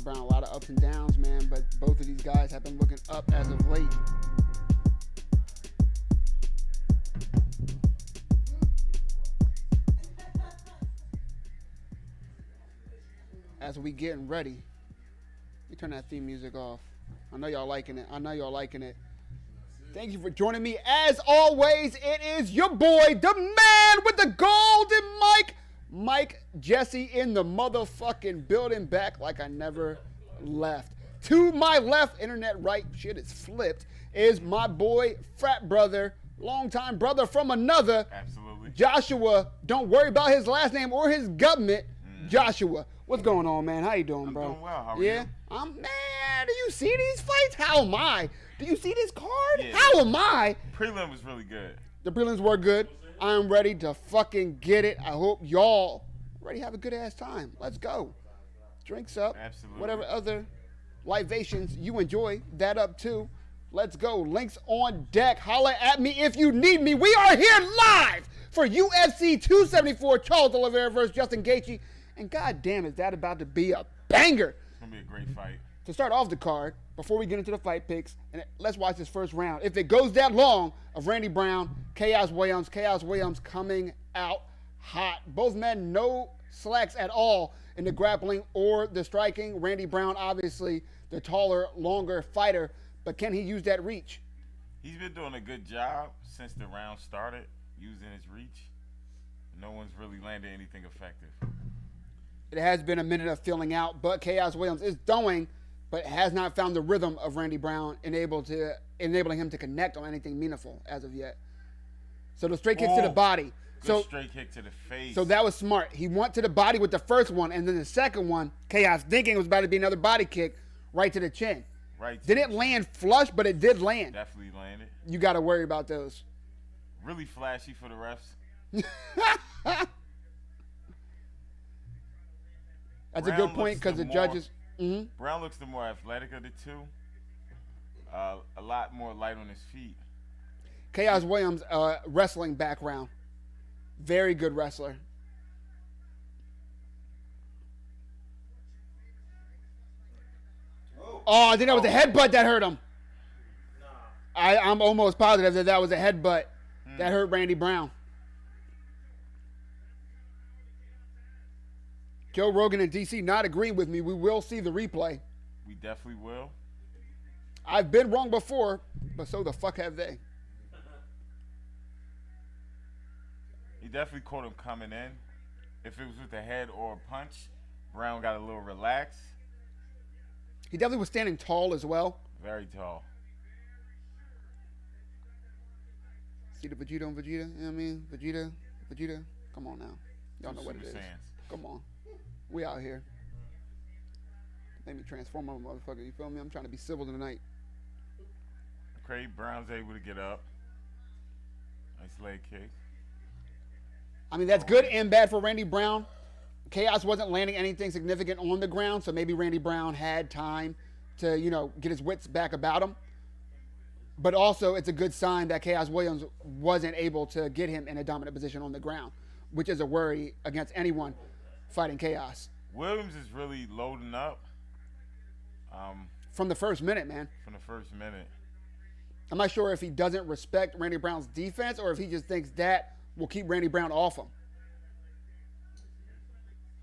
Brown. A lot of ups and downs, man, but both of these guys have been looking up as of late. As we getting ready, let me turn that theme music off. I know y'all liking it. Thank you for joining me. As always, it is your boy, the man with the golden mic, Mike Jesse, in the motherfucking building, back like I never left. To my left, internet right, shit is flipped, is my boy, frat brother, longtime brother from another. Absolutely. Joshua, don't worry about his last name or his government. Joshua, what's going on, man? How you doing, bro? I'm doing well. How are you? Man, do you see these fights? How am I? Do you see this card? Yeah. How am I? Prelim was really good. The prelims were good. I'm ready to fucking get it. I hope y'all ready to have a good ass time. Let's go. Drinks up. Absolutely. Whatever other libations you enjoy, that up too. Let's go. Links on deck. Holla at me if you need me. We are here live for UFC 274. Charles Oliveira versus Justin Gaethje. And goddamn, is that about to be a banger? It's going to be a great fight. To start off the card, before we get into the fight picks, and let's watch this first round. If it goes that long, of Randy Brown, Chaos Williams coming out hot. Both men no slacks at all in the grappling or the striking. Randy Brown, obviously, the taller, longer fighter, but can he use that reach? He's been doing a good job since the round started, using his reach. No one's really landed anything effective. It has been a minute of filling out, but Chaos Williams is throwing, but has not found the rhythm of Randy Brown enabling him to connect on anything meaningful as of yet. So the straight kicks to the body. Good straight kick to the face. So that was smart. He went to the body with the first one, and then the second one, Chaos thinking it was about to be another body kick right to the chin. Right. Didn't land flush, but it did land. Definitely landed. You got to worry about those. Really flashy for the refs. That's a good point because the judges. Brown looks the more athletic of the two. A lot more light on his feet. Chaos Williams, wrestling background. Very good wrestler. Oh, I think that was a headbutt that hurt him. I'm almost positive that was a headbutt that hurt Randy Brown. Joe Rogan and DC not agreeing with me. We will see the replay. We definitely will. I've been wrong before, but so the fuck have they. He definitely caught him coming in. If it was with a head or a punch, Brown got a little relaxed. He definitely was standing tall as well. Very tall. See the Vegeta on Vegeta? You know what I mean? Vegeta. Come on now. Y'all know what it is. Come on. We out here. Let me transform my motherfucker. You feel me? I'm trying to be civil tonight. Craig Brown's able to get up. Nice leg kick. I mean, that's good and bad for Randy Brown. Chaos wasn't landing anything significant on the ground, so maybe Randy Brown had time to, get his wits back about him. But also, it's a good sign that Chaos Williams wasn't able to get him in a dominant position on the ground, which is a worry against anyone fighting Chaos. Williams is really loading up. From the first minute, man. From the first minute. I'm not sure if he doesn't respect Randy Brown's defense or if he just thinks that will keep Randy Brown off him.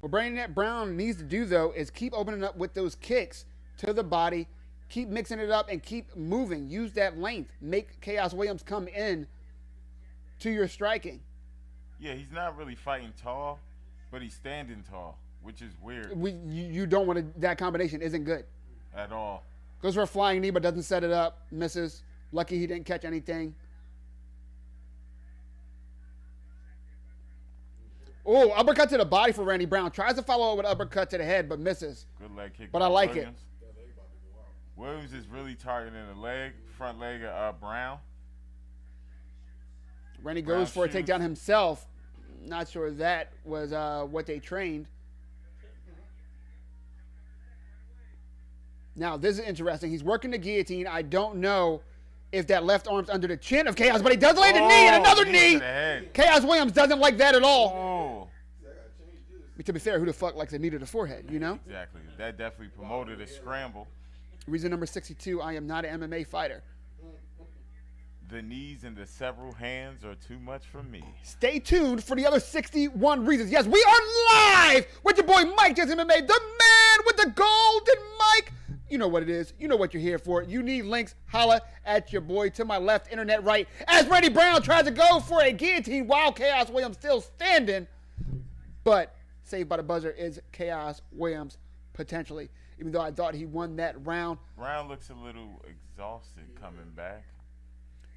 What Randy Brown needs to do, though, is keep opening up with those kicks to the body, keep mixing it up, and keep moving. Use that length. Make Chaos Williams come in to your striking. Yeah, he's not really fighting tall, but he's standing tall, which is weird. You don't want to. That combination isn't good. At all. Goes for a flying knee, but doesn't set it up. Misses. Lucky he didn't catch anything. Oh, uppercut to the body for Randy Brown. Tries to follow up with uppercut to the head, but misses. Good leg kick. But I like it. Williams is really targeting the front leg of Brown. Randy goes for a takedown himself. Not sure that was what they trained. Now, this is interesting. He's working the guillotine. I don't know if that left arm's under the chin of Chaos, but he does land a knee and another knee. Chaos Williams doesn't like that at all. Oh. Let me To be fair, who the fuck likes a knee to the forehead, you know? Exactly. That definitely promoted a scramble. Reason number 62, I am not an MMA fighter. The knees and the several hands are too much for me. Stay tuned for the other 61 reasons. Yes, we are live with your boy Mike Just MMA, the man with the golden mic. You know what it is. You know what you're here for. You need links, holla at your boy. To my left, internet right, as Randy Brown tries to go for a guillotine while Chaos Williams still standing. But saved by the buzzer is Chaos Williams, potentially. Even though I thought he won that round. Brown looks a little exhausted coming back.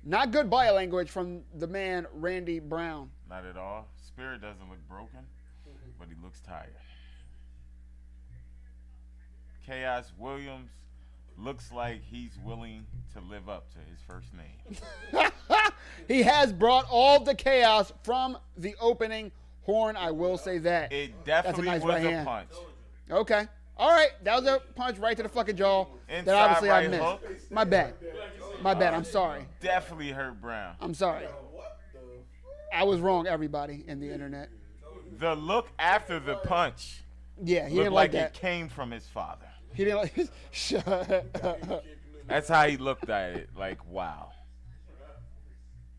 Not good body language from the man, Randy Brown. Not at all. Spirit doesn't look broken, but he looks tired. Chaos Williams looks like he's willing to live up to his first name. He has brought all the chaos from the opening horn, I will say that. It definitely nice was right a hand. punch. Okay. All right. That was a punch right to the fucking jaw Inside that obviously I right missed. hook. My bad. My bad. I'm sorry. Definitely hurt Brown. I'm sorry. I was wrong, everybody in the internet. The look after the punch Yeah, he looked didn't like it that. came from his father. He didn't like Shut up. That's how he looked at it. Like, wow.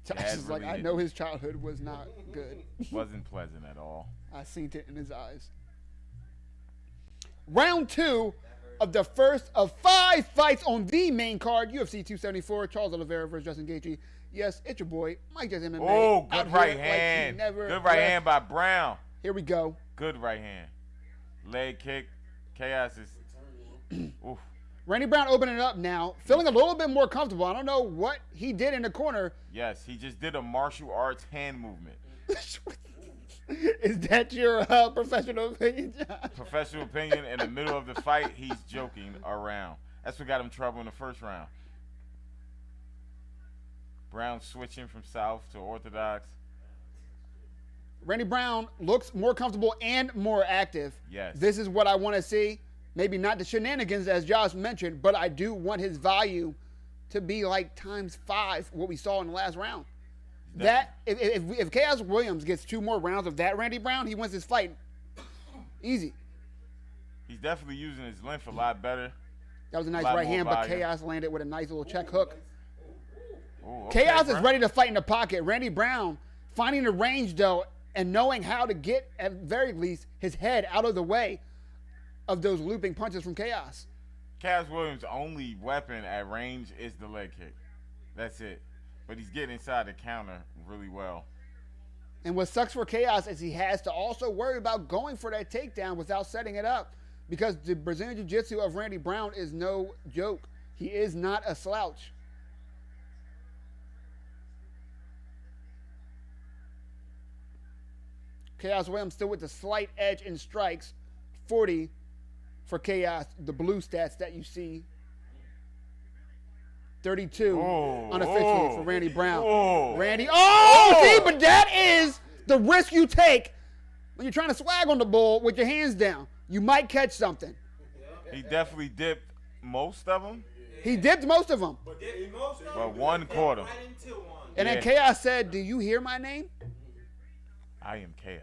Josh is like, really I know his childhood was not good. Wasn't pleasant at all. I seen it in his eyes. Round 2 of the first of 5 fights on the main card, UFC 274, Charles Oliveira versus Justin Gaethje. Yes, it's your boy, Mike Just MMA. Oh, out good here right like he hand. never Good right left. hand by Brown. Here we go. Good right hand. Leg kick. Chaos is. Oof. Randy Brown opening it up now, feeling a little bit more comfortable. I don't know what he did in the corner. Yes, he just did a martial arts hand movement. Is that your professional opinion, Josh? Professional opinion, in the middle of the fight, he's joking around. That's what got him in trouble in the first round. Brown switching from south to orthodox. Randy Brown looks more comfortable and more active. Yes. This is what I want to see. Maybe not the shenanigans as Josh mentioned, but I do want his value to be like times 5 what we saw in the last round. That if Chaos Williams gets 2 more rounds of that Randy Brown, he wins this fight easy. He's definitely using his length a lot better. That was a nice Lot right more hand, but volume. Chaos landed with a nice little check hook. Ooh, okay, Chaos is Brown. ready to fight in the pocket. Randy Brown finding the range though and knowing how to get at very least his head out of the way of those looping punches from Chaos. Chaos Williams' only weapon at range is the leg kick. That's it. But he's getting inside the counter really well. And what sucks for Chaos is he has to also worry about going for that takedown without setting it up, because the Brazilian Jiu-Jitsu of Randy Brown is no joke. He is not a slouch. Chaos Williams still with the slight edge in strikes. 40 for Chaos, the blue stats that you see. 32 unofficially for Randy Brown. Randy, see, but that is the risk you take when you're trying to swag on the bull with your hands down. You might catch something. He definitely dipped most of them. He dipped most of them. But one quarter. And then Chaos said, "Do you hear my name?" I am Chaos.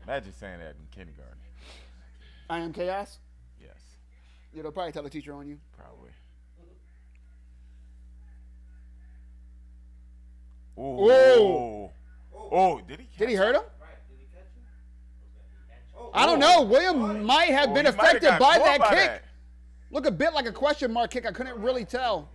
Imagine saying that in kindergarten. I am Chaos. Yes, Yeah, they'll probably tell the teacher on you. probably. Ooh. Oh, did he? Did he catch hurt him? Oh. I don't know. William might have been He might have affected got by caught that kick. that. Look a bit like a question mark kick. I couldn't really tell.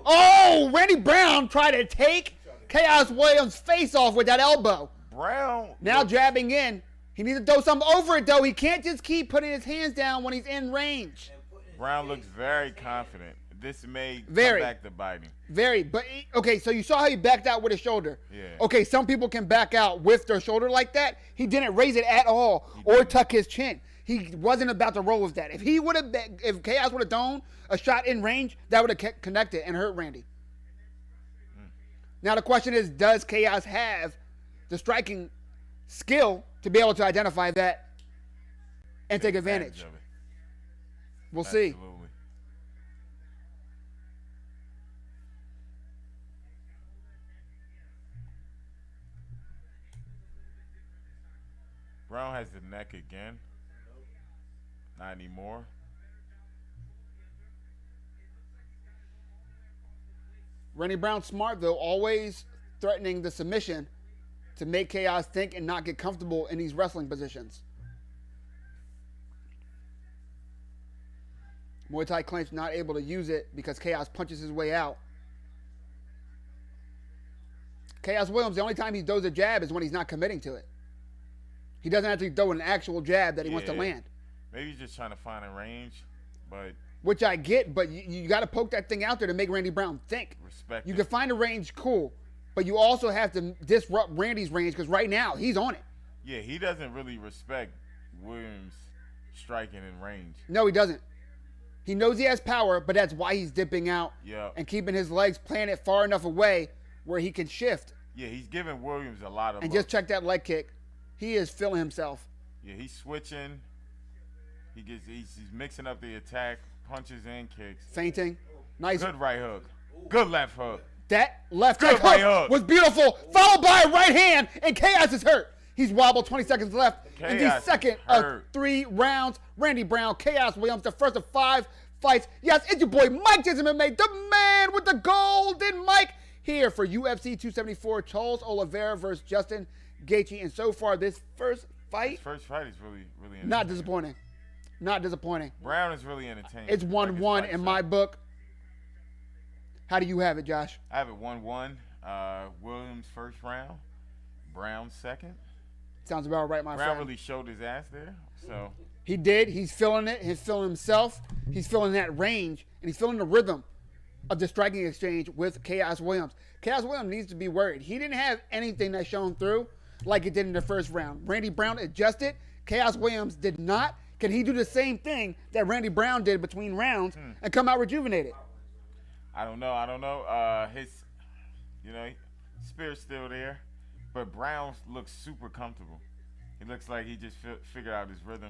Oh, Randy Brown tried to take Chaos Williams' face off with that elbow. Brown. Now looks- jabbing in. He needs to throw something over it, though. He can't just keep putting his hands down when he's in range. Brown looks very confident. This may Very. come back to bite him. Very. But, okay, so you saw how he backed out with his shoulder. Yeah. Okay, some people can back out with their shoulder like that. He didn't raise it at all or tuck his chin. He wasn't about to roll with that. If he would have, if Chaos would have thrown a shot in range, that would have connected and hurt Randy. Now the question is, does Chaos have the striking skill to be able to identify that and take advantage? of it. We'll see. Absolutely. Brown has the neck again. Not anymore. Randy Brown smart, though, always threatening the submission to make Chaos think and not get comfortable in these wrestling positions. Muay Thai clinch not able to use it because Chaos punches his way out. Chaos Williams, the only time he throws a jab is when he's not committing to it. He doesn't actually throw an actual jab that he wants to land. Maybe he's just trying to find a range, but... Which I get, but you got to poke that thing out there to make Randy Brown think. Respect You it. can find a range, cool, but you also have to disrupt Randy's range because right now he's on it. Yeah, he doesn't really respect Williams striking in range. No, he doesn't. He knows he has power, but that's why he's dipping out and keeping his legs planted far enough away where he can shift. Yeah, he's giving Williams a lot of And looks. just check that leg kick. He is feeling himself. Yeah, he's switching. He's mixing up the attack, punches and kicks. Feinting. Nice. Good right hook. Good left hook. That left Good hook right hook. was beautiful, followed by a right hand, and Chaos is hurt. He's wobbled, 20 seconds left in the Chaos second is of hurt. 3 rounds. Randy Brown, Chaos Williams, the first of 5 fights. Yes, it's your boy Mike Jason MMA, the man with the golden mic, here for UFC 274, Charles Oliveira versus Justin Gaethje. And so far, this first fight, His first fight is really entertaining. not disappointing. Not disappointing. Brown is really entertaining. It's 1-1 in my book. How do you have it, Josh? I have it 1-1. Williams first round. Brown second. Sounds about right, my Brown friend. really showed his ass there. So He did. He's feeling it. He's feeling himself. He's feeling that range, and he's feeling the rhythm of the striking exchange with Chaos Williams. Chaos Williams needs to be worried. He didn't have anything that shone through like it did in the first round. Randy Brown adjusted. Chaos Williams did not. Can he do the same thing that Randy Brown did between rounds and come out rejuvenated? I don't know. His spirit's still there, but Brown looks super comfortable. He looks like he just figured out his rhythm.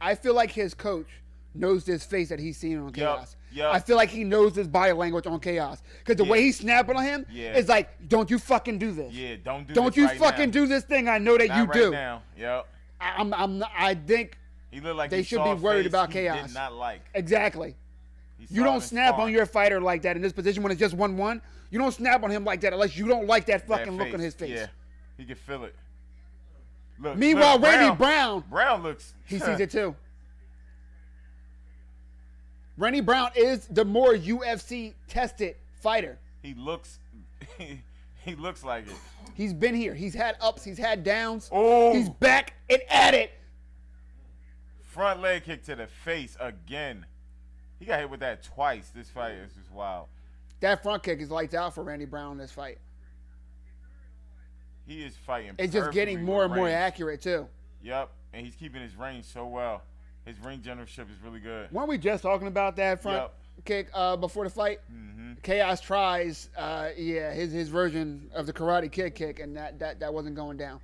I feel like his coach knows this face that he's seen on Chaos. Yup. I feel like he knows his body language on Chaos. Because the way he's snapping on him is like, don't you fucking do this. Yeah, don't do Don't this you right fucking now. do this thing I know that Not you right do. now. Yep. I think He looked like they he should saw be a worried face about he Chaos. Did not like. Exactly. He You saw don't it in snap on sparring. your fighter like that in this position when it's just 1-1. You don't snap on him like that unless you don't like that fucking look on his face. Yeah, he can feel it. Look, Meanwhile, look, Randy Brown, Brown looks. he sees it too. Randy Brown is the more UFC tested fighter. He looks. He looks like it. He's been here. He's had ups. He's had downs. Oh. He's back and at it. Front leg kick to the face again. He got hit with that twice. This fight is just wild. That front kick is lights out for Randy Brown in this fight. He is fighting. It's just getting perfectly more with and more range. accurate too. Yep, and he's keeping his range so well. His ring generalship is really good. Weren't we just talking about that front kick before the fight? Mm-hmm. Chaos tries, his version of the karate kick, and that wasn't going down.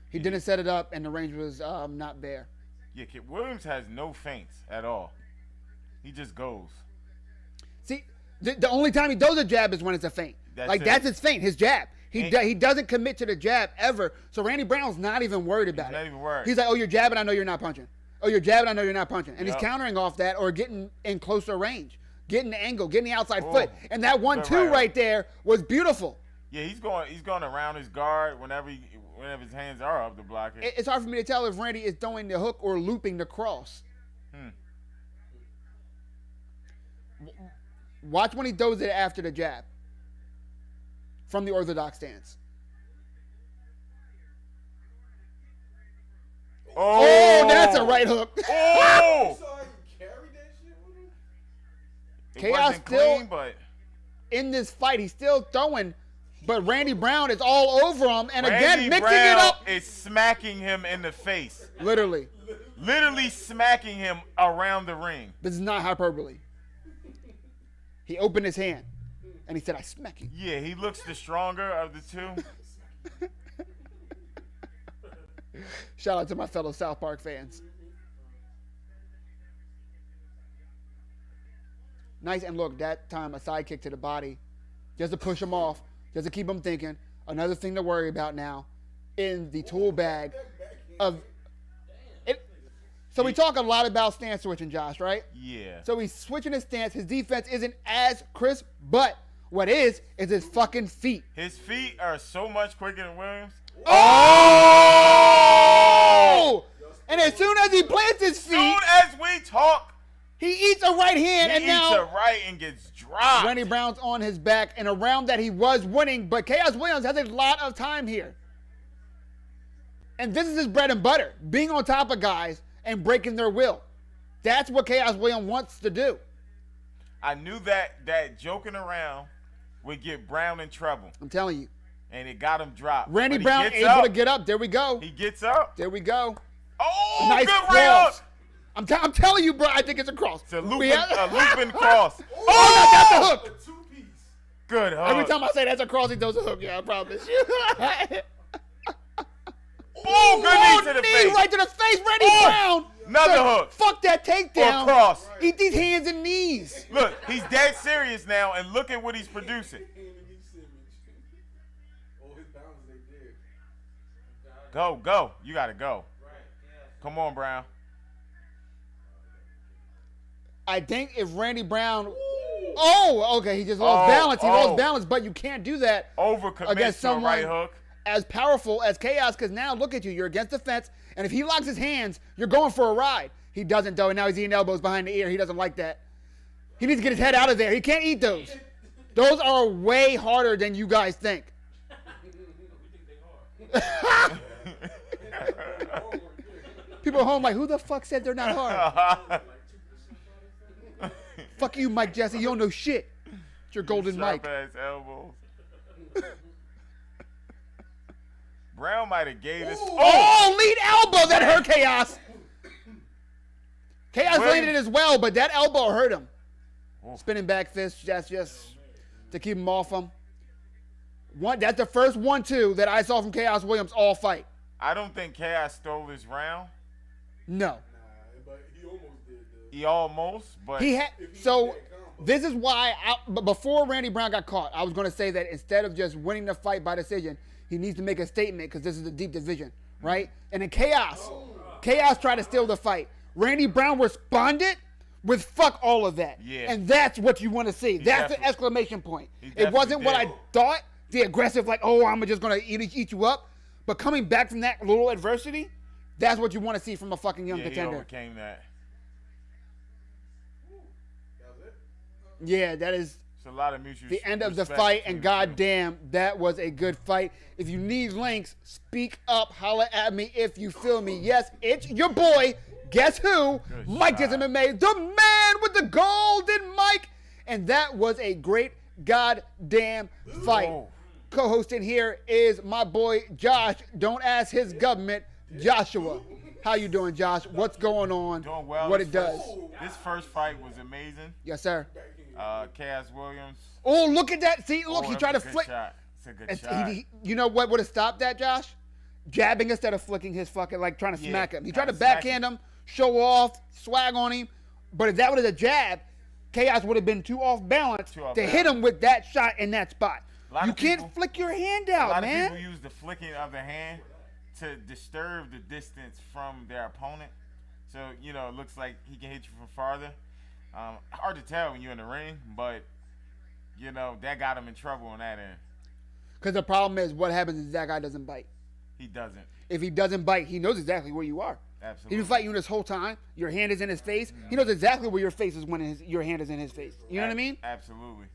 He didn't set it up, and the range was not there. Yeah, Kid Williams has no feints at all. He just goes. See, the only time he does a jab is when it's a feint. That's his feint, his jab. He doesn't commit to the jab ever. So Randy Brown's not even worried about it. Not even worried. He's like, oh, you're jabbing, I know you're not punching. Oh, you're jabbing, I know you're not punching. And he's countering off that or getting in closer range, getting the angle, getting the outside foot. And that 1-2 right there was beautiful. Yeah, he's going around his guard whenever his hands are up to block it. It's hard for me to tell if Randy is throwing the hook or looping the cross. Watch when he throws it after the jab from the orthodox stance. Oh, that's a right hook. Oh! Chaos still in this fight. He's still throwing, but Randy Brown is all over him. And again, mixing it up. Is smacking him in the face. Literally Smacking him around the ring. This is not hyperbole. He opened his hand, and he said, I smack you. Yeah, he looks the stronger of the two. Shout out to my fellow South Park fans. Nice, and look, that time a side kick to the body, just to push him off, just to keep him thinking. Another thing to worry about now in the tool bag of So we talk a lot about stance switching, Josh, right? Yeah. So he's switching his stance. His defense isn't as crisp, but what is his fucking feet. His feet are so much quicker than Williams. Oh! And as soon as he plants his feet, Soon as we talk, he eats a right hand, he and eats now a right and gets dropped. Randy Brown's on his back in a round that he was winning, but Chaos Williams has a lot of time here. And this is his bread and butter, being on top of guys and breaking their will. That's what Chaos Williams wants to do. I knew that joking around would get Brown in trouble, I'm telling you. and it got him dropped. Randy But he Brown gets able up. to get up. There we go. He gets up. There we go. Oh, Nice good cross. right hook. I'm telling you, bro, I think it's a cross. It's a looping cross. Oh, no, that's a hook. Good hook. Every time I say that's a cross, he does a hook. Yeah, I promise you. Oh, good knee to the knee face. right to the face. Randy Oh, Brown. another Sir, hook. Fuck that takedown. Or cross. Eat these hands and knees. Look, he's dead serious now, and look at what he's producing. Go. You got to go. Come on, Brown. I think if Randy Brown... Oh, okay, he just lost balance. He lost balance, but you can't do that Overcommit against to a someone right hook. as powerful as Chaos, because now look at you. You're against the fence, and if he locks his hands, you're going for a ride. He doesn't, though, and now he's eating elbows behind the ear. He doesn't like that. He needs to get his head out of there. He can't eat those. Those are way harder than you guys think. People at home like, who the fuck said they're not hard? Fuck you, Mike Jesse. You don't know shit. It's your golden mic. Sharp-ass elbows. Brown might have gave this. Oh, lead elbow. That hurt Chaos. Chaos Williams. landed as well, but that elbow hurt him. Oh. Spinning back fist, just to keep him off him. That's the first 1-2 that I saw from Chaos Williams all fight. I don't think Chaos stole this round. No. But he almost did. He almost, but He had so. This is why, but before Randy Brown got caught, I was going to say that instead of just winning the fight by decision, he needs to make a statement because this is a deep division, right? And then Chaos tried to steal the fight. Randy Brown responded with fuck all of that. Yeah. And that's what you want to see. That's the definitely- exclamation point. he It wasn't what I definitely thought, the aggressive, like, oh, I'm just going to eat you up. But coming back from that little adversity, that's what you want to see from a fucking young yeah, he contender. overcame that. Yeah, that is It's a lot of mutual the end of the respect fight, between and the two. goddamn, that was a good fight. If you need links, speak up, holla at me if you feel me. Yes, it's your boy. Guess who? Good Mike shot. Gizem MMA, the man with the golden mic, and that was a great goddamn fight. Oh. Co-hosting here is my boy Josh. Don't ask his government, Joshua. How you doing, Josh? What's going on? Doing well. What This it does? This first fight was amazing. Yes, sir. Chaos Williams. Oh, look at that! See, look, Oh, he that tried to was a good flick. shot. It's a good It's- shot. you know what would have stopped that, Josh? Jabbing instead of flicking his fucking, like trying to Yeah, smack him. He tried to smack backhand him, show off, swag on him. But if that would have a jab, Chaos would have been too off balance Too off to hit balance. him with that shot in that spot. A lot You of can't people- flick your hand A out, lot man. of people use the flicking of the hand to disturb the distance from their opponent. So, you know, it looks like he can hit you from farther. Hard to tell when you're in the ring, but, you know, that got him in trouble on that end. Because the problem is, what happens is that guy doesn't bite. He doesn't. If he doesn't bite, he knows exactly where you are. Absolutely. He's been fighting you this whole time. Your hand is in his face. He knows exactly where your face is when your hand is in his face. You know what I mean? Absolutely.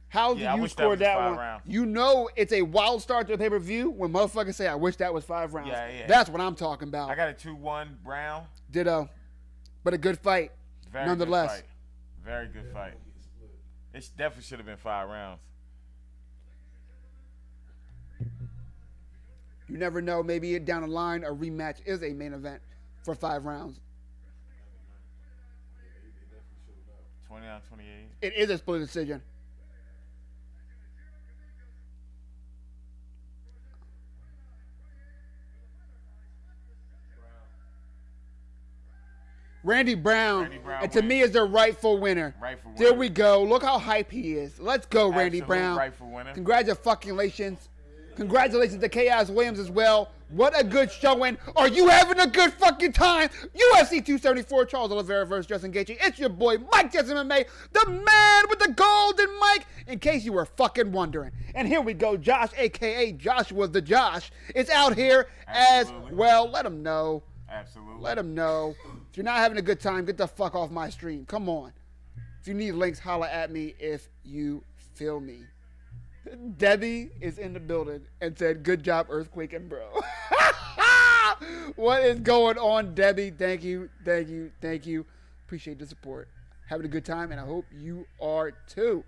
How Yeah, I did you wish that score was that 5 one? rounds. You know it's a wild start to the pay-per-view when motherfuckers say, I wish that was 5 rounds. Yeah. That's what I'm talking about. I got a 2-1 Brown. Ditto. But a good fight. Very Nonetheless. Good fight. Very good fight. It definitely should have been 5 rounds. You never know. Maybe down the line, a rematch is a main event for 5 rounds. 29-28. It is a split decision. Randy Brown, Randy Brown and to me is the rightful winner. Rightful There winner. we go. Look how hype he is. Let's go, Randy Absolute Brown. rightful winner. Congratulations. Congratulations to Chaos Williams as well. What a good showing. Are you having a good fucking time? UFC 274, Charles Oliveira versus Justin Gaethje. It's your boy, Mike Jesse MMA, the man with the golden mic, in case you were fucking wondering. And here we go. Josh, a.k.a. Joshua the Josh, is out here as well. Let him know. Absolutely. Let him know. If you're not having a good time, get the fuck off my stream. Come on. If you need links, holla at me if you feel me. Debbie is in the building and said, good job, Earthquaking, bro. What is going on, Debbie? Thank you. Appreciate the support. Having a good time, and I hope you are too.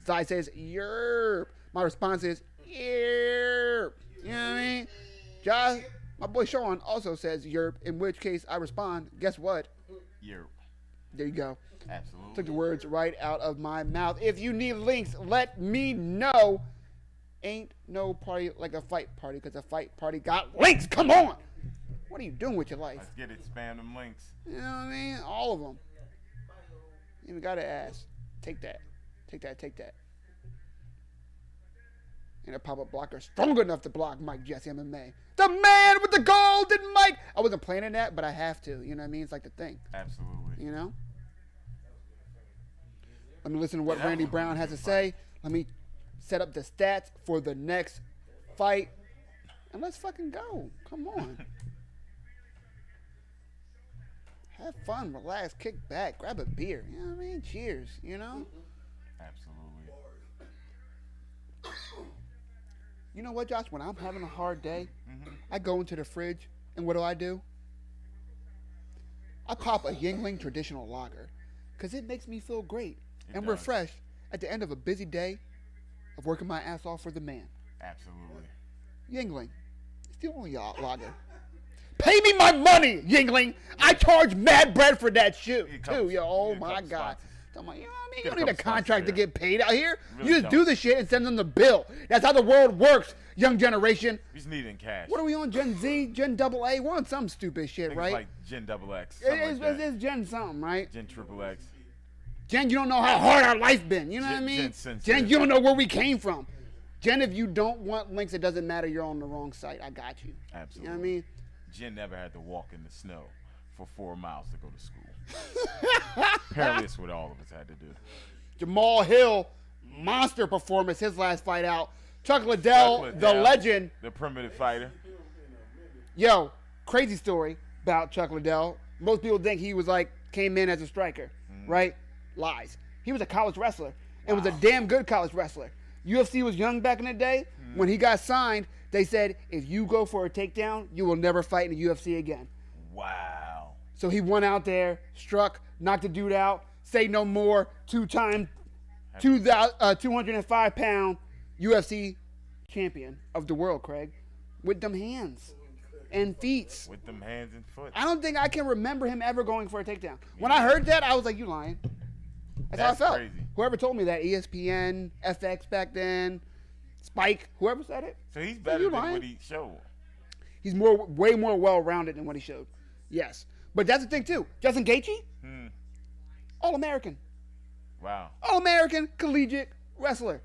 Zai says, yerp. My response is, yerp. You know what I mean? Josh, my boy Sean also says, yerp, in which case I respond, guess what? Yerp. There you go. Absolutely. Took the words right out of my mouth. If you need links, let me know. Ain't no party like a fight party, because a fight party got links. Come on. What are you doing with your life? Let's get it. Spam them links. You know what I mean? All of them. You even got to ask. Take that. And a pop-up blocker strong enough to block Mike Jesse MMA. The man with the golden mic. I wasn't planning that, but I have to. You know what I mean? It's like the thing. Absolutely. You know? Let me listen to what Randy Brown has to say. Let me set up the stats for the next fight. And let's fucking go. Come on. Have fun, relax, kick back, grab a beer. You know what I mean? Cheers, you know? Absolutely. You know what, Josh? When I'm having a hard day, I go into the fridge, and what do? I pop a Yingling traditional lager, because it makes me feel great and refreshed at the end of a busy day of working my ass off for the man. Absolutely. Yingling. It's the only lager. Pay me my money, Yingling. I charge mad bread for that shit, too. Yo, oh my God. You know what I mean? You don't need a contract to get paid out here. Really you just do the shit and send them the bill. That's how the world works, young generation. We just need in cash. What are we on, Gen Z, Gen AA? We're on some stupid shit, right? It's like Gen XX. It's Gen something, right? Gen XXX. Gen, you don't know how hard our life been. You know what I mean? Gen, you don't know where we came from. Gen, if you don't want links, it doesn't matter. You're on the wrong site. I got you. Absolutely. You know what I mean? Jen never had to walk in the snow for 4 miles to go to school. Apparently, that's what all of us had to do. Jamal Hill, monster performance. His last fight out. Chuck Liddell, the legend. The primitive fighter. Yo, crazy story about Chuck Liddell. Most people think he was came in as a striker, right? Lies. He was a college wrestler and was a damn good college wrestler. UFC was young back in the day. When he got signed, they said, if you go for a takedown, you will never fight in the UFC again. Wow. So he went out there, struck, knocked the dude out, say no more, 205-pound UFC champion of the world, Craig, with them hands and feet. With them hands and foot. I don't think I can remember him ever going for a takedown. When I heard that, I was like, you lying. That's how I felt. Crazy. Whoever told me that, ESPN, FX back then, Spike, whoever said it. So he's better than what he showed. He's way more well-rounded than what he showed. Yes. But that's the thing, too. Justin Gaethje, All-American. Wow. All-American collegiate wrestler.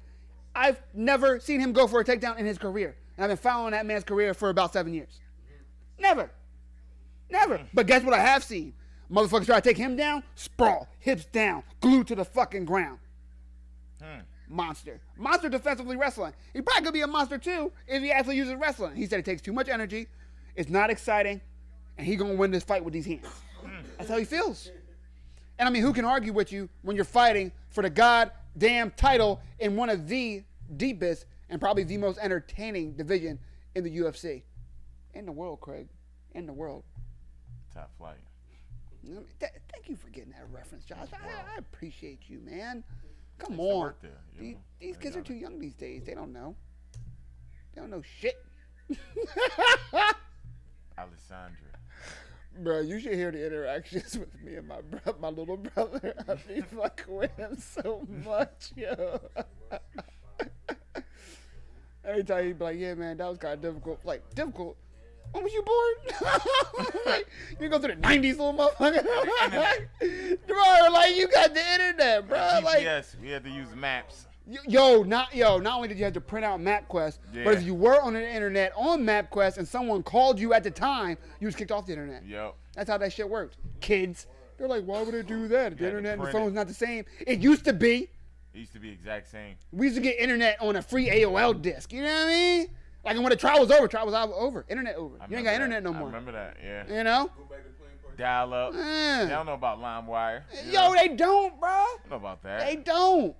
I've never seen him go for a takedown in his career. And I've been following that man's career for about 7 years. Never. But guess what I have seen? Motherfuckers try to take him down, sprawl, hips down, glued to the fucking ground. Monster defensively wrestling. He probably could be a monster too if he actually uses wrestling. He said it takes too much energy, it's not exciting, and he gonna win this fight with these hands. That's how he feels. And I mean, who can argue with you when you're fighting for the goddamn title in one of the deepest and probably the most entertaining division in the UFC? In the world, Craig. In the world. Top flight. Thank you for getting that reference, Josh. I appreciate you, man. Come on. These kids are too young these days. They don't know. They don't know shit. Alessandra. Bro, you should hear the interactions with me and my little brother. I be fucking with him so much, yo. Every time he'd be like, yeah, man, that was kind of difficult. Like, difficult? When was you born? Like, you go through the 90s, little motherfucker. Bro, like, you got the internet, bro. GPS, Like, we had to use maps. Not only did you have to print out MapQuest, Yeah. but if you were on the internet on MapQuest and someone called you at the time, you was kicked off the internet. Yep. That's how that shit worked. Kids, they're like, why would they do that? The You had to internet and the print phone's it. not the same. It used to be. It used to be exact same. We used to get internet on a free AOL disc. You know what I mean? Like when the trial was over. Internet over. I You ain't got remember internet that. no more. I remember that, yeah. You know? Go back to playing party. Dial up. Yeah. They don't know about LimeWire. you Yo, know? they don't, bro. I don't know about that. They don't.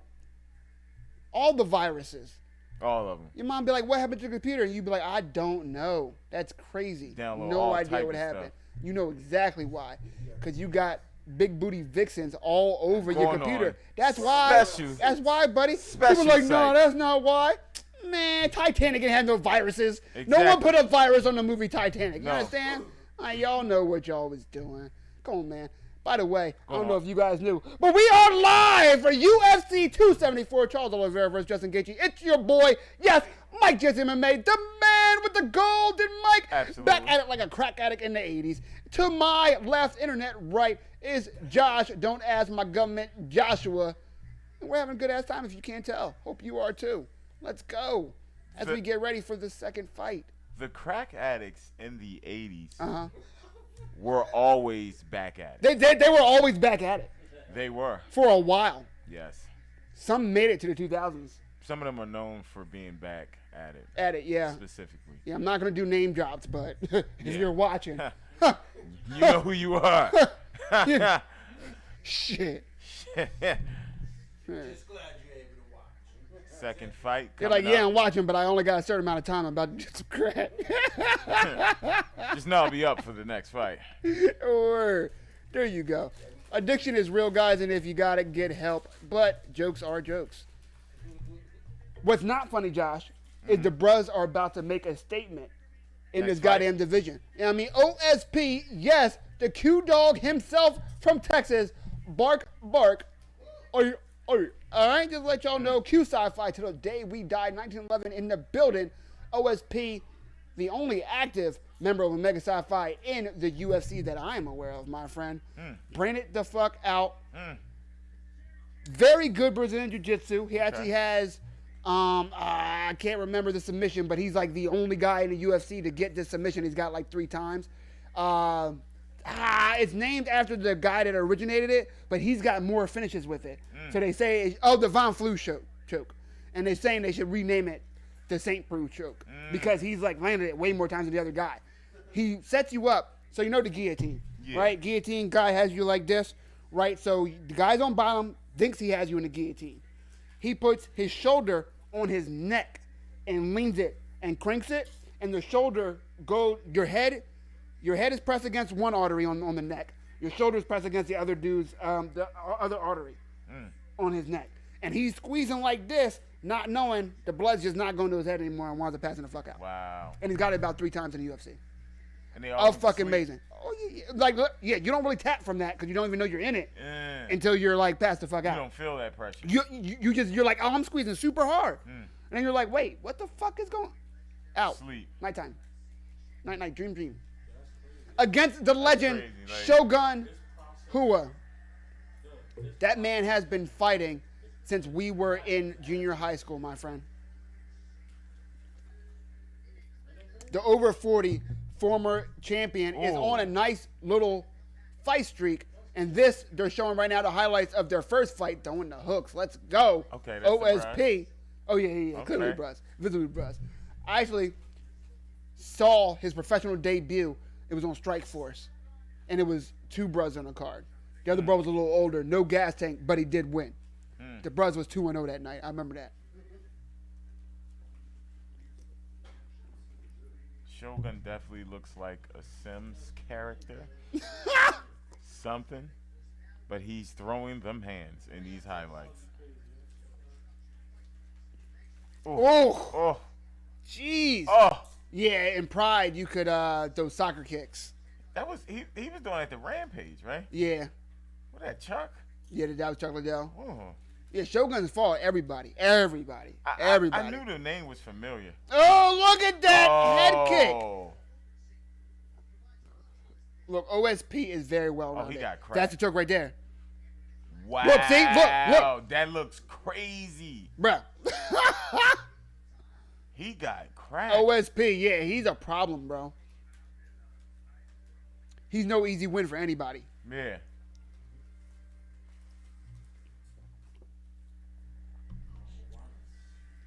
All the viruses. All of them. Your mom be like, what happened to the computer? And you be like, I don't know. That's crazy. Download No all idea type what of happened. stuff. You know exactly why. Because you got big booty vixens all over your Going computer. on. That's why. Special- That's why, buddy. special People like, no, site. that's not why. Man, Titanic didn't have no viruses. No one Exactly. put a virus on the movie Titanic. You No. understand? Y'all know what y'all was doing. Come on, man. By the way, I don't on. know if you guys knew, but we are live for UFC 274. Charles Oliveira versus Justin Gaethje. It's your boy, yes, Mike Jesse MMA, the man with the golden mic. Absolutely. Back at it like a crack addict in the 80s. To my left, internet right, is Josh. Don't ask my government, Joshua. And we're having a good ass time if you can't tell. Hope you are too. Let's go as we get ready for the second fight. The crack addicts in the 80s Uh-huh. were always back at it. They were always back at it They were. for a while. Yes. Some made it to the 2000s. Some of them are known for being back at it. At it, yeah. Specifically. Yeah, I'm not going to do name drops, but if Yeah. you're watching. You know who you are. Shit. Just glad you're able to watch. Second fight. They're like, coming yeah, up. I'm watching, but I only got a certain amount of time. I'm about to get some crack. Just know I'll be up for the next fight. Or, there you go. Addiction is real, guys, and if you got it, get help. But jokes are jokes. What's not funny, Josh, is the Bruz are about to make a statement in Next this goddamn division. You know what I mean? OSP, yes, the Q-Dog himself from Texas, bark, bark. All right, just to let y'all know, Q Sci-Fi to the day we died, 1911, in the building. OSP, the only active member of Omega Sci-Fi in the UFC that I'm aware of, my friend. Bring it the fuck out. Very good Brazilian Jiu-Jitsu. He actually has, I can't remember the submission, but he's like the only guy in the UFC to get this submission. He's got like 3 times. It's named after the guy that originated it, but he's got more finishes with it. So they say, the Von Flue choke. And they're saying they should rename it the St. Preux choke because he's like landed it way more times than the other guy. He sets you up, so you know the guillotine, right? Guillotine guy has you like this, right? So the guy's on bottom, thinks he has you in the guillotine. He puts his shoulder on his neck and leans it and cranks it, and the shoulder your head is pressed against one artery on the neck. Your shoulder is pressed against the other dude's, the other artery on his neck. And he's squeezing like this, not knowing the blood's just not going to his head anymore and winds up passing the fuck out. Wow. And he's got it about 3 times in the UFC. And they all Oh, fucking sleep. amazing. Oh, yeah, like, look, yeah, you don't really tap from that because you don't even know you're in it Yeah. until you're like passed the fuck You out. don't feel that pressure. You're like, oh, I'm squeezing super hard. And then you're like, wait, what the fuck is going out? Sleep. Nighttime. Night, dream. Against the legend, crazy, like- Shogun Hua. That man has been fighting since we were in junior high school, my friend. The over 40 former champion is Oh. on a nice little fight streak. And this, they're showing right now the highlights of their first fight, throwing the hooks. Let's go. Okay, that's the OSP. Oh, yeah. Okay. Clearly, Bruz. Visibly, Bruz. I actually saw his professional debut. It was on Strike Force. And it was 2 Bruz on the card. The other bro was a little older, no gas tank, but he did win. The Bruz was 2-0 that night. I remember that. Shogun definitely looks like a Sims character. Something. But he's throwing them hands in these highlights. Oh, Oh. jeez. Oh. Yeah, in Pride, you could throw soccer kicks. That was he was doing it at the Rampage, right? Yeah. What that Chuck? Yeah, that was Chuck Liddell. Oh. Yeah, Shogun's fought everybody. Everybody. I knew the name was familiar. Oh, look at that head kick. Oh. Look, OSP is very well Oh, rounded. he got cracked. That's the choke right there. Wow. Look, see? Look. That looks crazy. Bruh. He got cracked. OSP, yeah, he's a problem, bro. He's no easy win for anybody. Yeah.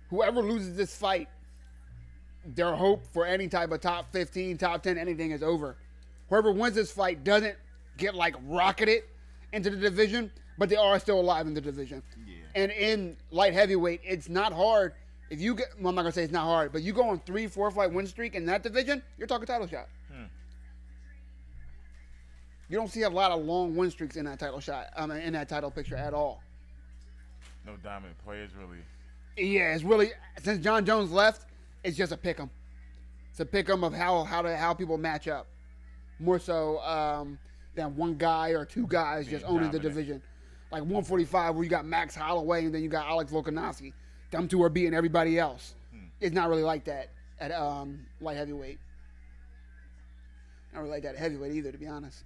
Whoever loses this fight, their hope for any type of top 15, top 10, anything is over. Whoever wins this fight doesn't get like rocketed into the division, but they are still alive in the division. Yeah. And in light heavyweight, it's not hard. If you get, well, I'm not gonna say it's not hard, but you go on 3-4 fight win streak in that division, you're talking title shot. You don't see a lot of long win streaks in that title shot, in that title picture at all. No dominant players, really. Yeah, it's really, since John Jones left, it's just a pick 'em. It's a pick 'em of how people match up, more so than one guy or two guys just owning the division. Like 145, where you got Max Holloway and then you got Alex Volkanovski. Them two are beating everybody else. It's not really like that at light heavyweight. Not really like that at heavyweight either, to be honest.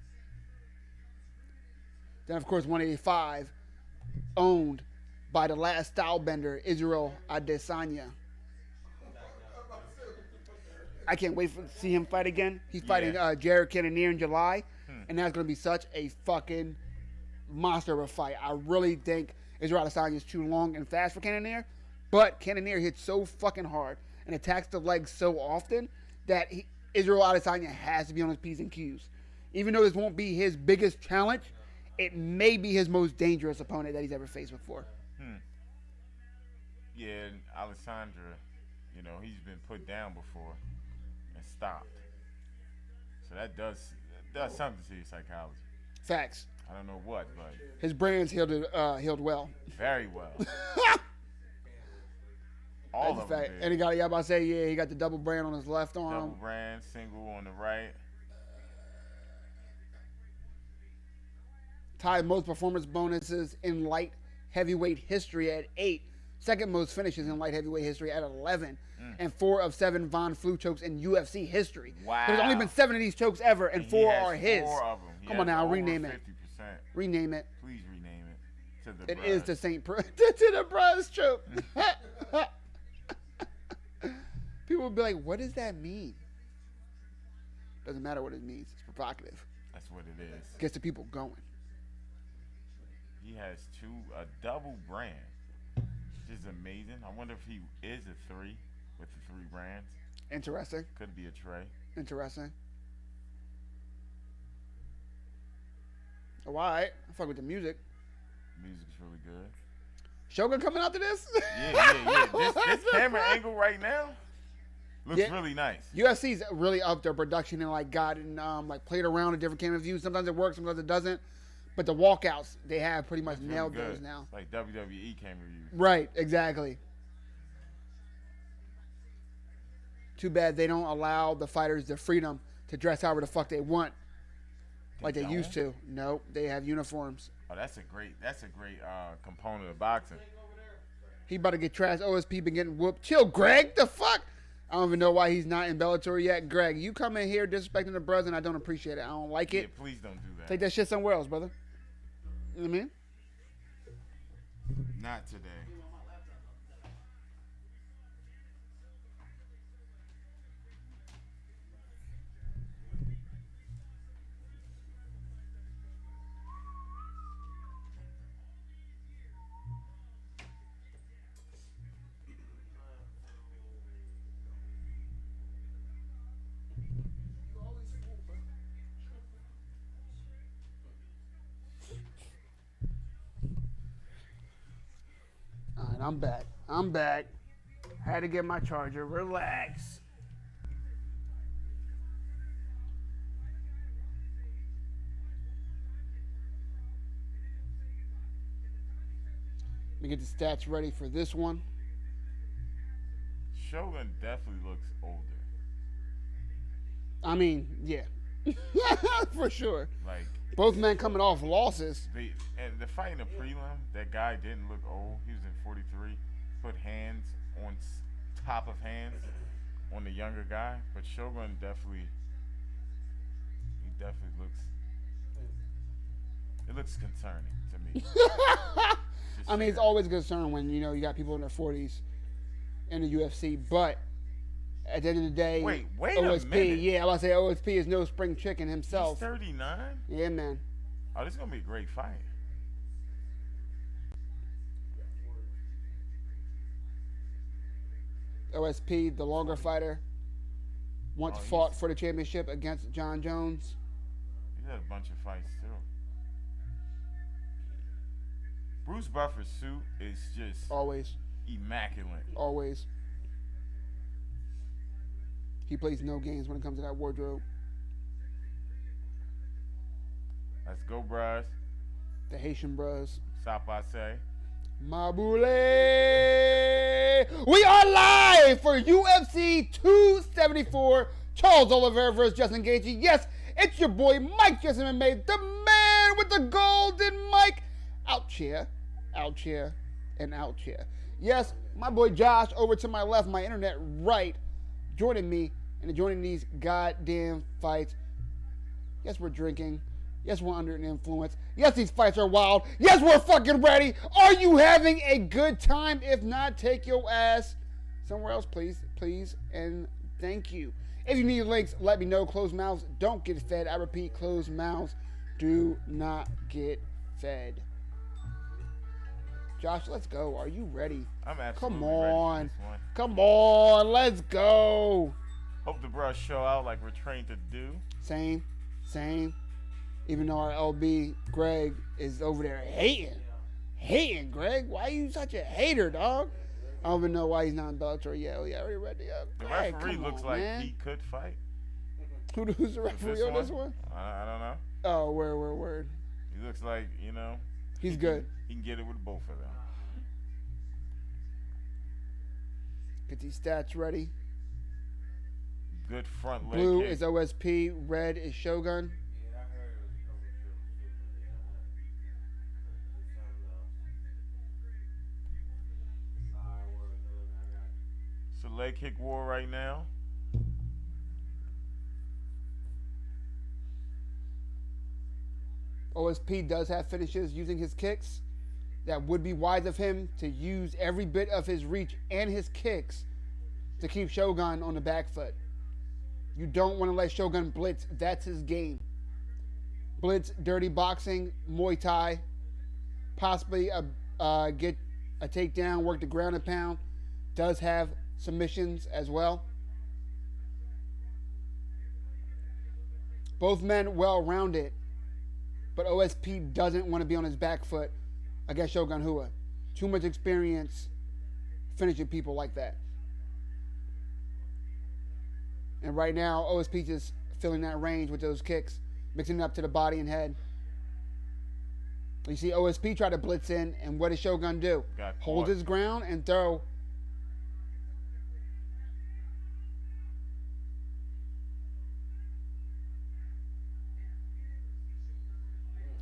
Then, of course, 185, owned by the last style bender, Israel Adesanya. I can't wait to see him fight again. He's fighting Jared Cannonier in July, and that's going to be such a fucking monster of a fight. I really think Israel Adesanya is too long and fast for Cannonier, but Cannonier hits so fucking hard and attacks the legs so often that Israel Adesanya has to be on his P's and Q's. Even though this won't be his biggest challenge, it may be his most dangerous opponent that he's ever faced before. Yeah, and Alessandra, he's been put down before and stopped. So that does something to your psychology. Facts. I don't know what, but his brain's healed well. Very well. All of them. And he got, about to say, he got the double brand on his left arm. Double brand, single on the right. Tied most performance bonuses in light heavyweight history at 8. Second most finishes in light heavyweight history at 11. And 4 of 7 Von Flue chokes in UFC history. Wow. There's only been 7 of these chokes ever, and 4 are his. 4 of them. Come on now, rename it. 50%. Rename it. Please rename it to the It Bruh. is the St. to the Bruh's choke. People will be like, what does that mean? Doesn't matter what it means. It's provocative. That's what it is. Gets the people going. He has a double brand, which is amazing. I wonder if he is a 3 with the 3 brands. Interesting. Could be a Trey. Interesting. Oh, all right. I fuck with the music. Music's really good. Shogun coming out to this? Yeah. This camera angle right now looks really nice. UFC's really upped their production and played around with different camera views. Sometimes it works, sometimes it doesn't. But the walkouts, they have pretty much nailed those now. Like WWE camera views. Right, exactly. Too bad they don't allow the fighters the freedom to dress however the fuck they want, like they used to. No, they have uniforms. Oh, that's a great component of boxing. He about to get trashed. OSP been getting whooped. Chill, Greg. The fuck? I don't even know why he's not in Bellator yet. Greg, you come in here disrespecting the brothers, and I don't appreciate it. I don't like it. Yeah, please don't do that. Take that shit somewhere else, brother. You know what I mean? Not today. All right, I'm back. Had to get my charger. Relax. Let me get the stats ready for this one. Shogun definitely looks older. I mean, yeah. For sure. Like, both men coming off losses. The fight in the prelim, that guy didn't look old. He was in 43. Put hands on top of hands on the younger guy. But Shogun definitely looks looks concerning to me. I mean, it's always a concern when you got people in their 40s in the UFC, but at the end of the day, Wait a OSP, minute. yeah, I was about to say OSP is no spring chicken He's himself. 39. Yeah, man. Oh, this is gonna be a great fight. OSP, the longer fighter, once Oh, fought for the championship against John Jones. He's had a bunch of fights too. Bruce Buffer's suit is just Always, immaculate. always. He plays no games when it comes to that wardrobe. Let's go, bruh. The Haitian bros. Stop, I say. Mabule! We are live for UFC 274. Charles Oliveira versus Justin Gaethje. Yes, it's your boy Mike Justin MMA, the man with the golden mic. Out chair, and out chair. Yes, my boy Josh over to my left, my internet right, joining me and joining these goddamn fights. Yes, we're drinking. Yes, we're under an influence. Yes, these fights are wild. Yes, we're fucking ready. Are you having a good time? If not, take your ass somewhere else, please, and thank you. If you need links, let me know. Closed mouths don't get fed. I repeat, closed mouths do not get fed. Josh, let's go. Are you ready? I'm absolutely Come ready for on. this one. Come on. Let's go. Hope the bruh show out like we're trained to do. Same. Even though our LB, Greg, is over there hating, Greg. Why are you such a hater, dog? I don't even know why he's not in Bellator yet. Oh, yeah, I already read the The Greg, referee come looks on, like man. he could fight. Who's the referee on this one? I don't know. Oh, word. He looks like, He's good. He can get it with both of them. Get these stats ready. Good front leg Blue kick. is OSP, red is Shogun. Yeah, I heard it was It's a leg kick war right now. OSP does have finishes using his kicks. That would be wise of him to use every bit of his reach and his kicks to keep Shogun on the back foot. You don't want to let Shogun blitz. That's his game. Blitz, dirty boxing, Muay Thai, possibly get a takedown, work the ground and pound. Does have submissions as well. Both men well-rounded, but OSP doesn't want to be on his back foot against Shogun Rua. Too much experience finishing people like that. And right now, OSP just filling that range with those kicks, mixing it up to the body and head. You see OSP try to blitz in, and what does Shogun do? Hold his ground and throw.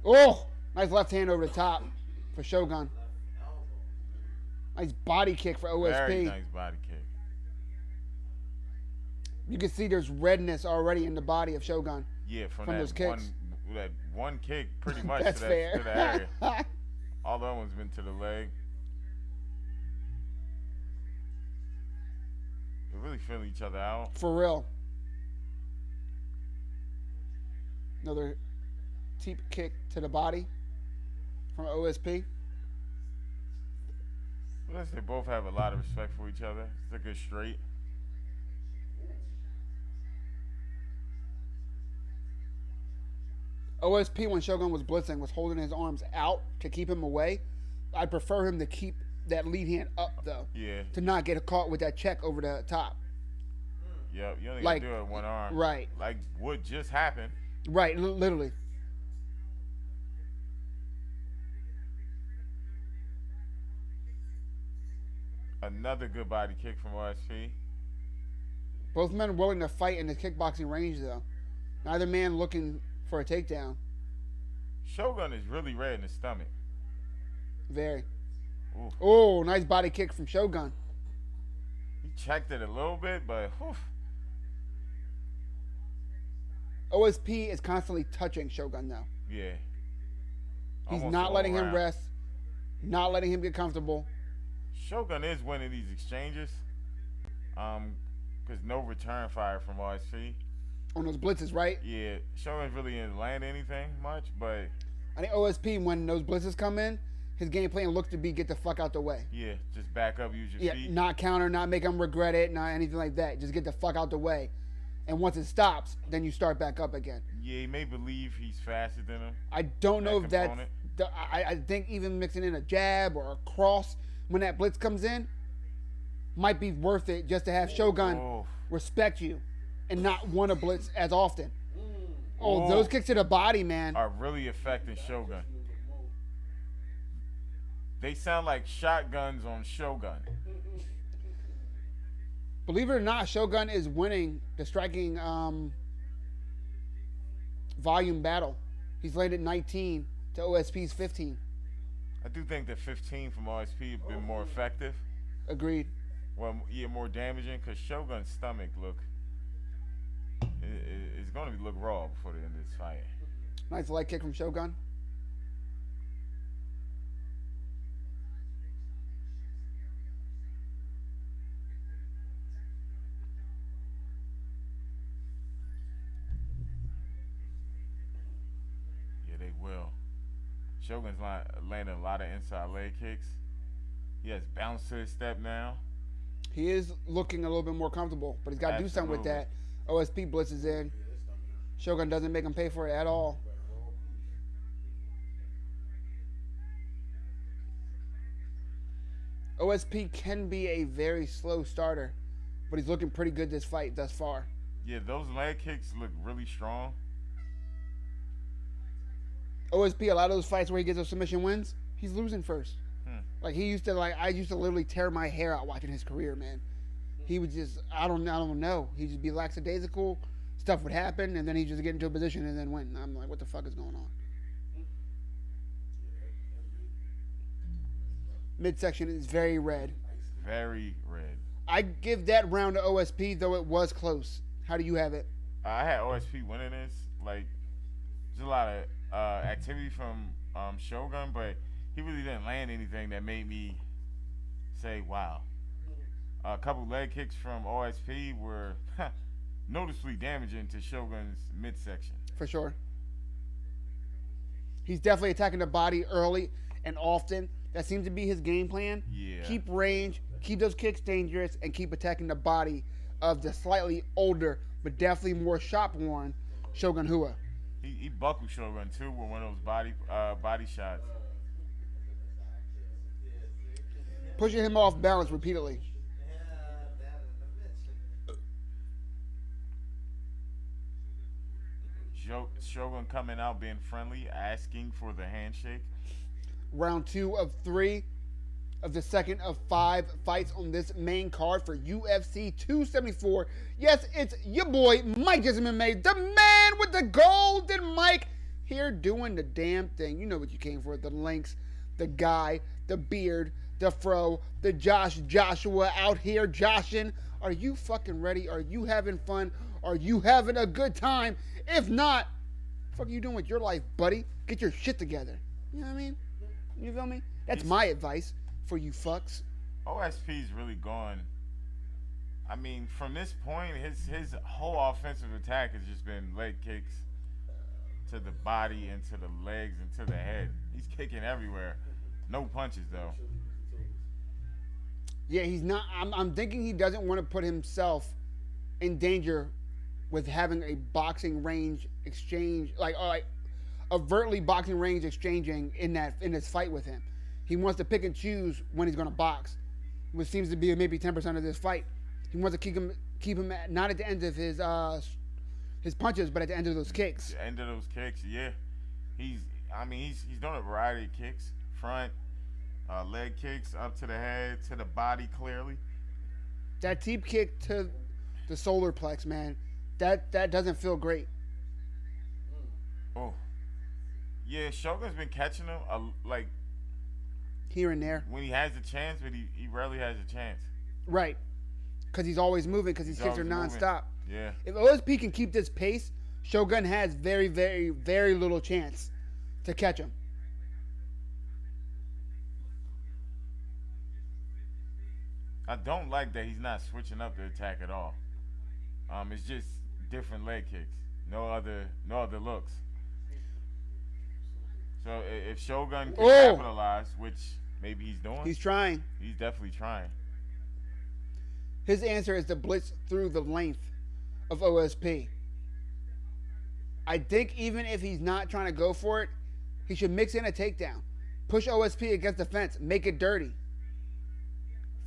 Oh, nice left hand over the top for Shogun. Nice body kick for OSP. Very nice body kick. You can see there's redness already in the body of Shogun. Yeah, from those kicks. That one kick pretty much That's to fair. that area. All the other ones been to the leg. They really feel each other out. For real. Another teep kick to the body from OSP. Plus, they both have a lot of respect for each other. It's a good straight. OSP, when Shogun was blitzing, was holding his arms out to keep him away. I'd prefer him to keep that lead hand up, though. Yeah. To not get caught with that check over the top. Yep. You only Like- can do it with one arm. Right. Like what just happened. Right, literally. Another good body kick from OSP. Both men willing to fight in the kickboxing range, though. Neither man looking for a takedown. Shogun is really red in the stomach. Very. Ooh. Oh, nice body kick from Shogun. He checked it a little bit, but whew. OSP is constantly touching Shogun, though. Yeah. He's Almost not all letting him around. rest, not letting him get comfortable. Shogun is winning these exchanges. Because no return fire from OSP. On those blitzes, right? Yeah, Shogun's really didn't land anything much, but I think OSP, when those blitzes come in, his game plan looks to be get the fuck out the way. yeah, just back up, use your feet. Not counter, not make him regret it, not anything like that. Just get the fuck out the way. And once it stops, then you start back up again. Yeah, he may believe he's faster than him. I don't know if that's... component. I think even mixing in a jab or a cross when that blitz comes in might be worth it just to have Shogun respect you and not want to blitz as often. Oh, those kicks to the body, man. Are really affecting Shogun. They sound like shotguns on Shogun. Believe it or not, Shogun is winning the striking volume battle. He's landed 19 to OSP's 15. I do think that 15 from OSP have been more effective. Agreed. Well, yeah, more damaging because Shogun's stomach it's going to look raw before the end of this fight. Nice leg kick from Shogun. Yeah, they will. Shogun's landing a lot of inside leg kicks. He has bounce to his step now. He is looking a little bit more comfortable, but he's got to do something with that. OSP blitzes in. Shogun doesn't make him pay for it at all. OSP can be a very slow starter, but he's looking pretty good this fight thus far. Yeah, those leg kicks look really strong. OSP, a lot of those fights where he gets those submission wins, he's losing first. Like I used to literally tear my hair out watching his career, man. He would just, I don't know. He'd just be lackadaisical. Stuff would happen, and then he'd just get into a position and then win. I'm like, what the fuck is going on? Midsection is very red. Very red. I give that round to OSP, though it was close. How do you have it? I had OSP winning this. Like, there's a lot of activity from Shogun, but he really didn't land anything that made me say, wow. A couple leg kicks from OSP were noticeably damaging to Shogun's midsection. For sure. He's definitely attacking the body early and often. That seems to be his game plan. Yeah. Keep range, keep those kicks dangerous, and keep attacking the body of the slightly older, but definitely more shop-worn Shogun Hua. He buckled Shogun too with one of those body shots. Pushing him off balance repeatedly. Shogun coming out being friendly, asking for the handshake. Round 2 of 3 of the second of 5 fights on this main card for UFC 274. Yes, it's your boy, Mike Jessamine May, the man with the golden mic, here doing the damn thing. You know what you came for, the links, the guy, the beard, the fro, the Joshua out here joshing. Are you fucking ready? Are you having fun? Are you having a good time? If not, what the fuck are you doing with your life, buddy? Get your shit together. You know what I mean? You feel me? That's my advice for you fucks. OSP's really gone. I mean, from this point, his whole offensive attack has just been leg kicks to the body and to the legs and to the head. He's kicking everywhere. No punches, though. Yeah, he's not. I'm thinking he doesn't want to put himself in danger with having a boxing range exchange, like overtly boxing range exchanging in this fight with him. He wants to pick and choose when he's going to box, which seems to be maybe 10% of this fight. He wants to keep him not at the end of his punches, but at the end of those kicks. The end of those kicks, yeah. He's doing a variety of kicks, front, leg kicks, up to the head, to the body, clearly. That deep kick to the solar plex, man, that doesn't feel great. Oh, yeah. Shogun's been catching him like here and there when he has a chance, but he rarely has a chance. Right, because he's always moving because these kicks are nonstop. Yeah. If OSP can keep this pace, Shogun has very, very, very little chance to catch him. I don't like that he's not switching up the attack at all. It's just different leg kicks. No other looks. So if Shogun can capitalize, which maybe he's doing, He's trying. he's definitely trying. His answer is to blitz through the length of OSP. I think even if he's not trying to go for it, he should mix in a takedown. Push OSP against the fence. Make it dirty.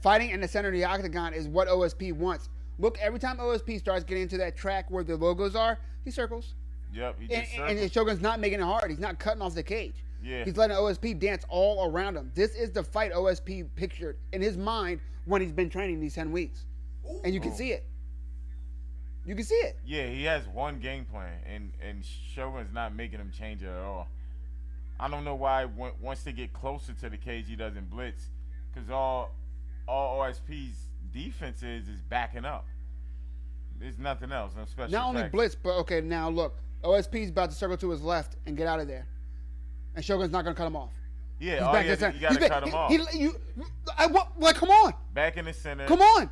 Fighting in the center of the octagon is what OSP wants. Look, every time OSP starts getting into that track where the logos are, he circles. Yep, he just circles. And Shogun's not making it hard. He's not cutting off the cage. Yeah. He's letting OSP dance all around him. This is the fight OSP pictured in his mind when he's been training these 10 weeks. And you can see it. You can see it. Yeah, he has one game plan, and Shogun's not making him change it at all. I don't know why once they get closer to the cage, he doesn't blitz, because all OSP's defense is backing up. There's nothing else, no special Not only effects. blitz, but okay, now look. OSP's about to circle to his left and get out of there. And Shogun's not going to cut him off. Yeah, He's all back you to the got center. to cut him off. Come on. Back in the center. Come on.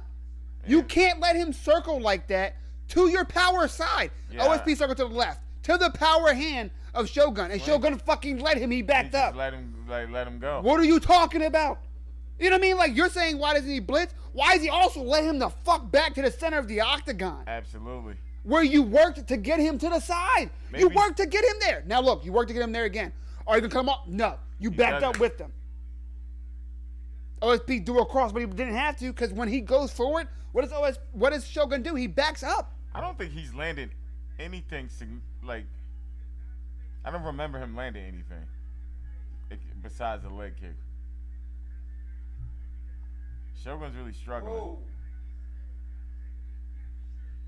You can't let him circle like that to your power side. Yeah. OSP circle to the left. To the power hand of Shogun. And Shogun fucking let him. He backed Just up. let him go. What are you talking about? You know what I mean? Like, you're saying, why doesn't he blitz? Why does he also let him the fuck back to the center of the octagon? Absolutely. Where you worked to get him to the side. You Maybe. worked to get him there. Now, look, you worked to get him there again. Are you going to cut him off? No. You backed up with them. OSP threw a cross, but he didn't have to, because when he goes forward, what does Shogun do? He backs up. I don't think he's landed anything I don't remember him landing anything besides a leg kick. Shogun's really struggling. Whoa.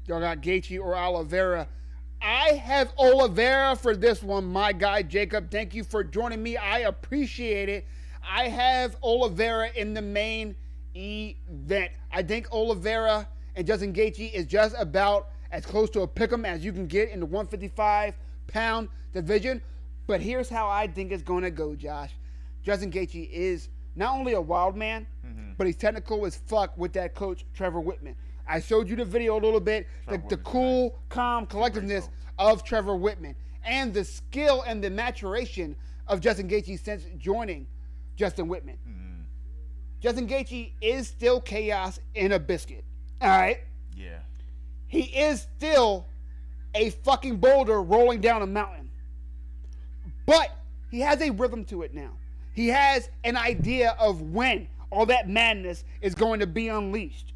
Y'all got Gaethje or Oliveira. I have Oliveira for this one, my guy Jacob. Thank you for joining me. I appreciate it. I have Oliveira in the main event. I think Oliveira and Justin Gaethje is just about as close to a pick'em as you can get in the 155-pound division. But here's how I think it's going to go, Josh. Justin Gaethje is not only a wild man, but he's technical as fuck with that coach, Trevor Whitman. I showed you the video a little bit, the cool, calm collectiveness of Trevor Whitman, and the skill and the maturation of Justin Gaethje since joining Justin Whitman. Justin Gaethje is still chaos in a biscuit. All right? Yeah. He is still a fucking boulder rolling down a mountain. But he has a rhythm to it now. He has an idea of when all that madness is going to be unleashed.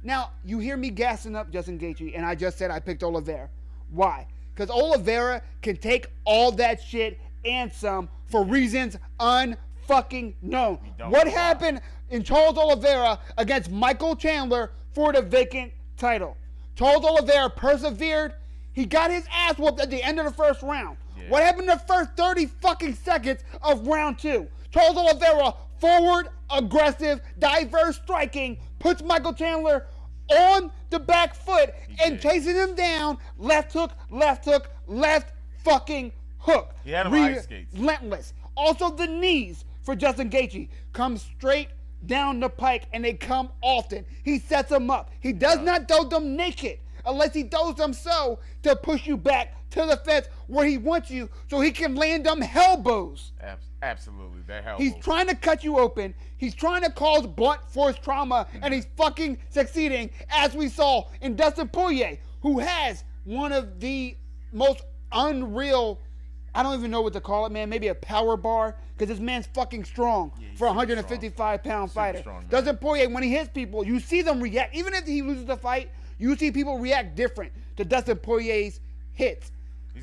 Now, you hear me gassing up Justin Gaethje, and I just said I picked Oliveira. Why? Because Oliveira can take all that shit and some for reasons unfucking known. What happened in Charles Oliveira against Michael Chandler for the vacant title? Charles Oliveira persevered. He got his ass whooped at the end of the first round. Yeah. What happened in the first 30 fucking seconds of round 2? Charles Oliveira, forward, aggressive, diverse striking, puts Michael Chandler on the back foot and chasing him down. Left hook, left fucking hook. He had him ice skates. Relentless. Also, the knees for Justin Gaethje come straight down the pike, and they come often. He sets them up. He does not throw them naked unless he throws them so to push you back to the fence where he wants you so he can land them elbows. Absolutely, that helps. He's trying to cut you open. He's trying to cause blunt force trauma, and he's fucking succeeding, as we saw in Dustin Poirier, who has one of the most unreal, I don't even know what to call it, man, maybe a power bar, because this man's fucking strong for a 155-pound fighter. Strong, Dustin Poirier, when he hits people, you see them react. Even if he loses the fight, you see people react different to Dustin Poirier's hits.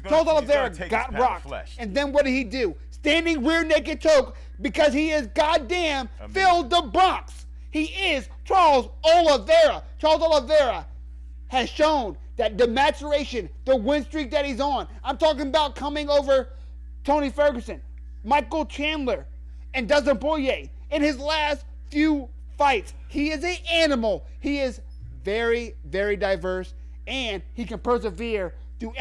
Charles Oliveira got rocked. And then what did he do? Standing rear naked choke because he is goddamn Phil the Bronx. He is Charles Oliveira. Charles Oliveira has shown that the maturation, the win streak that he's on. I'm talking about coming over Tony Ferguson, Michael Chandler, and Dustin Poirier in his last few fights. He is an animal. He is very, very diverse, and he can persevere through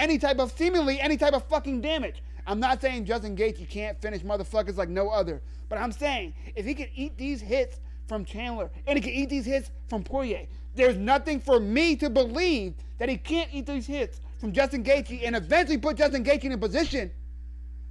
seemingly any type of fucking damage. I'm not saying Justin Gaethje can't finish motherfuckers like no other, but I'm saying if he can eat these hits from Chandler, and he can eat these hits from Poirier. There's nothing for me to believe that he can't eat these hits from Justin Gaethje and eventually put Justin Gaethje in a position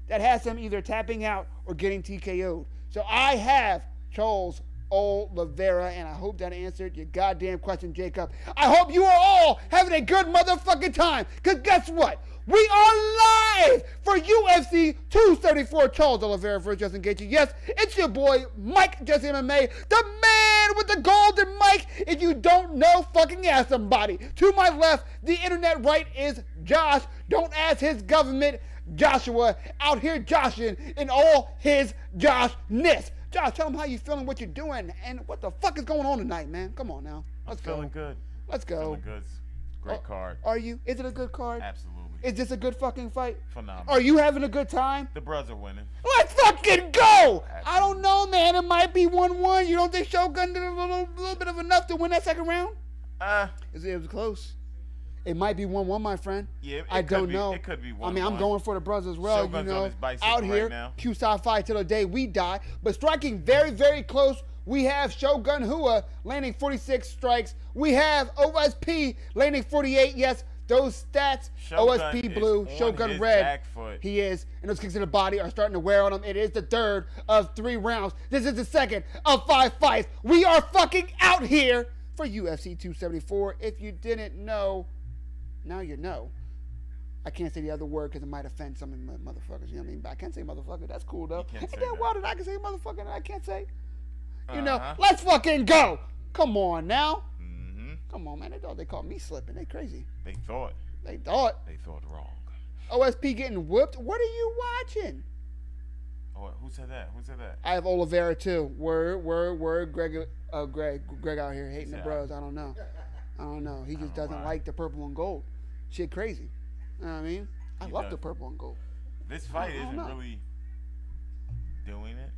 that has him either tapping out or getting TKO'd. So I have Charles Oliveira, and I hope that answered your goddamn question, Jacob. I hope you are all having a good motherfucking time, because guess what? We are live for UFC 234, Charles Oliveira versus Justin Gaethje. Yes, it's your boy, Mike Jesse MMA, the man with the golden mic. If you don't know, fucking ask somebody. To my left, the internet right, is Josh. Don't ask his government, Joshua, out here joshing in all his Joshness. Josh, tell them how you feeling, what you're doing, and what the fuck is going on tonight, man. Come on now. Let's go. Feeling good. Let's go. Feeling good. Great card. Are you? Is it a good card? Absolutely. Is this a good fucking fight? Phenomenal. Are you having a good time? The Bros are winning. Let's fucking go! Absolutely. I don't know, man. It might be 1-1. You don't think Shogun did a little bit of enough to win that second round? It was close. It might be 1-1, my friend. Yeah, I don't know. It could be 1-1. I mean, I'm going for the Bros as well. Shogun's you know, on his bicycle out here, right now. Q-Side fight till the day we die. But striking very, very close, we have Shogun Hua landing 46 strikes. We have OSP landing 48. Yes, those stats. Shogun OSP blue, is Shogun on his red. back foot. He is, and those kicks to the body are starting to wear on him. It is the third of 3 rounds. This is the second of 5 fights. We are fucking out here for UFC 274. If you didn't know, now you know. I can't say the other word because it might offend some of the motherfuckers. You know what I mean? But I can't say motherfucker. That's cool though. You can't Ain't say that that. wild that I can say motherfucker and I can't say? You know, Uh-huh. let's fucking go. Come on now. Mm-hmm. Come on, man. They thought they caught me slipping. They crazy. They thought wrong. OSP getting whooped. What are you watching? Oh, who said that? I have Oliveira too. Word. Greg out here hating the Yeah. bros. I don't know. He just doesn't why. like the purple and gold. Shit crazy. You know what I mean? I He love the does. purple and gold. This fight I don't isn't know. really doing it.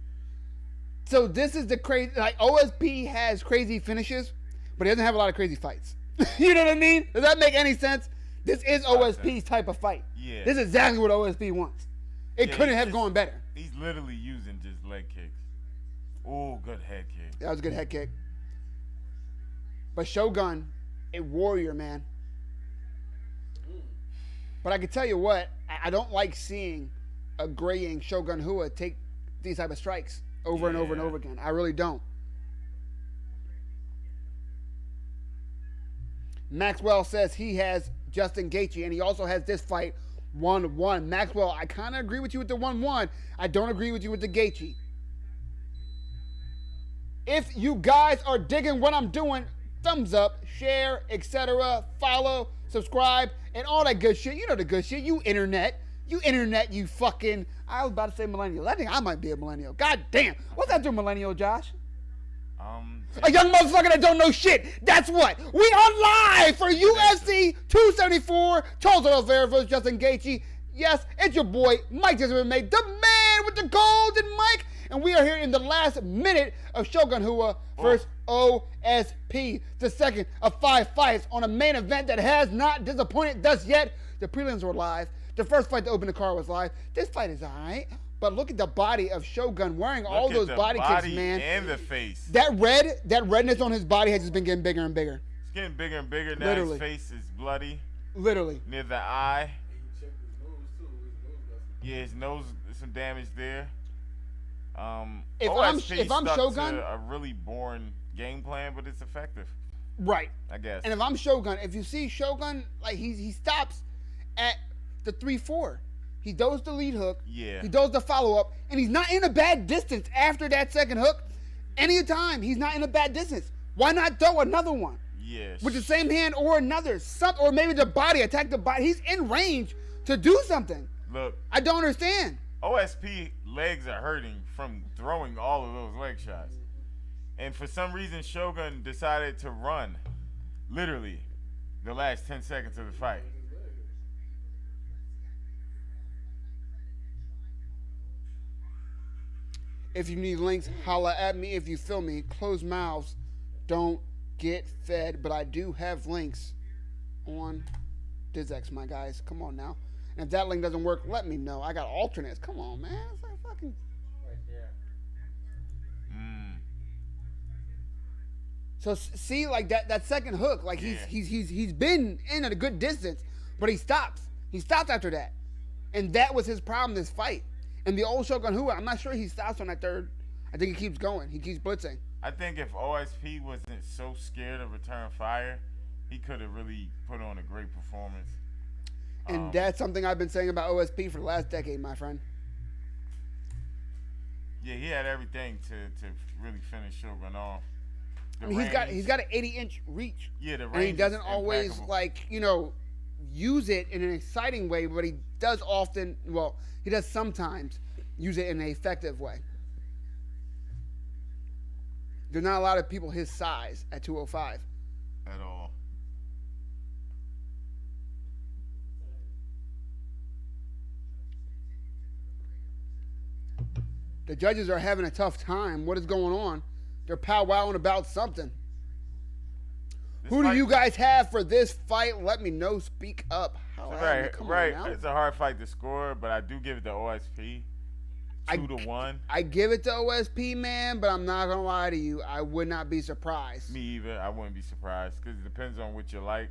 So this is the crazy, like OSP has crazy finishes, but he doesn't have a lot of crazy fights. You know what I mean? Does that make any sense? This is OSP's type of fight. Yeah. This is exactly what OSP wants. It Yeah, couldn't he's have just- gone better. He's literally using just leg kicks. Oh, good head kick. That was a good head kick. But Shogun, a warrior, man. But I can tell you what, I don't like seeing a graying Shogun Hua take these type of strikes over and over and Yeah. over again. I really don't. Maxwell says he has Justin Gaethje, and he also has this fight 1-1. Maxwell, I kind of agree with you with the 1-1. I don't agree with you with the Gaethje. If you guys are digging what I'm doing, thumbs up, share, etc., follow, subscribe, and all that good shit. You know the good shit. You internet, you fucking, I was about to say millennial. I think I might be a millennial. God damn. What's that to millennial, Josh? A young motherfucker that don't know shit. That's what. We are live for UFC 274. Charles Oliveira versus Justin Gaethje. Yes, it's your boy, Mike Jesse MMA, the man with the golden mic. And we are here in the last minute of Shogun Hua versus OSP. The second of 5 fights on a main event that has not disappointed thus yet. The prelims were live. The first fight to open the card was live. This fight is alright. But look at the body of Shogun wearing all those body kicks, man. And the face. That redness on his body has just been getting bigger and bigger. It's getting bigger and bigger. Now Literally. his face is bloody Literally. near the eye. And you check his nose too. His nose got some. Yeah, his nose, there's some damage there. If OSP I'm stuck Shogun, to a really boring game plan, but it's effective, right. I guess. And if I'm Shogun, if you see Shogun, like he stops at the 3-4. He does the lead hook. Yeah. He does the follow up, and he's not in a bad distance after that second hook. Anytime he's not in a bad distance. Why not throw another one Yeah. with the same hand or another, or maybe the body, attack the body. He's in range to do something. Look, I don't understand. OSP legs are hurting from throwing all of those leg shots. And for some reason, Shogun decided to run literally the last 10 seconds of the fight. If you need links, holla at me. If you feel me, closed mouths don't get fed. But I do have links on DizX, my guys. Come on now. And if that link doesn't work, let me know. I got alternates. Come on, man. It's like fucking. Right there. So see, like that second hook, like he's been in at a good distance, but he stops. He stops after that, and that was his problem this fight. And the old Shogun Rua, I'm not sure he stops on that third. I think he keeps going. He keeps blitzing. I think if OSP wasn't so scared of return fire, he could have really put on a great performance. And that's something I've been saying about OSP for the last decade, my friend. Yeah, he had everything to really finish Shogun off. I mean, he's got an 80-inch reach. Yeah, the range. And he doesn't always impeccable. use it in an exciting way, but he does often. Well, he does sometimes use it in an effective way. There's not a lot of people his size at 205. At all. The judges are having a tough time. What is going on? They're powwowing about something. Who do you guys have for this fight? Let me know. Speak up. Right. It's a hard fight to score, but I do give it to OSP. 2-1. I give it to OSP, man, but I'm not gonna lie to you. I would not be surprised. Me either. I wouldn't be surprised because it depends on what you like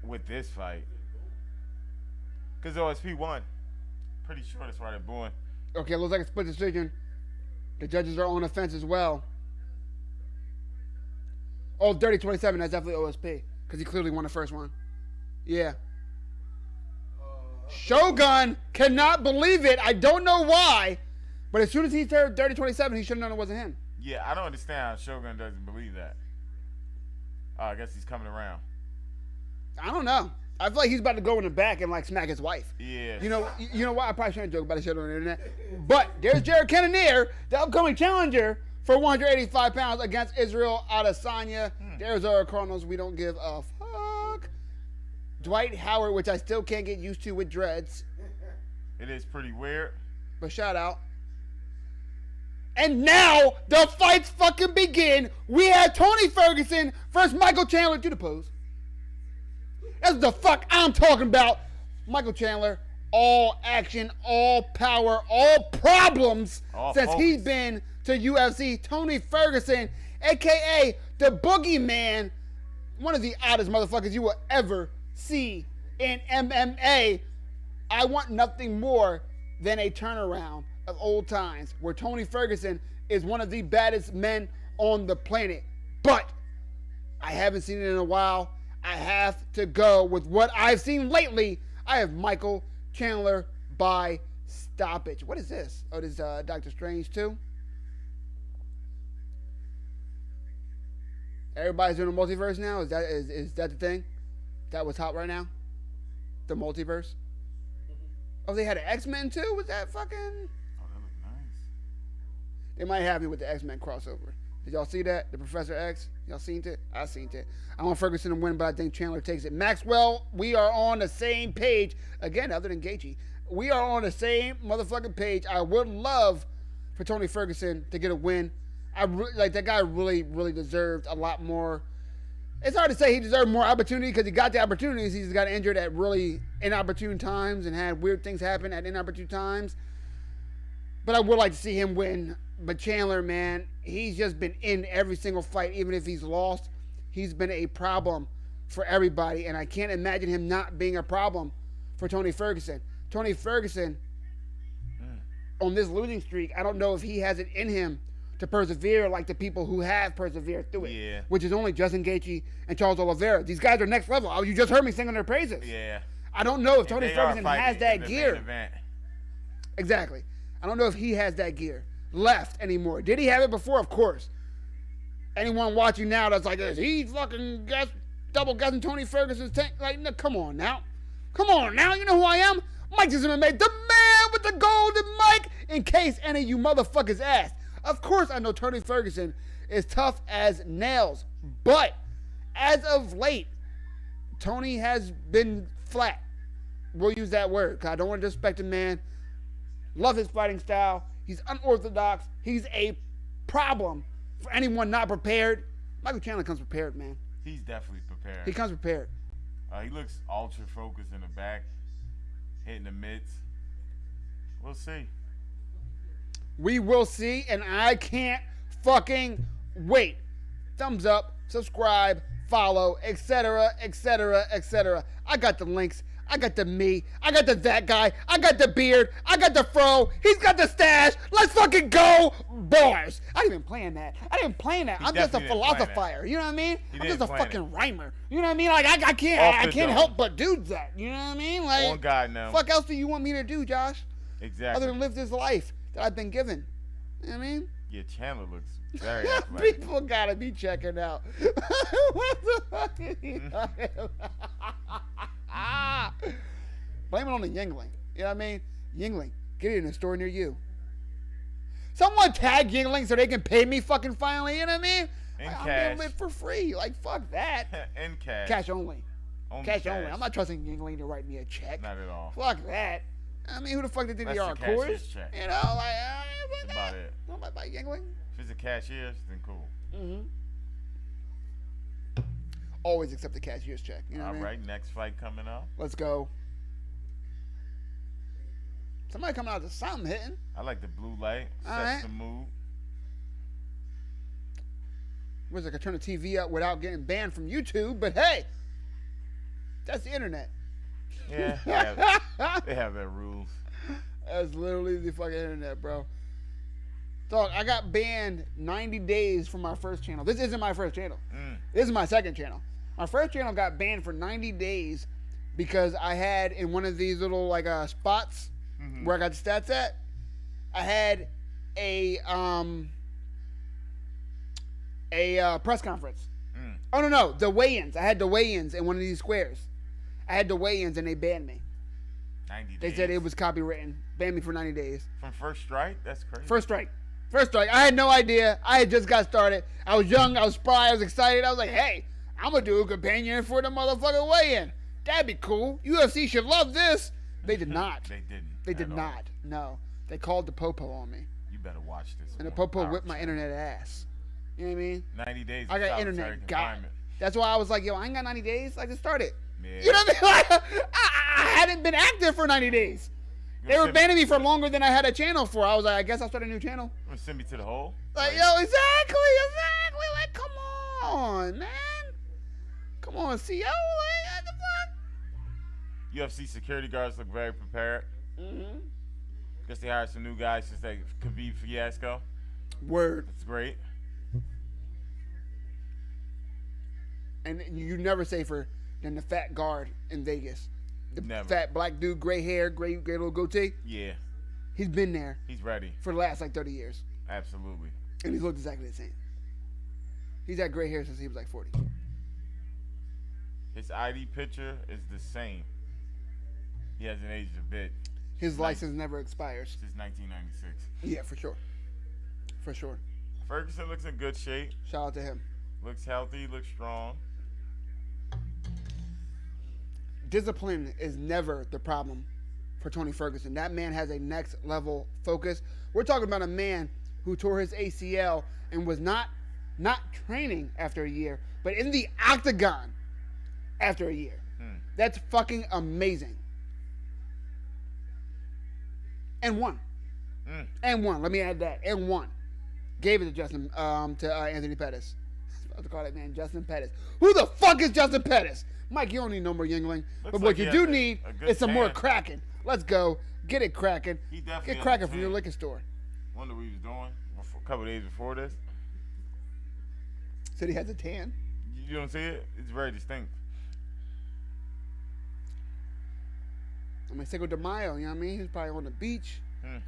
with this fight. Because OSP won. Pretty sure that's why they're booing. Okay, looks like a split decision. The judges are on the fence as well. Oh, 30-27. That's definitely OSP because he clearly won the first one. Yeah. Shogun cannot believe it. I don't know why, but as soon as he turned 30-27, he should have known it wasn't him. Yeah, I don't understand how Shogun doesn't believe that. I guess he's coming around. I don't know. I feel like he's about to go in the back and smack his wife. Yeah. You know what? I probably shouldn't joke about this shit on the internet. But there's Jared Cannonier, the upcoming challenger for 185 pounds against Israel Adesanya. There's our Cardinals. We don't give a fuck. Dwight Howard, which I still can't get used to with dreads. It is pretty weird. But shout out. And now the fights fucking begin. We have Tony Ferguson versus Michael Chandler. Do the pose. That's the fuck I'm talking about. Michael Chandler, all action, all power, all problems since he's been to UFC. Tony Ferguson, a.k.a. the Boogeyman, one of the oddest motherfuckers you will ever see in MMA. I want nothing more than a turnaround of old times where Tony Ferguson is one of the baddest men on the planet. But I haven't seen it in a while. I have to go with what I've seen lately. I have Michael Chandler by stoppage. What is this? Oh, this is Doctor Strange too? Everybody's doing a multiverse now? Is that the thing? That was hot right now? The multiverse? Oh, they had an X-Men too? Was that fucking... Oh, that looked nice. They might have me with the X-Men crossover. Did y'all see that? The Professor X? Y'all seen it? I seen it. I want Ferguson to win, but I think Chandler takes it. Maxwell, we are on the same page. Again, other than Gaethje. We are on the same motherfucking page. I would love for Tony Ferguson to get a win. That guy really, really deserved a lot more. It's hard to say he deserved more opportunity because he got the opportunities. He's got injured at really inopportune times and had weird things happen at inopportune times. But I would like to see him win. But Chandler, man, he's just been in every single fight. Even if he's lost, he's been a problem for everybody. And I can't imagine him not being a problem for Tony Ferguson. Tony Ferguson, on this losing streak, I don't know if he has it in him to persevere like the people who have persevered through it. Yeah. Which is only Justin Gaethje and Charles Oliveira. These guys are next level. Oh, you just heard me singing their praises. Yeah. I don't know if Tony Ferguson has that gear. Event. Exactly. I don't know if he has that gear left anymore. Did he have it before? Of course. Anyone watching now that's like, is he fucking double guessing Tony Ferguson's tank? Like, no, come on now. Come on now. You know who I am? Mike just made the man with the golden mic in case any of you motherfuckers asked. Of course I know Tony Ferguson is tough as nails. But as of late, Tony has been flat. We'll use that word because I don't want to disrespect him, man. Love his fighting style. He's unorthodox. He's a problem for anyone not prepared. Michael Chandler comes prepared, man. He's definitely prepared. He comes prepared. He looks ultra focused in the back, hitting the mids. We'll see. We will see, and I can't fucking wait. thumbs up, subscribe, follow, etc., etc., etc. I got the links. I got the me. I got the that guy. I got the beard. I got the fro. He's got the stash. Let's fucking go. Bars. I didn't even plan that. I'm just a philosopher. You know what I mean? I'm just a fucking rhymer. You know what I mean? Like I can't help but do that. You know what I mean? Like, on God now. Fuck else do you want me to do, Josh? Exactly. Other than live this life that I've been given. You know what I mean? Your channel looks very athletic. People gotta be checking out. What the fuck is he talking about? Blame it on the Yingling. You know what I mean? Yingling, get it in a store near you. Someone tag Yingling so they can pay me fucking finally. You know what I mean? In I'm cash. gonna live for free. Like fuck that. In cash. Cash only. Cash Only. I'm not trusting Yingling to write me a check. Not at all. Fuck that. I mean, who the fuck did the That's the course? cashier's check. You know, like That's about it. Nobody buy Yingling. If it's a cashier's, then cool. Mm-hmm. Always accept the cashier's check. You know what I mean? Right, next fight coming up. Let's go. Somebody coming out to something hitting. I like the blue light. All Sets right. the mood. Wish I could turn the TV up without getting banned from YouTube, but hey, that's the internet. Yeah, they have their rules. That's literally the fucking internet, bro. Dog, I got banned 90 days from my first channel. This isn't my first channel. This is my second channel. My first channel got banned for 90 days because I had in one of these little like spots where I got the stats at, I had a press conference. Oh no, the weigh-ins. I had the weigh-ins in one of these squares. I had the weigh-ins and they banned me. 90 days. They said it was copywritten. Banned me for 90 days. From first strike? That's crazy. First strike. I had no idea. I had just got started. I was young. I was spry. I was excited. I was like, hey, I'm going to do a companion for the motherfucking weigh-in. That'd be cool. UFC should love this. They did not. They didn't. They did not. No. They called the popo on me. You better watch this. And the popo whipped my internet ass. You know what I mean? 90 days. I got solitary internet God. confinement. That's why I was like, yo, I ain't got 90 days. I just started. Yeah. You know what I mean? Like, I hadn't been active for 90 days. They were banning me for longer than I had a channel for. I was like, I guess I'll start a new channel. You want to send me to the hole? Like, yo, exactly. Like, come on, man. Come on, CO. Like, what the fuck? UFC security guards look very prepared. Mm-hmm. Guess they hired some new guys since that Khabib fiasco. Word. That's great. And you never safer than the fat guard in Vegas. The Never. fat black dude, gray hair, gray little goatee. Yeah. He's been there He's ready. for the last like 30 years. Absolutely. And he's looked exactly the same. He's had gray hair since he was like 40. His ID picture is the same. He hasn't aged a bit. His license never expires. Since 1996. Yeah, for sure. For sure. Ferguson looks in good shape. Shout out to him. Looks healthy. Looks strong. Discipline is never the problem for Tony Ferguson. That man has a next level focus. We're talking about a man who tore his ACL and was not training after a year, but in the octagon after a year. That's fucking amazing. And won. And won. Let me add that. And won. Gave it to Justin, to Anthony Pettis. I was about to call that man Justin Pettis. Who the fuck is Justin Pettis? Mike, you don't need no more Yingling. But what you do need is some more cracking. Let's go. Get it cracking. Get cracking from your liquor store. Wonder what he was doing a couple days before this. Said he has a tan. You don't see it? It's very distinct. I mean, Cinco de Mayo, you know what I mean? He's probably on the beach,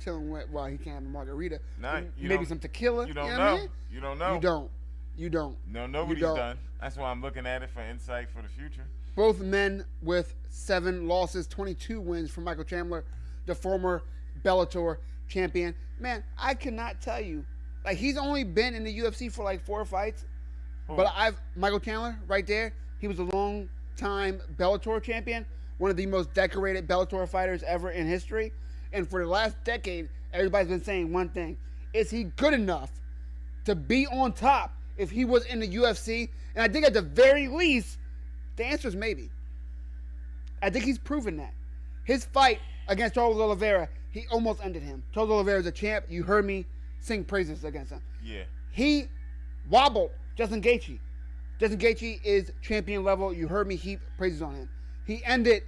chilling with, well, he can't have a margarita. Nah, maybe some tequila. You don't know. know. What I mean? You don't know. You don't. No, nobody's done. That's why I'm looking at it for insight for the future. Both men with 7 losses, 22 wins for Michael Chandler, the former Bellator champion. Man, I cannot tell you. Like, he's only been in the UFC for like 4 fights. Who? But Michael Chandler, right there, he was a long-time Bellator champion, one of the most decorated Bellator fighters ever in history. And for the last decade, everybody's been saying one thing. Is he good enough to be on top if he was in the UFC? And I think at the very least, the answer is maybe. I think he's proven that. His fight against Charles Oliveira, he almost ended him. Charles Oliveira is a champ. You heard me sing praises against him. Yeah. He wobbled Justin Gaethje. Justin Gaethje is champion level. You heard me heap praises on him. He ended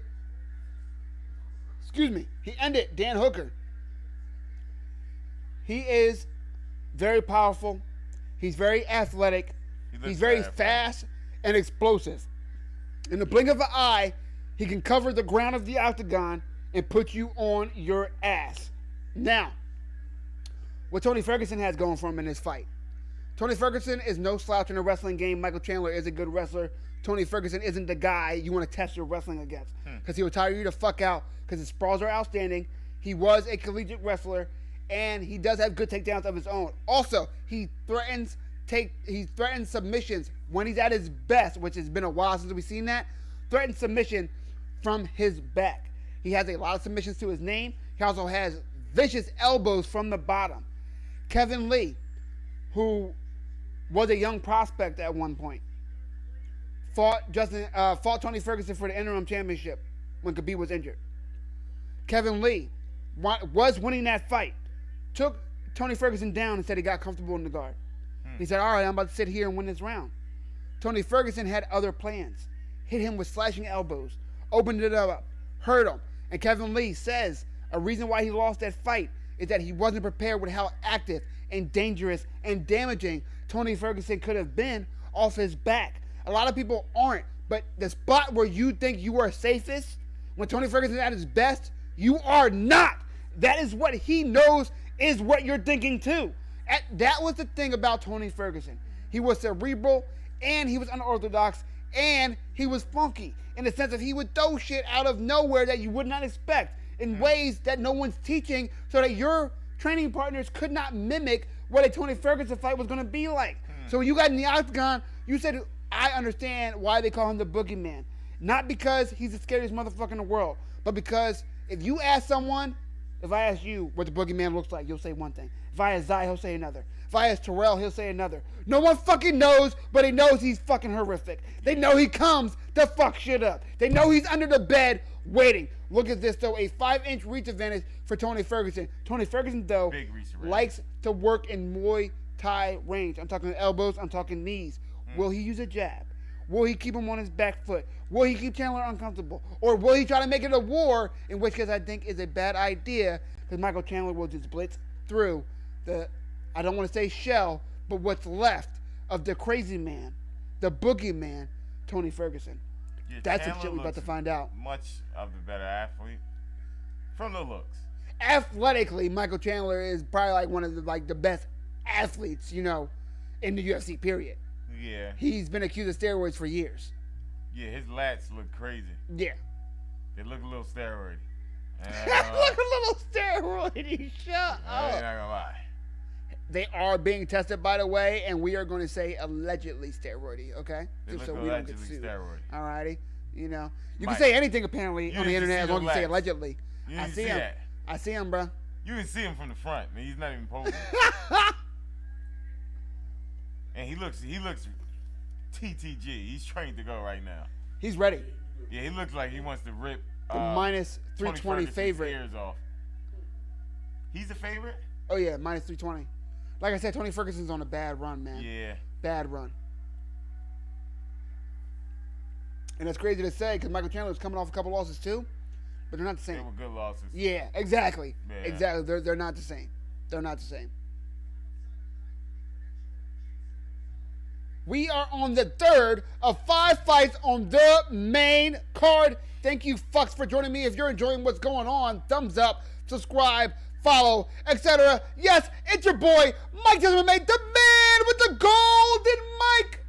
Dan Hooker. He is very powerful. He's very athletic. He's very fast and explosive. In the blink of an eye, he can cover the ground of the octagon and put you on your ass. Now, what Tony Ferguson has going for him in this fight. Tony Ferguson is no slouch in the wrestling game. Michael Chandler is a good wrestler. Tony Ferguson isn't the guy you want to test your wrestling against because he will tire you the fuck out because his sprawls are outstanding. He was a collegiate wrestler, and he does have good takedowns of his own. Also, he threatens submissions when he's at his best, which has been a while since we've seen that. Threatens submission from his back. He has a lot of submissions to his name. He also has vicious elbows from the bottom. Kevin Lee, who was a young prospect at one point, fought Tony Ferguson for the interim championship when Khabib was injured. Kevin Lee was winning that fight, took Tony Ferguson down and said he got comfortable in the guard. He said, all right, I'm about to sit here and win this round. Tony Ferguson had other plans. Hit him with slashing elbows, opened it up, hurt him. And Kevin Lee says a reason why he lost that fight is that he wasn't prepared with how active and dangerous and damaging Tony Ferguson could have been off his back. A lot of people aren't, but the spot where you think you are safest, when Tony Ferguson is at his best, you are not. That is what he knows is what you're thinking too. That was the thing about Tony Ferguson. He was cerebral, and he was unorthodox, and he was funky in the sense that he would throw shit out of nowhere that you would not expect in ways that no one's teaching so that your training partners could not mimic what a Tony Ferguson fight was going to be like. So when you got in the octagon, you said, I understand why they call him the boogeyman. Not because he's the scariest motherfucker in the world, but because if you ask someone, if I ask you what the boogeyman looks like, you'll say one thing. If I ask Zai, he'll say another. If I ask Terrell, he'll say another. No one fucking knows, but he knows he's fucking horrific. They know he comes to fuck shit up. They know he's under the bed waiting. Look at this, though. A 5-inch reach advantage for Tony Ferguson. Tony Ferguson, though, likes to work in Muay Thai range. I'm talking elbows. I'm talking knees. Will he use a jab? Will he keep him on his back foot? Will he keep Chandler uncomfortable? Or will he try to make it a war, in which case I think is a bad idea, because Michael Chandler will just blitz through the, I don't want to say shell, but what's left of the crazy man, the boogeyman, Tony Ferguson. Yeah, that's Chandler the shit we're about to find out. Much of the better athlete from the looks. Athletically, Michael Chandler is probably like one of the best athletes, in the UFC, period. Yeah. He's been accused of steroids for years. Yeah, his lats look crazy. Yeah. They look a little steroidy. Look a little steroidy. Shut up. I'm not gonna lie. They are being tested, by the way, and we are going to say allegedly steroidy, okay? They Just look so we don't get allegedly sued. steroidy. Alrighty? You can Mike, say anything apparently you on the didn't internet see as long as the you say lats. allegedly. You I didn't see see him. that. I see him, bro. You didn't see him from the front. Man, he's not even posing. And he looks TTG. He's trained to go right now. He's ready. Yeah, he looks like he wants to rip The minus 320 favorite. ears off. He's the favorite? Oh, yeah, minus 320. Like I said, Tony Ferguson's on a bad run, man. Yeah. Bad run. And that's crazy to say because Michael Chandler's coming off a couple losses too, but they're not the same. They were good losses. Yeah, exactly. Yeah. Exactly. They're not the same. They're not the same. We are on the third of 5 fights on the main card. Thank you, fucks, for joining me. If you're enjoying what's going on, thumbs up, subscribe, follow, etc. Yes, it's your boy, Mike Gentleman, the man with the golden mic.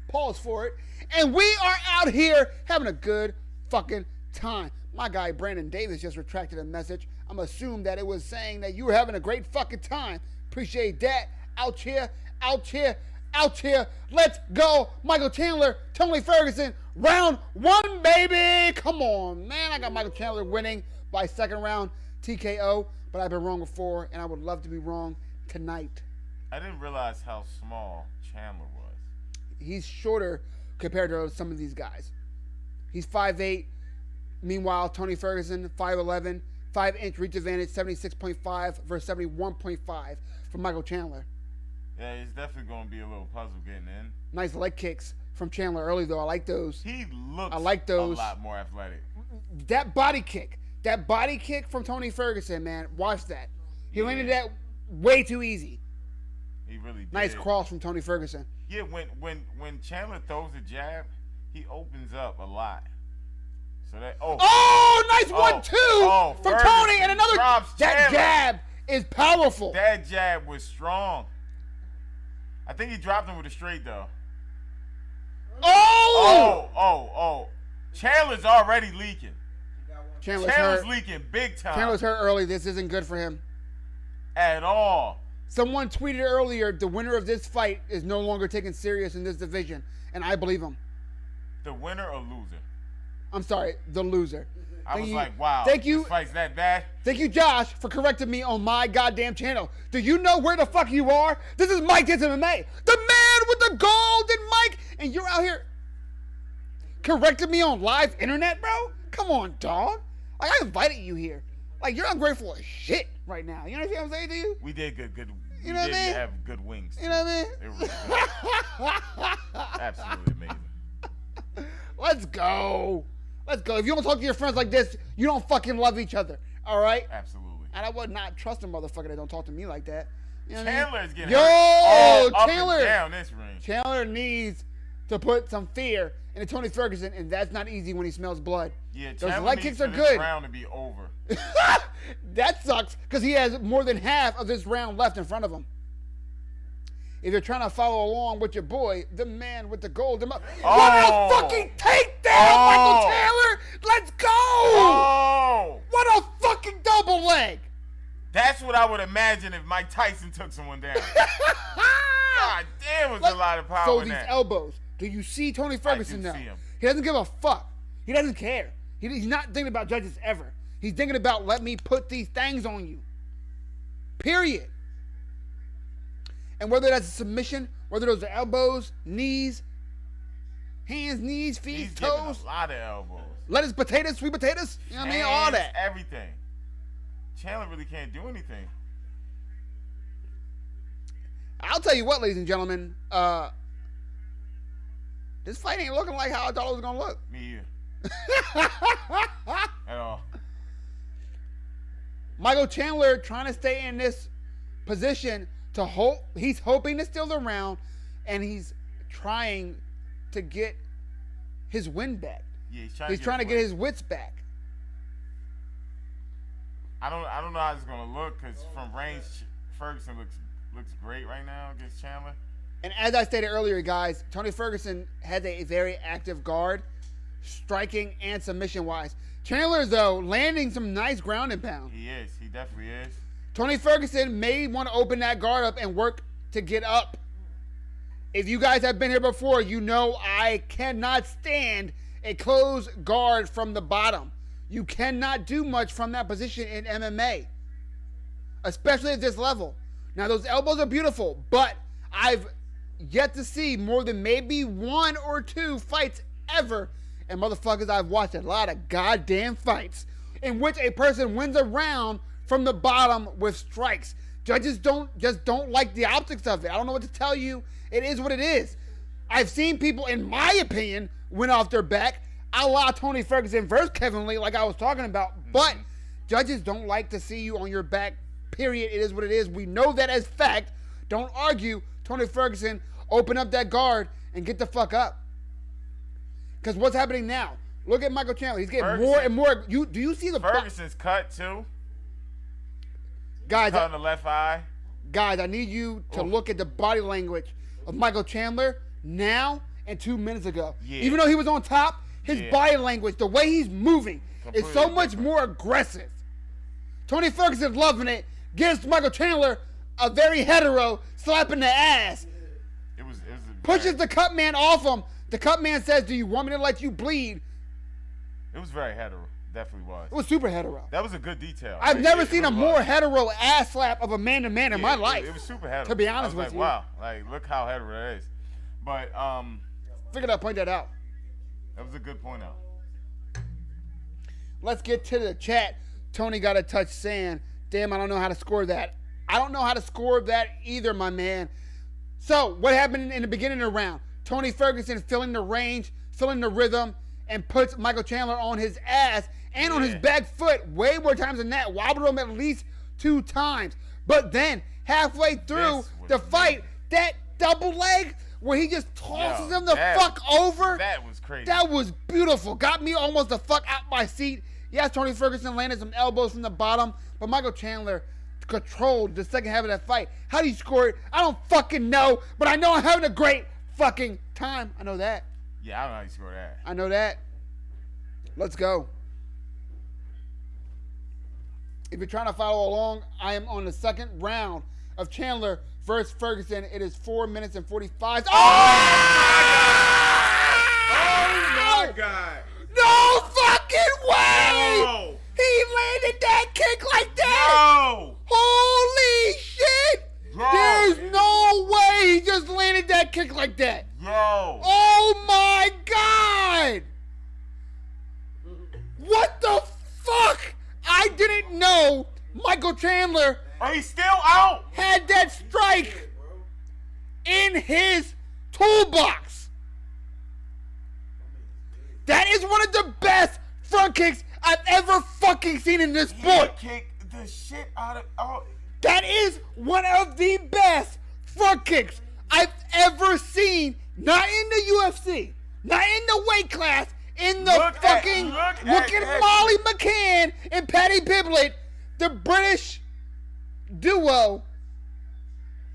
Pause for it. And we are out here having a good fucking time. My guy, Brandon Davis, just retracted a message. I'm assuming that it was saying that you were having a great fucking time. Appreciate that. Out here, out here, out here. Let's go. Michael Chandler, Tony Ferguson, round 1, baby. Come on, man. I got Michael Chandler winning by second round TKO, but I've been wrong before, and I would love to be wrong tonight. I didn't realize how small Chandler was. He's shorter compared to some of these guys. He's 5'8". Meanwhile, Tony Ferguson, 5'11", 5-inch reach advantage, 76.5 versus 71.5 for Michael Chandler. Yeah, it's definitely going to be a little puzzle getting in. Nice leg kicks from Chandler early, though. I like those. He looks I like those. a lot more athletic. That body kick from Tony Ferguson, man. Watch that. He landed that way too easy. He really did. Nice cross from Tony Ferguson. Yeah, when Chandler throws a jab, he opens up a lot. So that nice 1-2 from Ferguson Tony and another. drops That Chandler. jab is powerful. That jab was strong. I think he dropped him with a straight though. Oh! Chandler's already leaking. Chandler's Chandler's hurt. leaking big time. Chandler's hurt early. This isn't good for him. At all. Someone tweeted earlier, the winner of this fight is no longer taken serious in this division, and I believe him. The winner or loser? I'm sorry, the loser. I was like, wow. Thank you. This fight's that bad? Thank you, Josh, for correcting me on my goddamn channel. Do you know where the fuck you are? This is Mike Dance MMA, the man with the golden mic, and you're out here correcting me on live internet, bro? Come on, dog. Like, I invited you here. Like, you're ungrateful as shit right now. You know what I'm saying to you? We did good. You know what I mean? Have good wings. You know what I mean? They were really good. Absolutely amazing. Let's go. Let's go. If you don't talk to your friends like this, you don't fucking love each other. All right? Absolutely. And I would not trust a motherfucker that don't talk to me like that. You know what I mean? Chandler's getting Yo, hurt all Chandler. up and down this ring. Chandler needs to put some fear into Tony Ferguson, and that's not easy when he smells blood. Yeah, those Chandler leg needs kicks are for this good. round to be over. That sucks because he has more than half of this round left in front of him. If you're trying to follow along with your boy, the man with the golden. What a fucking takedown, Michael Taylor! Let's go! Oh! What a fucking double leg! That's what I would imagine if Mike Tyson took someone down. God damn, was a lot of power so in these that. elbows. Do you see Tony Ferguson now? see him. He doesn't give a fuck. He doesn't care. He's not thinking about judges ever. He's thinking about, let me put these things on you. Period. And whether that's a submission, whether those are elbows, knees, hands, knees, feet, He's toes, giving a lot of elbows. lettuce, potatoes, sweet potatoes, you know what I mean? All that. Everything. Chandler really can't do anything. I'll tell you what, ladies and gentlemen, this fight ain't looking like how I thought it was going to look. Me either. At all. Michael Chandler trying to stay in this position to hope. He's hoping to steal the round, and he's trying to get his win back. Yeah, He's trying to get his wits back. I don't know how it's gonna look because from range, Ferguson looks great right now against Chandler. And as I stated earlier, guys, Tony Ferguson has a very active guard, striking and submission wise. Chandler, though, landing some nice ground and pound. He is. He definitely is. Tony Ferguson may want to open that guard up and work to get up. If you guys have been here before, you know I cannot stand a closed guard from the bottom. You cannot do much from that position in MMA, especially at this level. Now, those elbows are beautiful, but I've yet to see more than maybe one or two fights ever. And motherfuckers, I've watched a lot of goddamn fights in which a person wins a round from the bottom with strikes. Judges don't like the optics of it. I don't know what to tell you. It is what it is. I've seen people, in my opinion, win off their back, a la Tony Ferguson versus Kevin Lee, like I was talking about. But judges don't like to see you on your back, period. It is what it is. We know that as fact. Don't argue. Tony Ferguson, open up that guard and get the fuck up. Because what's happening now? Look at Michael Chandler. He's getting more and more. Do you see the Ferguson's cut too? Guys, cut on the left eye. Guys, I need you to look at the body language of Michael Chandler now and 2 minutes ago. Yeah. Even though he was on top, his body language, the way he's moving, is so much more aggressive. Tony Ferguson loving it. Gives Michael Chandler a very hetero slap in the ass. It was pushes the cut man off him. The cut man says, "Do you want me to let you bleed?" It was very hetero. Definitely was. It was super hetero. That was a good detail. I've never seen a more hetero ass slap of a man to man in my life. It was super hetero. To be honest with like, you. wow, like look how hetero that is. But figured I'd point that out. That was a good point out. Let's get to the chat. Tony got to touch sand. Damn, I don't know how to score that. I don't know how to score that either, my man. So, what happened in the beginning of the round? Tony Ferguson feeling the range, feeling the rhythm, and puts Michael Chandler on his ass and on his back foot way more times than that. Wobbled him at least 2 times. But then, halfway through the fight, that double leg where he just tosses him the fuck over. That was crazy. That was beautiful. Got me almost the fuck out my seat. Yes, Tony Ferguson landed some elbows from the bottom, but Michael Chandler controlled the second half of that fight. How do you score it? I don't fucking know, but I know I'm having a great fucking time. I know that. Yeah, I don't know how you score that. I know that. Let's go. If you're trying to follow along, I am on the second round of Chandler versus Ferguson. It is 4 minutes and 45. Oh my God! No fucking way! No! He landed that kick like that! No! Holy shit! Yo. There's no way he just landed that kick like that. Yo! Oh my God! What the fuck? I didn't know Michael Chandler Are you still out? had that strike in his toolbox. That is one of the best front kicks I've ever fucking seen in this sport. He kicked the shit out of. Oh. That is one of the best front kicks I've ever seen. Not in the UFC, not in the weight class, in the Look at Molly McCann and Patty Pimblett, the British duo.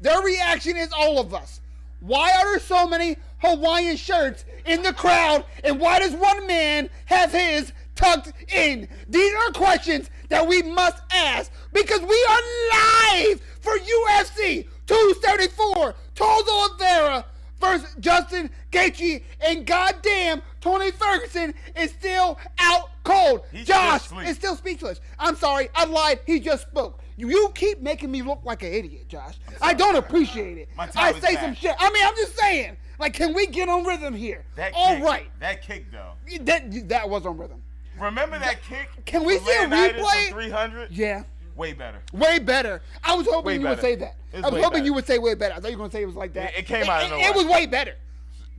Their reaction is all of us. Why are there so many Hawaiian shirts in the crowd, and why does one man have his tucked in? These are questions that we must ask because we are live for UFC 234. Charles Oliveira versus Justin Gaethje, and goddamn, Tony Ferguson is still out cold. Josh is still speechless. I'm sorry, I lied. He just spoke. You keep making me look like an idiot, Josh. I don't appreciate it. I say some shit. I mean, I'm just saying. Like, can we get on rhythm here? All right. That kick, though. That was on rhythm. Remember that kick? Can we see a replay? 300? Yeah. Way better. Way better. I was hoping you would say that. I was hoping you would say way better. I thought you were going to say it was like that. It came out of nowhere. It was way better.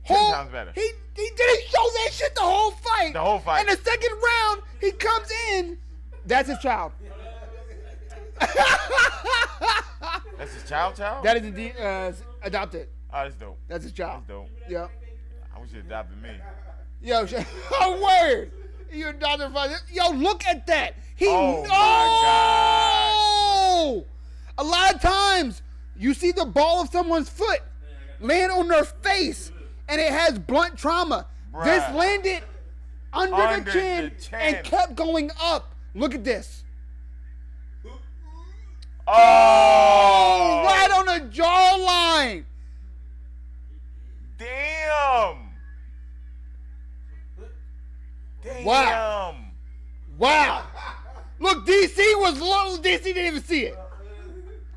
10 times better. He didn't show that shit the whole fight. The whole fight. In the second round, he comes in. That's his child. That's his child? That is indeed adopted. Oh, that's dope. That's his child. That's dope. Yep. I wish you adopted me. Yo, oh, word. You adopted father. Yo, look at that. Oh, my God. A lot of times, you see the ball of someone's foot land on their face, and it has blunt trauma. Bruh. This landed under the chin and kept going up. Look at this. Oh! Right on the jawline. Damn. Wow. Look, DC was low. DC didn't even see it.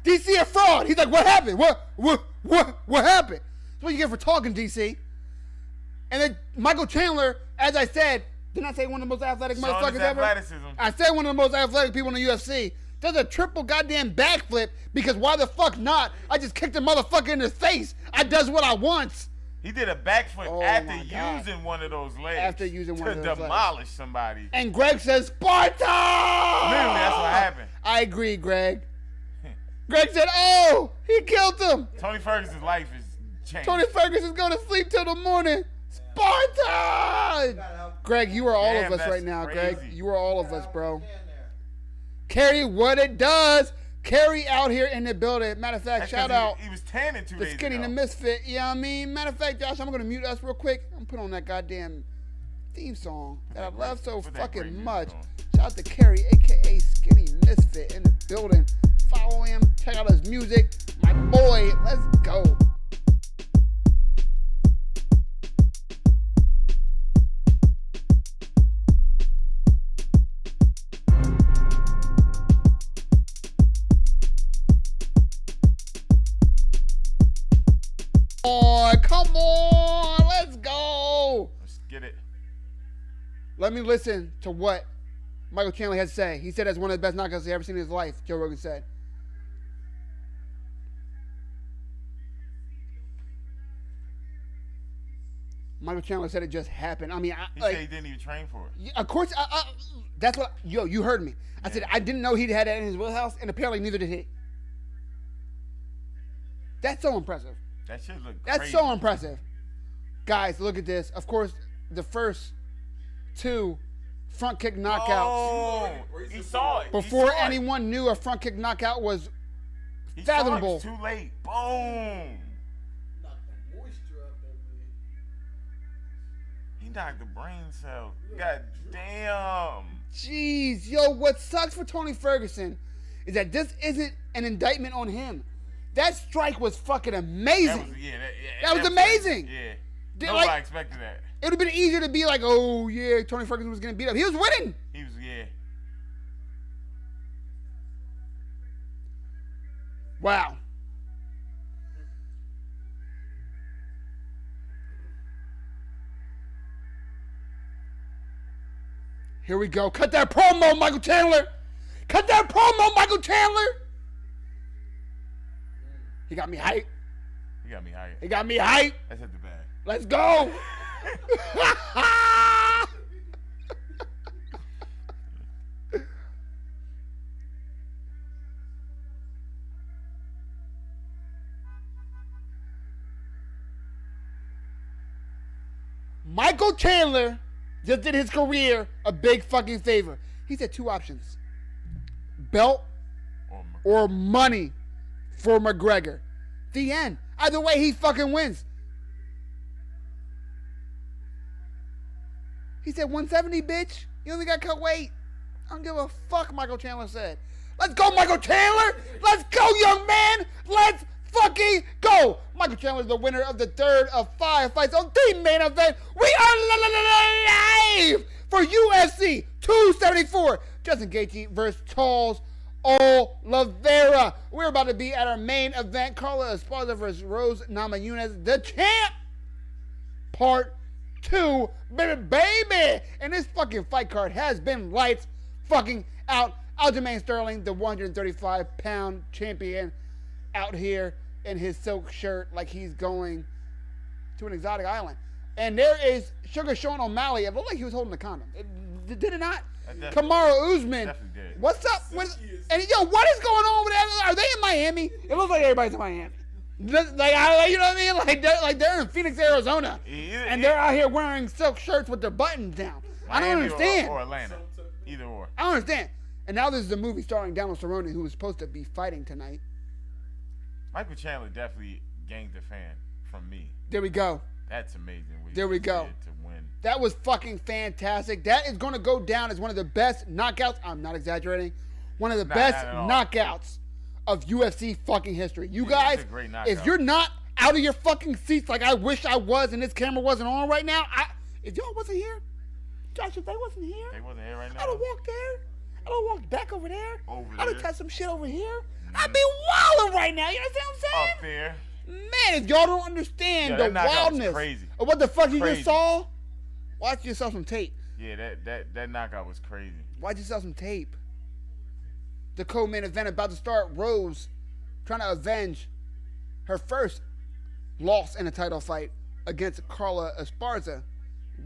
DC a fraud. He's like, what happened? What happened? That's what you get for talking, DC. And then Michael Chandler, as I said, didn't I say one of the most athletic motherfuckers ever? I said one of the most athletic people in the UFC. Does a triple goddamn backflip because why the fuck not? I just kicked a motherfucker in the face. I does what I want. He did a backflip after using one of those legs. To demolish somebody. And Greg says, Sparta! Literally, that's what happened. I agree, Greg. Greg said, oh, he killed him. Tony Ferguson's life is changed. Tony Ferguson's going to sleep till the morning. Sparta! Greg, you are all of us right now, crazy. Greg. You are all of us, bro. Carry what it does. Carry out here in the building. Matter of fact, shout out. He was tanning 2 days ago. The Skinny the Misfit. You know what I mean? Matter of fact, Josh, I'm going to mute us real quick. I'm putting on that goddamn theme song that I love so fucking much. Shout out to Carrie, a.k.a. Skinny Misfit in the building. Follow him. Check out his music. My boy, let's go. Come on, let's go. Let's get it. Let me listen to what Michael Chandler has to say. He said that's one of the best knockouts he's ever seen in his life, Joe Rogan said. Michael Chandler said it just happened. I mean, He said he didn't even train for it. yeah, of course. That's what. Yo, you heard me. I said I didn't know he'd had that in his wheelhouse, and apparently neither did he. That's so impressive. That shit look That's crazy. so impressive. Guys, look at this. Of course, the first two front kick knockouts. Oh, he saw it. Before anyone knew a front kick knockout was He fathomable. Saw it. It's too late. Boom. Knocked the moisture out that man. He knocked the brain cell. God damn. Jeez, yo, what sucks for Tony Ferguson is that this isn't an indictment on him. That strike was fucking amazing. That was amazing. Yeah. Did, Nobody like, expected that. It would have been easier to be like, oh, yeah, Tony Ferguson was going to beat up. He was winning. He was, yeah. Wow. Here we go. Cut that promo, Michael Chandler. Cut that promo, Michael Chandler. He got me hyped. He got me hyped. He got me hyped. Let's hit the bag. Let's go. Michael Chandler just did his career a big fucking favor. He said two options: belt or money for McGregor. The end. Either way, he fucking wins. He said 170, bitch. You only got cut weight. I don't give a fuck, Michael Chandler said. Let's go, Michael Chandler. Let's go, young man. Let's fucking go. Michael Chandler is the winner of the third of 5 fights on the main event. We are live for UFC 274. Justin Gaethje versus Charles Oliveira. We're about to be at our main event. Carla Esparza versus Rose Namajunas, the champ. Part 2, baby. And this fucking fight card has been lights fucking out. Aljamain Sterling, the 135-pound champion, out here in his silk shirt like he's going to an exotic island. And there is Sugar Sean O'Malley. It looked like he was holding a condom. Did it not? Kamaru Usman. Definitely did. What's up? And yo, what is going on with that? Are they in Miami? It looks like everybody's in Miami. Like, you know what I mean? Like they're in Phoenix, Arizona, and they're out here wearing silk shirts with their buttons down. I don't understand. Or Atlanta. Either or. I don't understand. And now this is a movie starring Donald Cerrone, who was supposed to be fighting tonight. Michael Chandler definitely gained a fan from me. There we go. That's amazing. There we go. To win. That was fucking fantastic. That is going to go down as one of the best knockouts. I'm not exaggerating. One of the best knockouts of UFC fucking history. You guys, if you're not out of your fucking seats like I wish I was and this camera wasn't on right now, if y'all wasn't here, Josh, if they wasn't here, right now. I'd have walked there. I'd have walked back over there. I'd have touched some shit over here. Mm-hmm. I'd be wilding right now. You understand what I'm saying? Up there. Man, if y'all don't understand the wildness of what the fuck you just saw, watch yourself some tape. Yeah, that knockout was crazy. Watch yourself some tape. The co-main event about to start. Rose trying to avenge her first loss in a title fight against Carla Esparza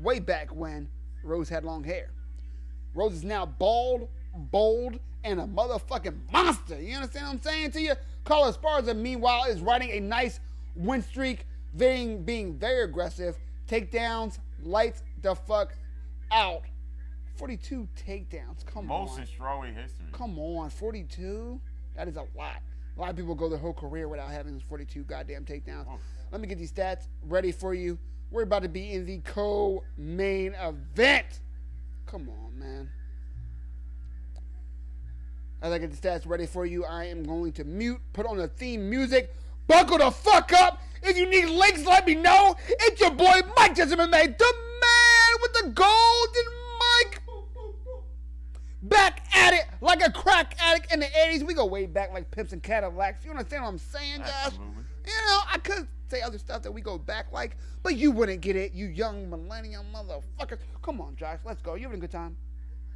way back when Rose had long hair. Rose is now bald, bold, and a motherfucking monster. You understand what I'm saying to you? Carla Esparza, meanwhile, is riding a nice win streak, being very aggressive. Takedowns, lights the fuck out. 42 takedowns. Come on. Most in strawweight history. Come on, 42? That is a lot. A lot of people go their whole career without having those 42 goddamn takedowns. Let me get these stats ready for you. We're about to be in the co-main event. Come on, man. As I get the stats ready for you, I am going to put on the theme music. Buckle the fuck up. If you need links, let me know. It's your boy, Mike Jessup, the man with the golden mic. Back at it like a crack addict in the 80s. We go way back like Pips and Cadillacs. You understand what I'm saying, Josh? Absolutely. You know, I could say other stuff that we go back like, but you wouldn't get it, you young millennial motherfuckers. Come on, Josh, let's go. You having a good time?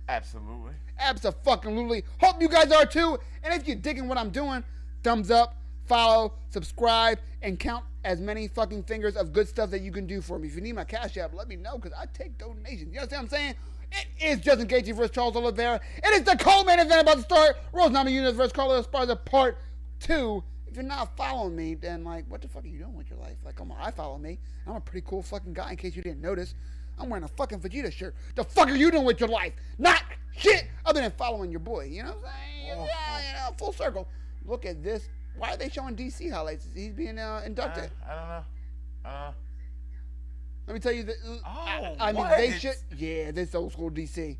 Absolutely. Abso-fucking-lutely. Hope you guys are too. And if you're digging what I'm doing, thumbs up, follow, subscribe, and count as many fucking fingers of good stuff that you can do for me. If you need my Cash App, let me know because I take donations. You understand what I'm saying? It is Justin Gaethje versus Charles Oliveira. It is the co-main event about to start. Rose Namajunas versus Carlos Esparza Part 2. If you're not following me, then, like, what the fuck are you doing with your life? Like, come on, I follow me. I'm a pretty cool fucking guy, in case you didn't notice. I'm wearing a fucking Vegeta shirt. The fuck are you doing with your life? Not shit other than following your boy. You know what I'm saying? Oh. Yeah, full circle. Look at this. Why are they showing DC highlights? He's being inducted. I don't know. Let me tell you that. I mean, what? they should. Yeah, this old school DC.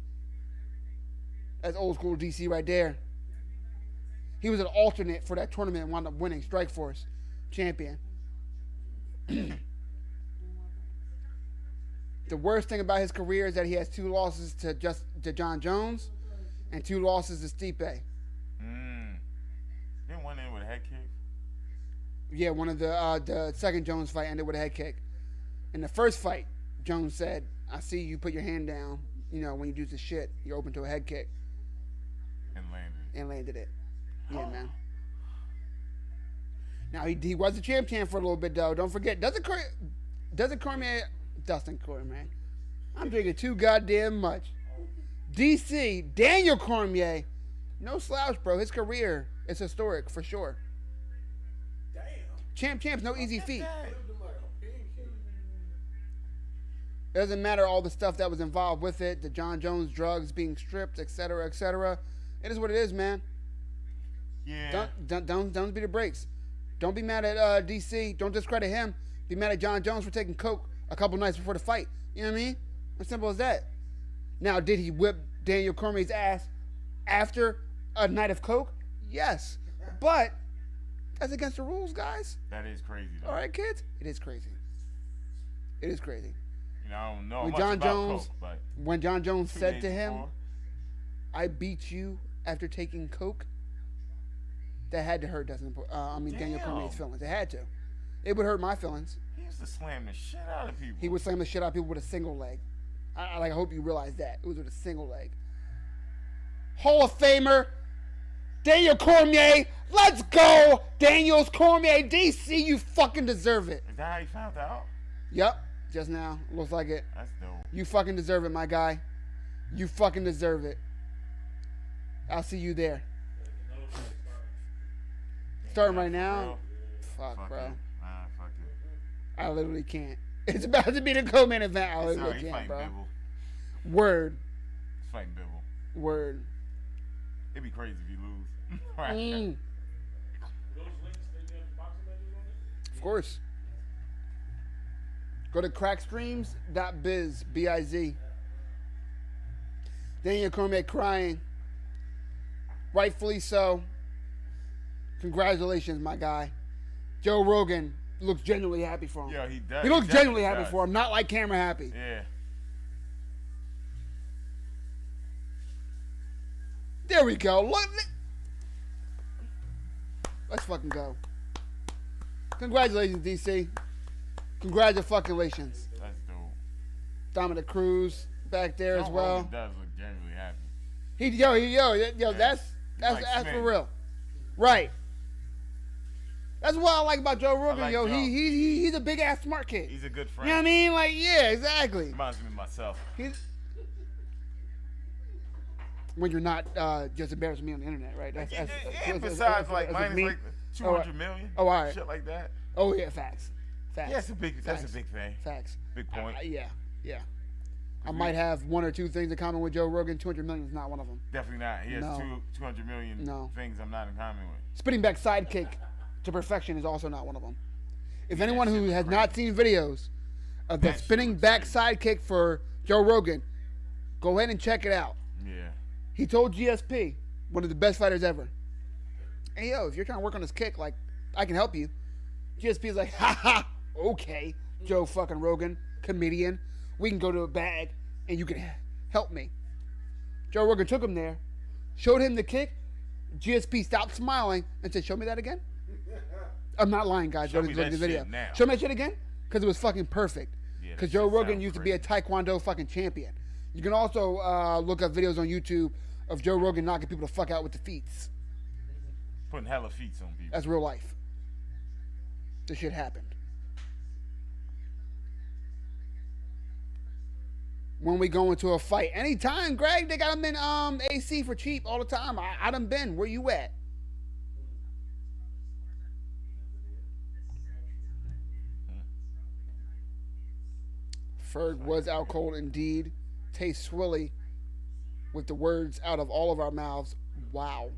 That's old school DC right there. He was an alternate for that tournament and wound up winning Strikeforce champion. The worst thing about his career is that he has 2 losses to John Jones and 2 losses to Stipe. Didn't one end with a head kick? Yeah, one of the second Jones fight ended with a head kick. In the first fight, Jones said, "I see you put your hand down. You know, when you do this shit, you're open to a head kick." And landed it. Yeah, man. Now, he was a champion for a little bit, though. Don't forget, Dustin Cormier. I'm drinking too goddamn much. DC, Daniel Cormier. No slouch, bro. His career is historic, for sure. Damn. Champ's no easy feat. Lived him like a pig. It doesn't matter all the stuff that was involved with it, the John Jones drugs being stripped, etc., etc. It is what it is, man. Yeah. Don't be the brakes. Don't be mad at DC. Don't discredit him. Be mad at John Jones for taking coke a couple nights before the fight. You know what I mean? As simple as that. Now, did he whip Daniel Cormier's ass after a night of coke? Yes. But that's against the rules, guys. That is crazy, though. All right, kids? It is crazy. It is crazy. You know, I don't know When much John about Jones, coke, but when John Jones 2 said days to him, before, "I beat you after taking coke," that had to hurt Daniel Cormier's feelings. It had to. It would hurt my feelings. he used to slam the shit out of people. He would slam the shit out of people with a single leg. I hope you realize that. It was with a single leg. Hall of Famer, Daniel Cormier. Let's go. Daniels Cormier. DC, you fucking deserve it. Is that how you found out? Yep. Just now. Looks like it. That's dope. You fucking deserve it, my guy. You fucking deserve it. I'll see you there. Starting right now? Fuck, bro. It. Nah, fuck it. I literally can't. It's about to be the co-main event. I Sorry, literally he's can't, fighting bro. Bibble. Word. He's fighting Bibble. Word. It'd be crazy if you lose. Right. Mm. Those links, they have boxing matches on it? Of course. Go to crackstreams.biz, B-I-Z. Daniel Cormier crying. Rightfully so. Congratulations, my guy. Joe Rogan looks genuinely happy for him. Yeah, he does. He looks genuinely happy does. for him, not like camera happy. Yeah. There we go. Look. Let's fucking go. Congratulations, DC. Congratulations. That's dope. Dominic Cruz back there Joe as well. Rogan does look genuinely happy. Yo, that's like for Smith. real. Right. That's what I like about Joe Rogan, like yo. Joe. He's a big ass smart kid. He's a good You friend. know what I mean? Like, yeah, exactly. Reminds me of myself. When you're not just embarrassing me on the internet, right? Besides, like, that's mine me. is like 200 million. Oh, all right. Shit like that. Oh yeah, facts. Yeah, that's a big thing. Facts. Big point. Yeah. I might have 1 or 2 things in common with Joe Rogan. 200 million is not one of them. Definitely not. He has No. 200 million No. things I'm not in common with. Spitting back sidekick to perfection is also not one of them. If anyone shit who was has crazy. not seen videos of the That shit spinning was back crazy. sidekick for Joe Rogan, go ahead and check it out. Yeah. He told GSP, one of the best fighters ever, "Hey yo, if you're trying to work on this kick, like I can help you." GSP is like, "Ha ha, okay, Joe fucking Rogan, comedian, we can go to a bag and you can help me." Joe Rogan took him there, showed him the kick. GSP stopped smiling and said, "Show me that again." I'm not lying, guys. Show Go me to the that video. shit now. Show me that shit again, because it was fucking perfect. Yeah, Because that Joe shit Rogan sounds used to be a crazy. Taekwondo fucking champion. You can also look up videos on YouTube of Joe Rogan knocking people the fuck out with the feet. Putting hella feet on people. That's real life. this shit happened. When we go into a fight, anytime, Greg, they got them in AC for cheap all the time. I done been. Where you at? Ferg was out cold indeed. Tastes swilly with the words out of all of our mouths. Wow.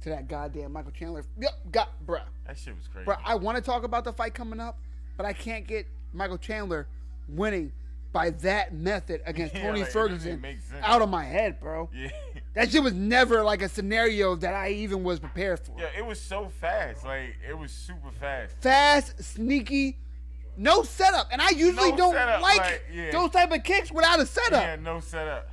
To that goddamn Michael Chandler. Yep, bruh. That shit was crazy. Bruh, I want to talk about the fight coming up, but I can't get Michael Chandler winning by that method against Tony Ferguson out of my head, bro. Yeah. That shit was never like a scenario that I even was prepared for. Yeah, it was so fast. Like, it was super fast. Fast, sneaky, no setup. And I usually don't like those type of kicks without a setup. Yeah, no setup.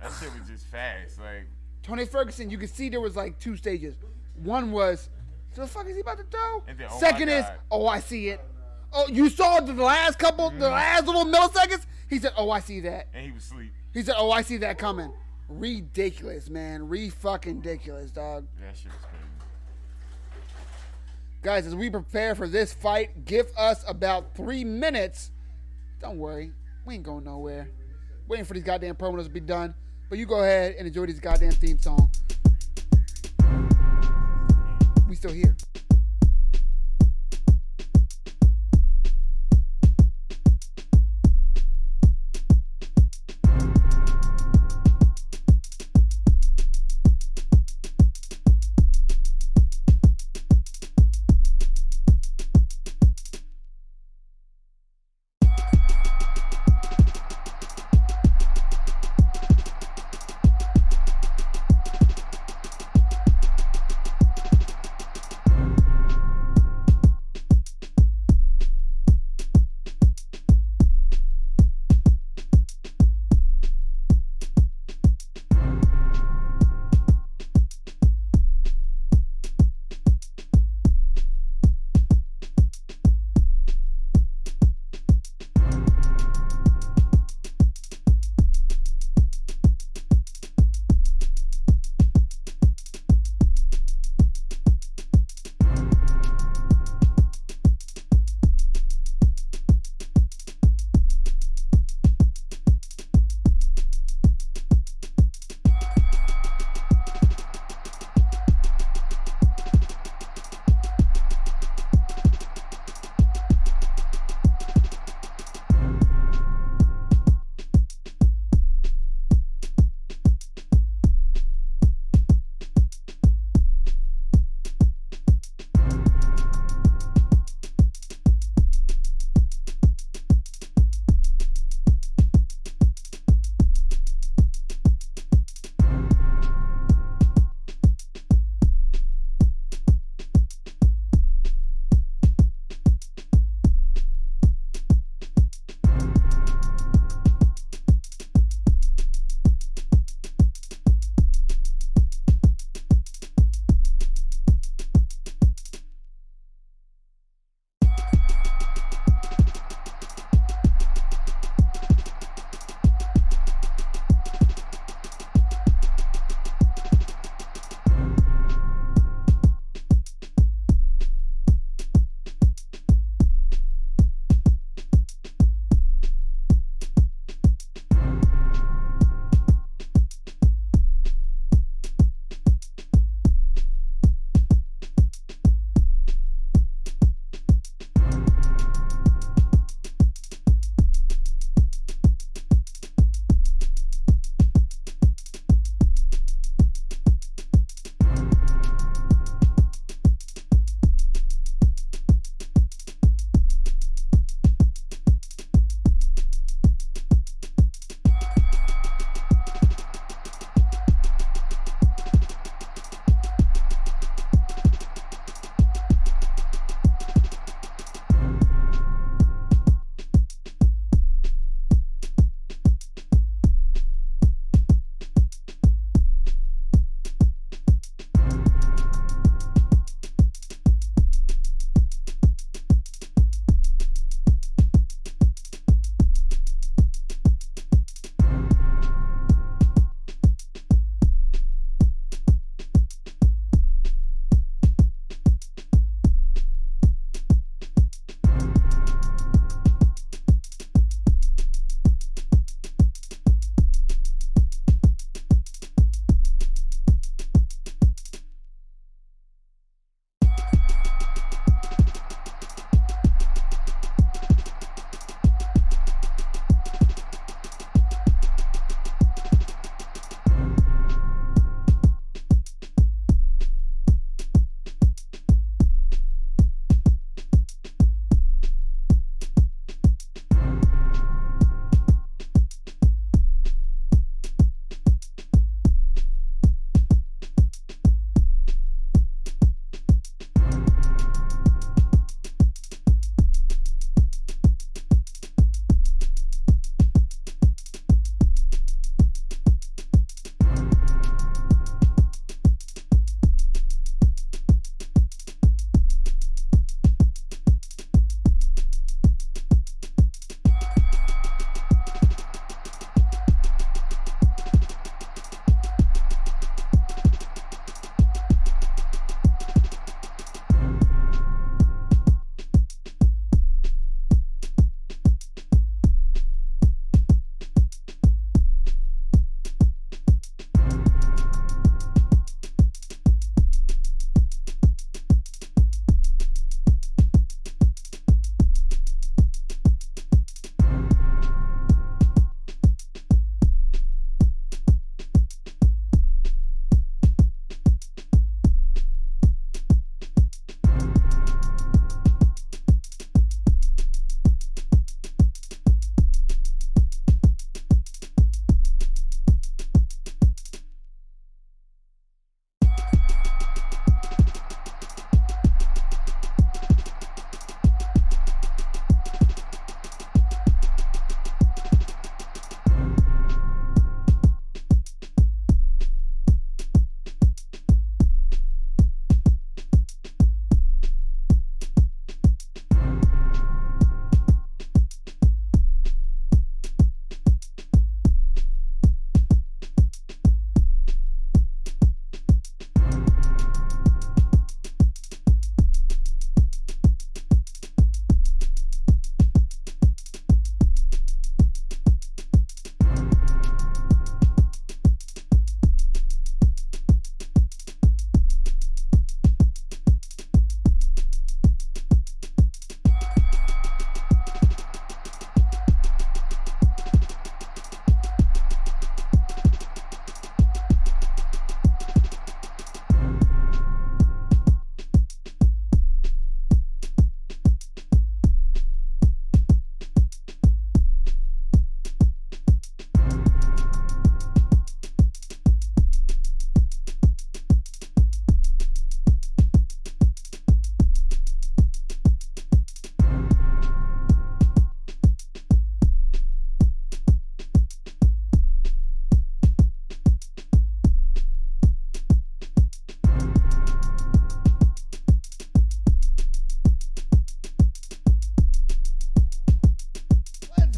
That shit was just fast. Like, Tony Ferguson, you could see there was like two stages. One was, so the fuck is he about to throw? And then, oh Second my is, God. oh, I see it. Oh, you saw the last couple, the last little milliseconds? He said, oh, I see that. And he was asleep. He said, oh, I see that coming. Ridiculous, man. Re-fucking-diculous, dog. That shit was crazy. Guys, as we prepare for this fight, give us about 3 minutes. Don't worry. We ain't going nowhere. Waiting for these goddamn promos to be done. But you go ahead and enjoy this goddamn theme song. We still here.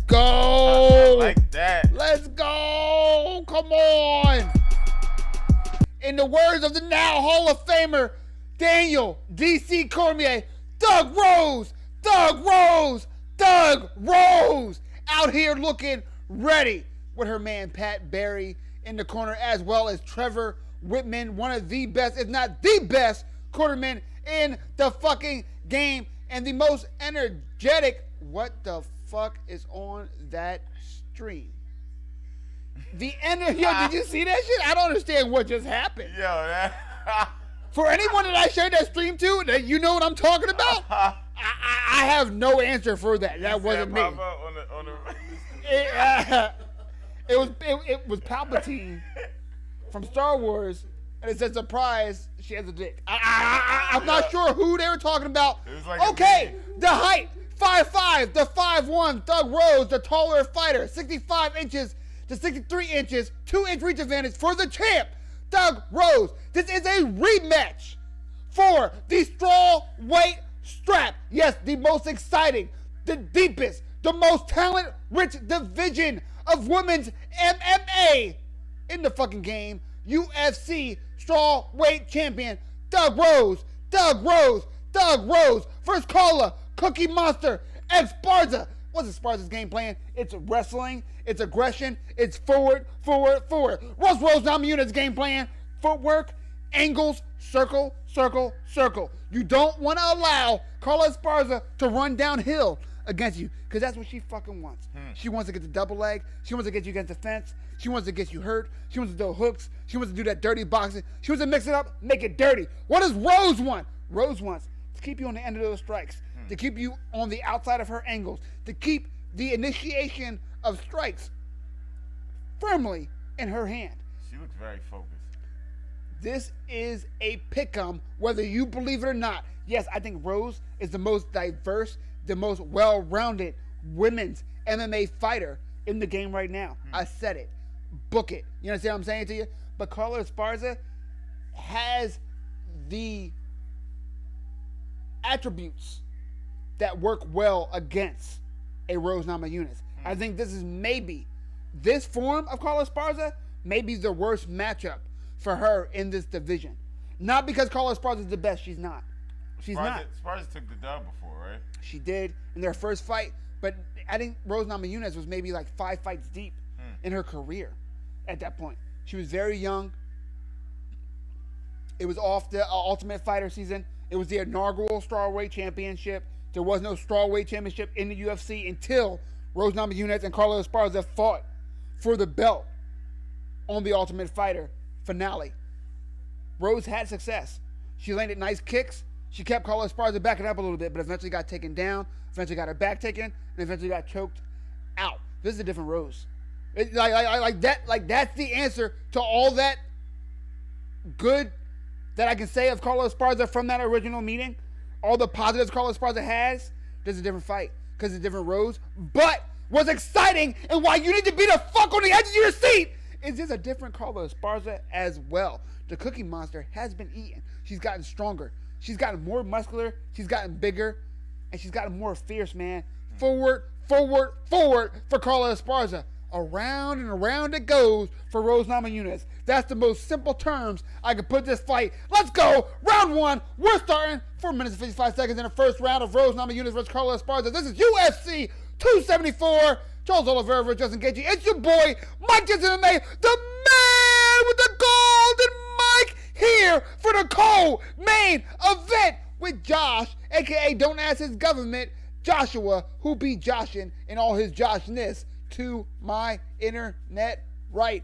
go. Like that. Let's go. Come on. In the words of the now Hall of Famer, Daniel D.C. Cormier, Doug Rose out here looking ready with her man Pat Barry in the corner, as well as Trevor Whitman, one of the best, if not the best, quartermen in the fucking game, and the most energetic. What the fuck is on that stream? Yo, did you see that shit? I don't understand what just happened. Yo, that. For anyone that I shared that stream to, that you know what I'm talking about, I have no answer for that. That wasn't me. It was Palpatine from Star Wars, and it said, "Surprise, she has a dick." I'm not sure who they were talking about. Like okay, the height, 5'5", the 5'1", Doug Rose, the taller fighter, 65 inches to 63 inches, 2-inch reach advantage for the champ, Doug Rose. This is a rematch for the strawweight strap. Yes, the most exciting, the deepest, the most talent-rich division of women's MMA in the fucking game. UFC strawweight champion Doug Rose versus Carla Cookie Monster Esparza. What's Esparza's game plan? It's wrestling, it's aggression, it's forward. What's Rose Namajunas' game plan? Footwork, angles, circle. You don't want to allow Carla Esparza to run downhill against you, because that's what she fucking wants. She wants to get the double leg. She wants to get you against the fence. She wants to get you hurt. She wants to do hooks. She wants to do that dirty boxing. She wants to mix it up, make it dirty. What does Rose want? Rose wants to keep you on the end of those strikes, to keep you on the outside of her angles, to keep the initiation of strikes firmly in her hand. She looks very focused. This is a pick'em, whether you believe it or not. Yes, I think Rose is the most diverse, the most well-rounded women's MMA fighter in the game right now. I said it. Book it. You understand what I'm saying to you? But Carla Esparza has the attributes that work well against a Rose Namajunas. I think this form of Carla Esparza may be the worst matchup for her in this division. Not because Carla Esparza is the best. She's not. Esparza took the dub before, right? She did in their first fight, but I think Rose Namajunas was maybe like 5 fights deep in her career at that point. She was very young. It was off the Ultimate Fighter season. It was the inaugural strawweight championship. There was no strawweight championship in the UFC until Rose Namajunas and Carla Esparza fought for the belt on the Ultimate Fighter finale. Rose had success. She landed nice kicks. She kept Carla Esparza backing up a little bit, but eventually got taken down, eventually got her back taken, and eventually got choked out. This is a different Rose. That's the answer to all that good that I can say of Carla Esparza from that original meeting. All the positives Carla Esparza has. There's a different fight because it's a different Rose. But what's exciting and why you need to be the fuck on the edge of your seat is there's a different Carla Esparza as well. The Cookie Monster has been eaten. She's gotten stronger. She's gotten more muscular. She's gotten bigger. And she's gotten more fierce, man. Forward for Carla Esparza. Around and around it goes for Rose Namajunas. That's the most simple terms I could put this fight. Let's go. Round 1. We're starting 4 minutes and 55 seconds in the first round of Rose Namajunas versus Carla Esparza. This is UFC 274. Charles Oliveira versus Justin Gaethje. It's your boy, Mike Jensen MMA, the man with the golden mic, here for the co-main event with Josh, a.k.a. Don't Ask His Government, Joshua, who be Joshin in all his Joshness to my internet right.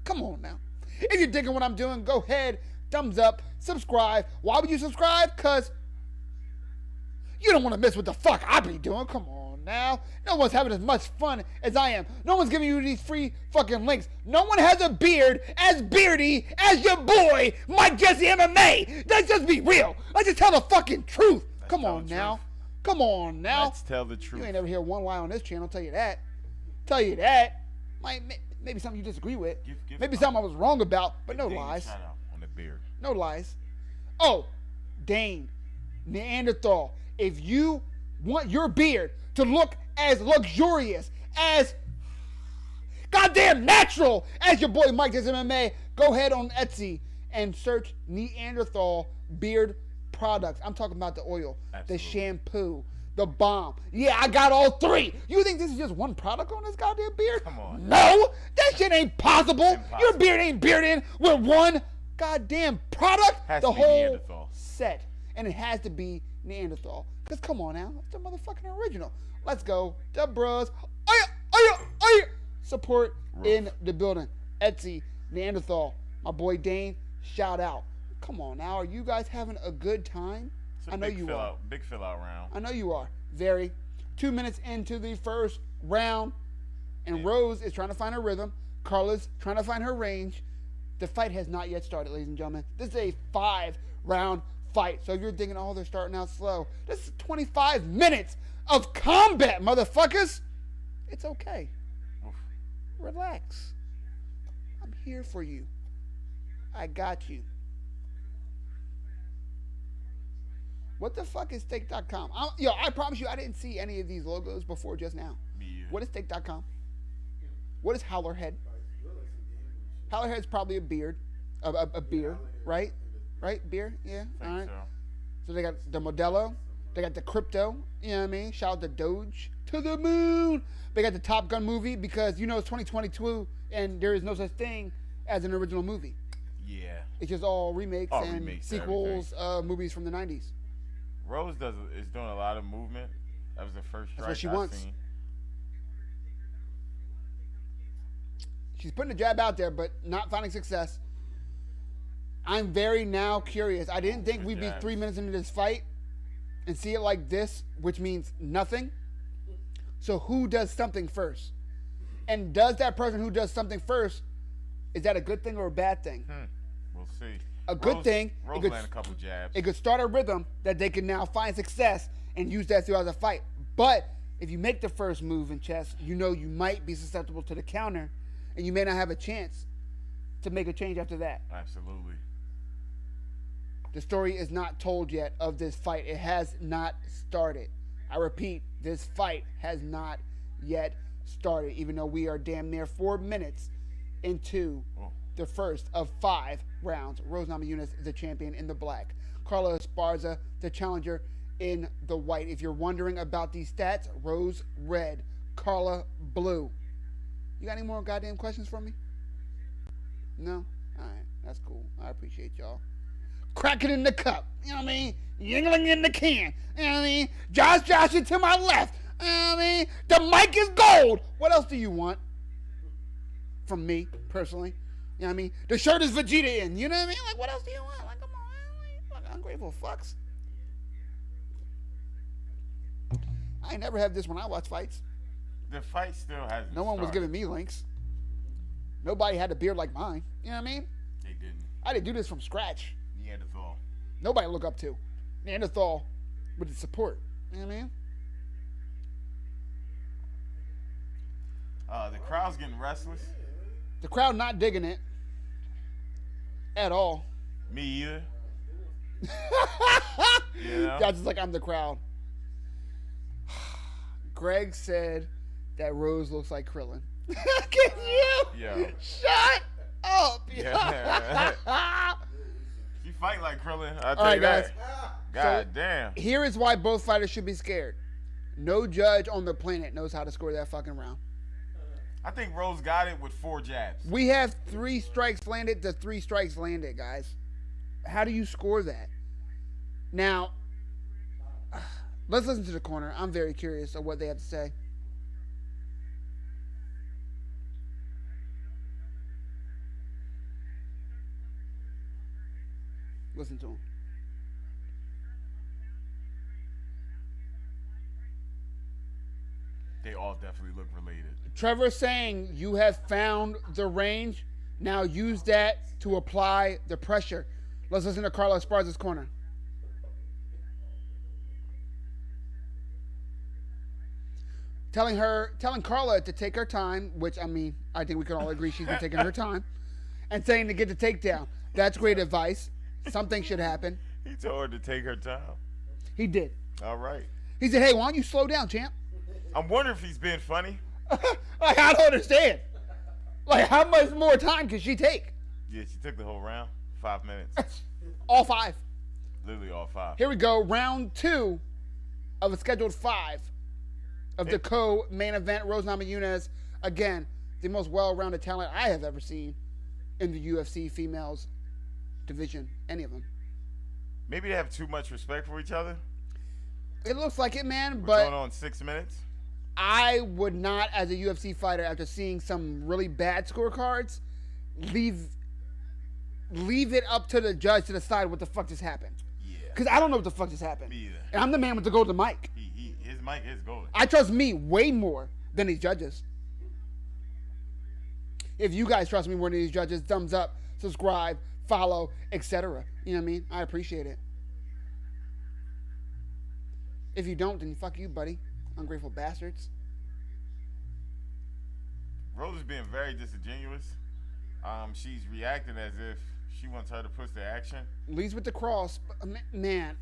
Come on now. If you're digging what I'm doing, go ahead, thumbs up, subscribe. Why would you subscribe? Because you don't want to miss what the fuck I be doing. Come on now. No one's having as much fun as I am. No one's giving you these free fucking links. No one has a beard as beardy as your boy, Mike Jesse MMA. Let's just be real. Let's just tell the fucking truth. Come on now. Come on now. Let's tell the truth. You ain't never hear one lie on this channel, tell you that. Maybe something you disagree with. Maybe something I was wrong about, but no lies. Shout out on the beard. No lies. Oh, Dane, Neanderthal. If you want your beard to look as luxurious, as goddamn natural as your boy Mike does MMA, go ahead on Etsy and search Neanderthal beard products. I'm talking about the oil, the shampoo, the balm. Yeah, I got all three. You think this is just one product on this goddamn beard? Come on. No, that shit ain't possible. Your beard ain't bearded with one goddamn product. Has the to be whole Neanderthal. set. And it has to be Neanderthal. Because come on now, it's the motherfucking original. Let's go. The bros. Support in the building. Etsy, Neanderthal. My boy Dane, shout out. Come on now, are you guys having a good time? I know you are. Big fill out round. I know you are. Very. 2 minutes into the first round, and Rose is trying to find her rhythm. Carla's trying to find her range. The fight has not yet started, ladies and gentlemen. This is a 5-round fight. So if you're thinking, oh, they're starting out slow, this is 25 minutes of combat, motherfuckers. It's okay. Oof. Relax. I'm here for you. I got you. What the fuck is steak.com? I promise you I didn't see any of these logos before just now. What is steak.com? What is Howlerhead? Howlerhead's probably a beard. A beer, right? Right? Beer? Yeah. All right. So they got the Modelo. They got the crypto. You know what I mean? Shout out to Doge. To the moon. They got the Top Gun movie because you know it's 2022 and there is no such thing as an original movie. Yeah. It's just all remakes and sequels, movies from the 90s. Rose is doing a lot of movement. That was the first strike That's what she I wants. seen. She's putting a jab out there, but not finding success. I'm very now curious. I didn't think we'd be 3 minutes into this fight and see it like this, which means nothing. So who does something first? And does that person who does something first, is that a good thing or a bad thing? We'll see. A good thing. Rose landed a couple jabs. It could start a rhythm that they can now find success and use that throughout the fight. But if you make the first move in chess, you know you might be susceptible to the counter, and you may not have a chance to make a change after that. Absolutely. The story is not told yet of this fight. It has not started. I repeat, this fight has not yet started, even though we are damn near 4 minutes into the first of 5 rounds. Rose Namajunas is the champion in the black. Carla Esparza, the challenger in the white. If you're wondering about these stats, Rose red, Carla blue. You got any more goddamn questions for me? No? Alright, that's cool. I appreciate y'all. Crack it in the cup. You know what I mean? Yingling in the can. You know what I mean? Josh it to my left. You know what I mean? The mic is gold. What else do you want? From me, personally. You know what I mean? The shirt is Vegeta in. You know what I mean? Like, what else do you want? Like, come on, man. Like, ungrateful fucks. I ain't never had this when I watch fights. The fight still hasn't No one was started. giving me links. Nobody had a beard like mine. You know what I mean? They didn't. I didn't do this from scratch. Neanderthal. Nobody to look up to. Neanderthal with the support. You know what I mean? The crowd's getting restless. The crowd not digging it at all. Me either. You know? Y'all just like I'm the crowd. Greg said that Rose looks like Krillin. Can you? Yo. Shut up. Yeah. She fight like Krillin. I'll tell All right, you that. guys. God damn. Here is why both fighters should be scared. No judge on the planet knows how to score that fucking round. I think Rose got it with 4 jabs. We have 3 strikes landed to 3 strikes landed, guys. How do you score that? Now, let's listen to the corner. I'm very curious of what they have to say. Listen to them. They all definitely look related. Trevor saying you have found the range. Now use that to apply the pressure. Let's listen to Carla Esparza's corner. Telling Carla to take her time, which I mean, I think we can all agree she's been taking her time, and saying to get the takedown. That's great advice. Something should happen. He told her to take her time. He did. All right. He said, hey, why don't you slow down, champ? I'm wondering if he's being funny. Like, I don't understand. Like, how much more time can she take? Yeah, she took the whole round. 5 minutes. All 5. Literally all 5. Here we go. Round 2 of a scheduled 5 of the co-main event. Rose Namajunas, again, the most well-rounded talent I have ever seen in the UFC females division. Any of them. Maybe they have too much respect for each other. It looks like it, man, We're but going on 6 minutes. I would not, as a UFC fighter, after seeing some really bad scorecards, leave it up to the judge to decide what the fuck just happened. Yeah. Because I don't know what the fuck just happened. Me either. And I'm the man with the golden mic. His mic is golden. I trust me way more than these judges. If you guys trust me more than these judges, thumbs up, subscribe, follow, etc. You know what I mean? I appreciate it. If you don't, then fuck you, buddy. Ungrateful bastards. Rose is being very disingenuous. She's reacting as if she wants her to push the action. Leads with the cross. Man.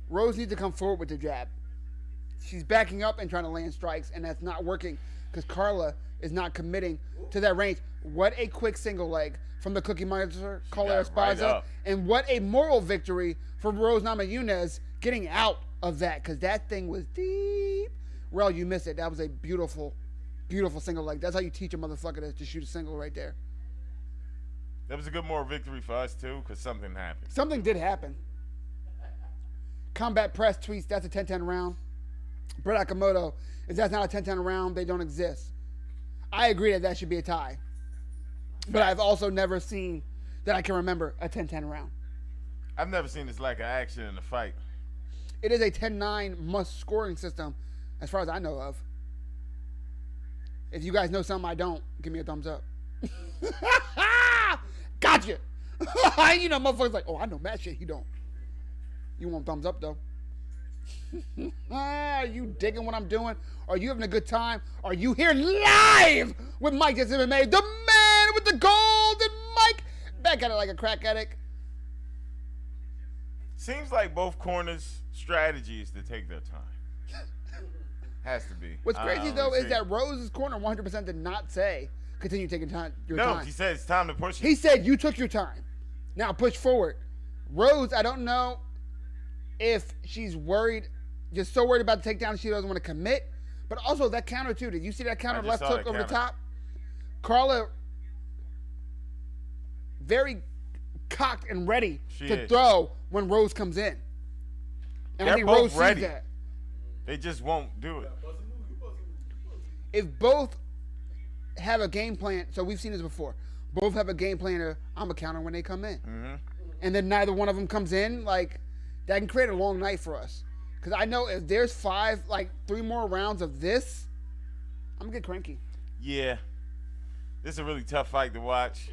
Rose needs to come forward with the jab. She's backing up and trying to land strikes, and that's not working because Carla is not committing to that range. What a quick single leg from the Cookie Monster, Carla got Esparza. right And what a moral victory for Rose Namajunas getting out of that because that thing was deep. Well, you missed it. That was a beautiful, beautiful single leg. That's how you teach a motherfucker to shoot a single right there. That was a good moral victory for us, too, because something happened. Something did happen. Combat Press tweets, that's a 10-10 round. Brett Akamoto, if that's not a 10-10 round, they don't exist. I agree that should be a tie. But I've also never seen that I can remember a 10-10 round. I've never seen this lack of action in a fight. It is a 10-9 must scoring system, as far as I know of. If you guys know something I don't, give me a thumbs up. Gotcha! You know, motherfuckers like, oh, I know mad shit, you don't. You want thumbs up, though. Are you digging what I'm doing? Are you having a good time? Are you here live with Mike That's MMA, the man with the golden mic? Back at it like a crack addict. Seems like both corners' strategy is to take their time. Has to be. What's crazy, though, is that Rose's corner 100% did not say, continue taking time. No, he said it's time to push it. He said, you took your time. Now push forward. Rose, I don't know if she's worried, just so worried about the takedown she doesn't want to commit. But also that counter, too. Did you see that counter left hook over the top? Carla, very cocked and ready to throw when Rose comes in. And I think Rose sees that. They just won't do it. If both have a game plan, so we've seen this before. Both have a game plan of, I'm a counter when they come in. Mm-hmm. And then neither one of them comes in, like, that can create a long night for us. Because I know if there's 3 more rounds of this, I'm going to get cranky. Yeah. This is a really tough fight to watch.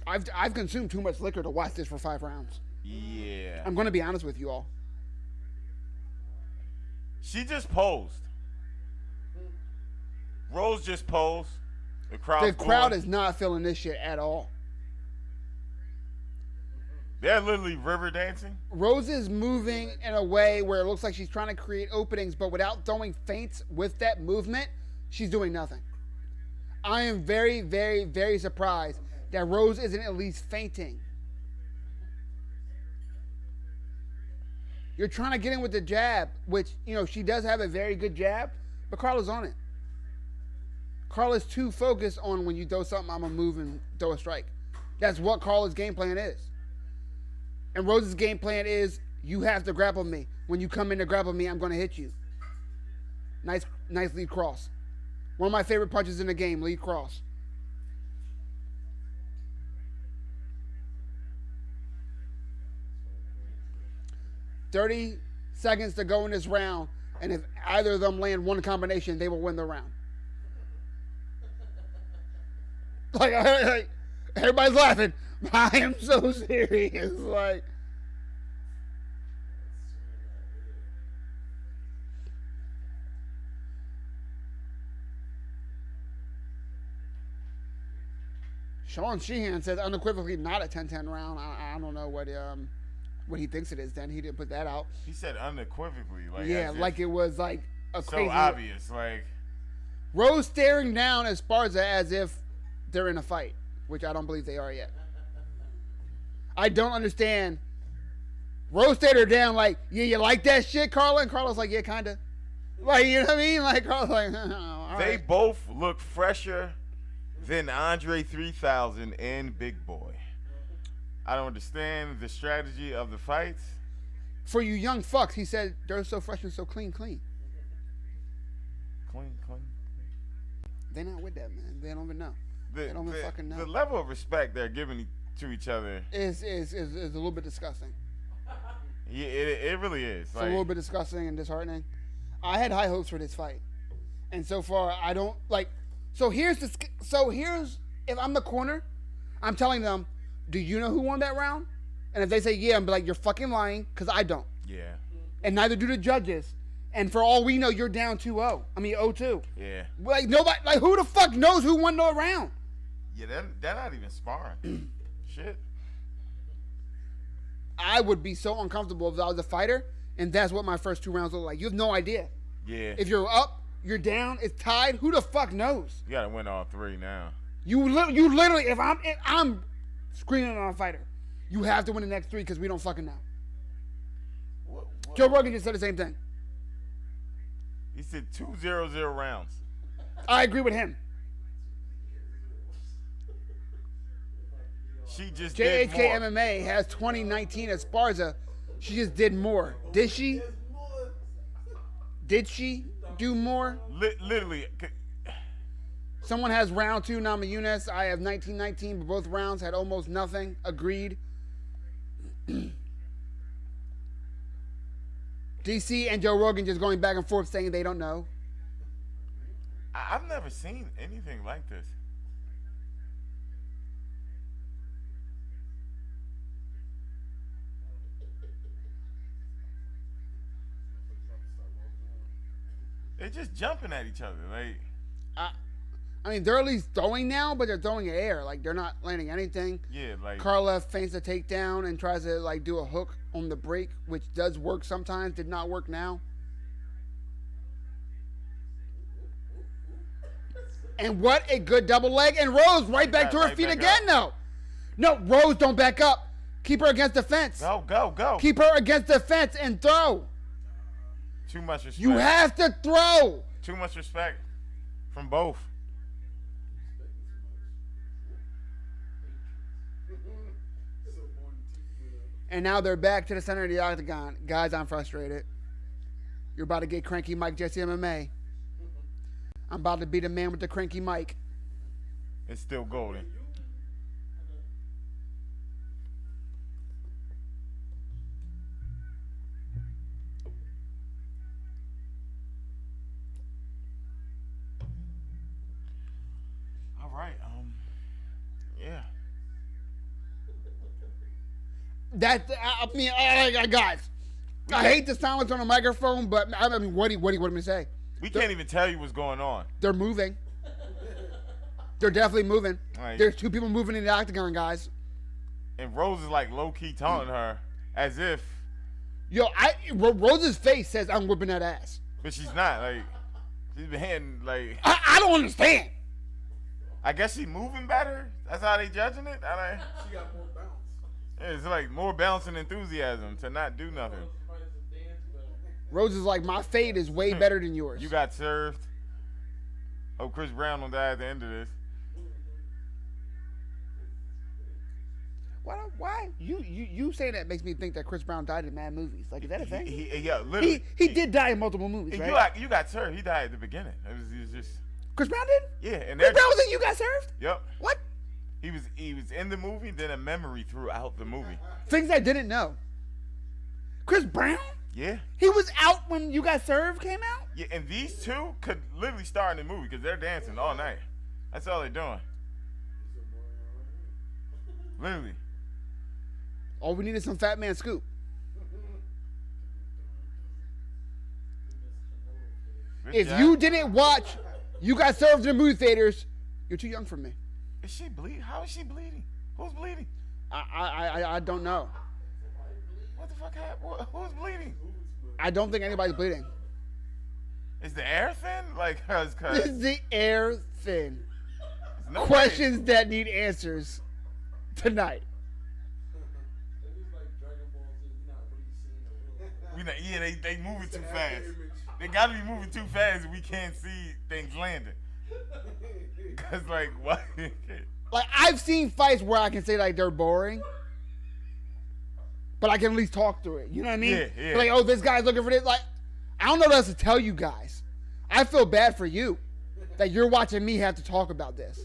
I've consumed too much liquor to watch this for 5 rounds. Yeah. I'm going to be honest with you all. She just posed. Rose just posed. The crowd is not feeling this shit at all. They're literally river dancing. Rose is moving in a way where it looks like she's trying to create openings, but without throwing feints with that movement, she's doing nothing. I am very, very, very surprised that Rose isn't at least feinting. You're trying to get in with the jab, which, you know, she does have a very good jab, but Carla's on it. Carla's too focused on when you throw something, I'm going to move and throw a strike. That's what Carla's game plan is. And Rose's game plan is, you have to grapple me. When you come in to grapple me, I'm going to hit you. Nice lead cross. One of my favorite punches in the game, lead cross. $30 seconds to go in this round, and if either of them land one combination, they will win the round. Like, everybody's laughing. I am so serious. Like, Sean Sheehan says unequivocally not a 10-10 round. I don't know what what he thinks it is. Then he didn't put that out. He said unequivocally, like Yeah, as like if it was like a so crazy. obvious, like Rose staring down Esparza as if they're in a fight, which I don't believe they are yet. I don't understand. Rose stared her down like, yeah, you like that shit, Carla? And Carla's like, yeah, kind of. Like, you know what I mean? Like, Carla's like, oh, all they right. both look fresher than Andre 3000 and Big Boy. I don't understand the strategy of the fights. For you young fucks, he said, they're so fresh and so clean. Clean. They're not with that, man. They don't even know. The, They don't even fucking know. the level of respect they're giving to each other, Is a little bit disgusting. yeah, it really is. It's a little bit disgusting and disheartening. I had high hopes for this fight, and so far I don't like. So here's if I'm the corner, I'm telling them, do you know who won that round? And if they say yeah, I'm like, you're fucking lying, because I don't, Yeah, and neither do the judges. And for all we know, you're down 2-0. I mean 0-2. yeah. Like nobody, like who the fuck knows who won the round? Yeah, they're not even sparring. Shit. I would be so uncomfortable if I was a fighter, and that's what my first 2 rounds look like. You have no idea. Yeah. If you're up, you're down, it's tied. Who the fuck knows? You gotta win all 3 now. You literally, if I'm screaming on a fighter, you have to win the next 3 because we don't fucking know. What? Joe Rogan just said the same thing. He said 2-0-0 rounds. I agree with him. She just did JHK more. MMA has 2019 Esparza. She just did more. Did she? Did she do more? Literally. Someone has round 2, Namajunas. I have 1919, but both rounds had almost nothing. Agreed. DC and Joe Rogan just going back and forth saying they don't know. I've never seen anything like this. They're just jumping at each other. Like, I mean, they're at least throwing now, but they're throwing in air. Like, they're not landing anything. yeah, like. Carla feints a takedown and tries to, like, do a hook on the break, which does work sometimes. Did not work now. And what a good double leg. And Rose right back to her Right feet back again, though. No, Rose, don't back up. Keep her against the fence. Go. Keep her against the fence and throw. Too much respect. You have to throw. Too much respect from both. And now they're back to the center of the octagon. Guys, I'm frustrated. You're about to get cranky Mike Jesse MMA. I'm about to be the man with the cranky mic. It's still golden. All right. Yeah. Guys, I hate the silence on the microphone, but I mean, what do you want me to say? We can't even tell you what's going on. They're moving. They're definitely moving. Right. There's 2 people moving in the octagon, guys. And Rose is like low key taunting her as if, Yo, Rose's face says I'm whipping that ass. but she's not. Like, she's been like. I don't understand. I guess she's moving better. That's how they judging it. She got more bounce. It's like more balance and enthusiasm to not do nothing. Rose is like, my fate is way better than yours. You got served. Oh, Chris Brown will die at the end of this. Why? You say that makes me think that Chris Brown died in mad movies. Like, is that a thing? Yeah, literally. He did die in multiple movies, right? You got served. He died at the beginning. It was just. Chris Brown did? Yeah, and Chris Brown was in You Got Served? Yep. What? He was in the movie, then a memory throughout the movie. Things I didn't know. Chris Brown? Yeah. He was out when You Got Served came out? Yeah, and these 2 could literally star in the movie because they're dancing all night. That's all they're doing. Literally. All we need is some Fat Man Scoop. If you didn't watch You Got Served in the movie theaters, you're too young for me. Is she bleeding? How is she bleeding? Who's bleeding? I don't know. What the fuck happened? Who's bleeding? I don't think anybody's bleeding. Is the air thin? Like, cause Is the air thin? no Questions that need answers tonight. They moving too fast. They gotta be moving too fast. We can't see things landing. Cause like what? Like I've seen fights where I can say like they're boring, but I can at least talk through it. You know what I mean? Yeah, yeah. Like, oh, this guy's looking for this. Like, I don't know what else to tell you guys. I feel bad for you that you're watching me have to talk about this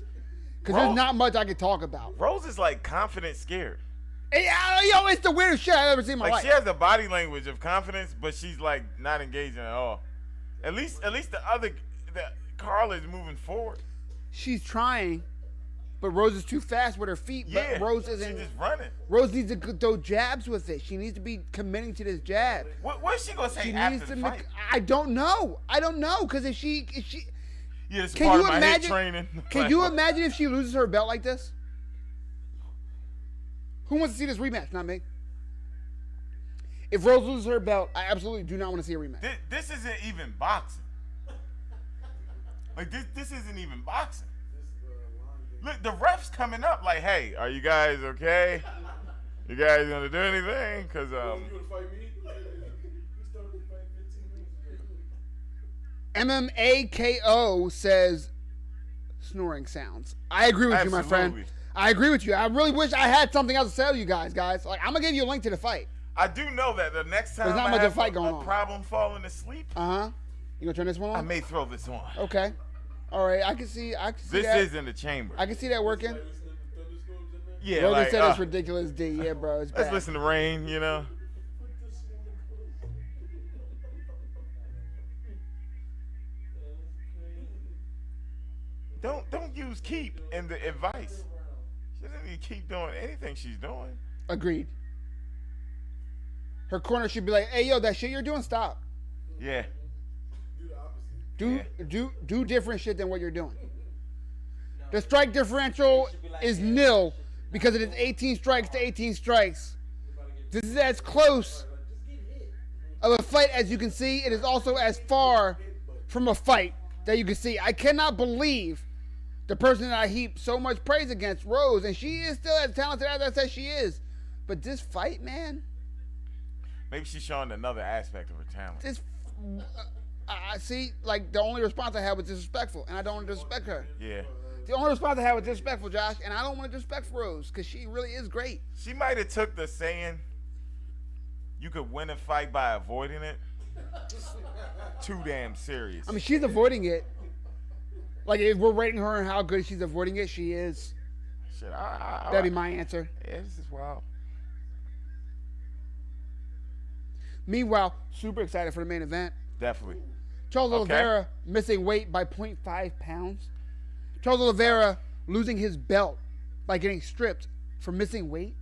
because there's not much I can talk about. Rose is like confident, scared. And, yo, it's the weirdest shit I've ever seen in my Like life. she has the body language of confidence, but she's like not engaging at all. At least the Carla is moving forward. She's trying, but Rose is too fast with her feet. Yeah, But Rose isn't. she's just running. Rose needs to throw jabs with it. She needs to be committing to this jab. What is she gonna say She after needs the to. fight? I don't know. Because if she, Yeah, this is can part you of my imagine? head training. Can you imagine if she loses her belt like this? Who wants to see this rematch? Not me. If Rose loses her belt, I absolutely do not want to see a rematch. This isn't even boxing. Like this isn't even boxing. Look, the ref's coming up. Like, hey, are you guys okay? You guys gonna do anything? Cause You wanna fight me? We started the fight 15 minutes ago. MMAKO says snoring sounds. I agree with you, my friend. Absolutely. I agree with you. I really wish I had something else to tell you guys. Like, I'm gonna give you a link to the fight. I do know that the next time There's not I much have of a fight a going on. problem falling asleep, You gonna turn this one I on? may throw this on. Okay. All right. I can see This that. is in the chamber. I can see that working. Like listening to thunderstorms in there? Yeah, Rogan like said it's ridiculous, D. Yeah, bro. It's let's bad. listen to Rain. You know. Put this in the clothes. Don't use keep in the advice. She doesn't need to keep doing anything she's doing. Agreed. Her corner should be like, "Hey, yo, that shit you're doing, stop. Yeah. Do the opposite. Do different shit than what you're doing." The strike differential is nil because it is 18 strikes to 18 strikes. This is as close of a fight as you can see. It is also as far from a fight that you can see. I cannot believe the person that I heap so much praise against, Rose, and she is still as talented as I said she is. But this fight, man, Maybe she's showing another aspect of her talent. this. I see, like, the only response I had was disrespectful, and I don't want to disrespect her. Yeah. The only response I had was disrespectful, Josh, and I don't want to disrespect Rose because she really is great. She might have took the saying, you could win a fight by avoiding it, too damn serious. I mean, she's avoiding it. Like, if we're rating her and how good she's avoiding it, she is. Shit, That'd be my answer. Yeah, this is wild. Meanwhile, super excited for the main event. Definitely. Charles Okay. Oliveira missing weight by 0.5 pounds. Charles Oliveira losing his belt by getting stripped for missing weight.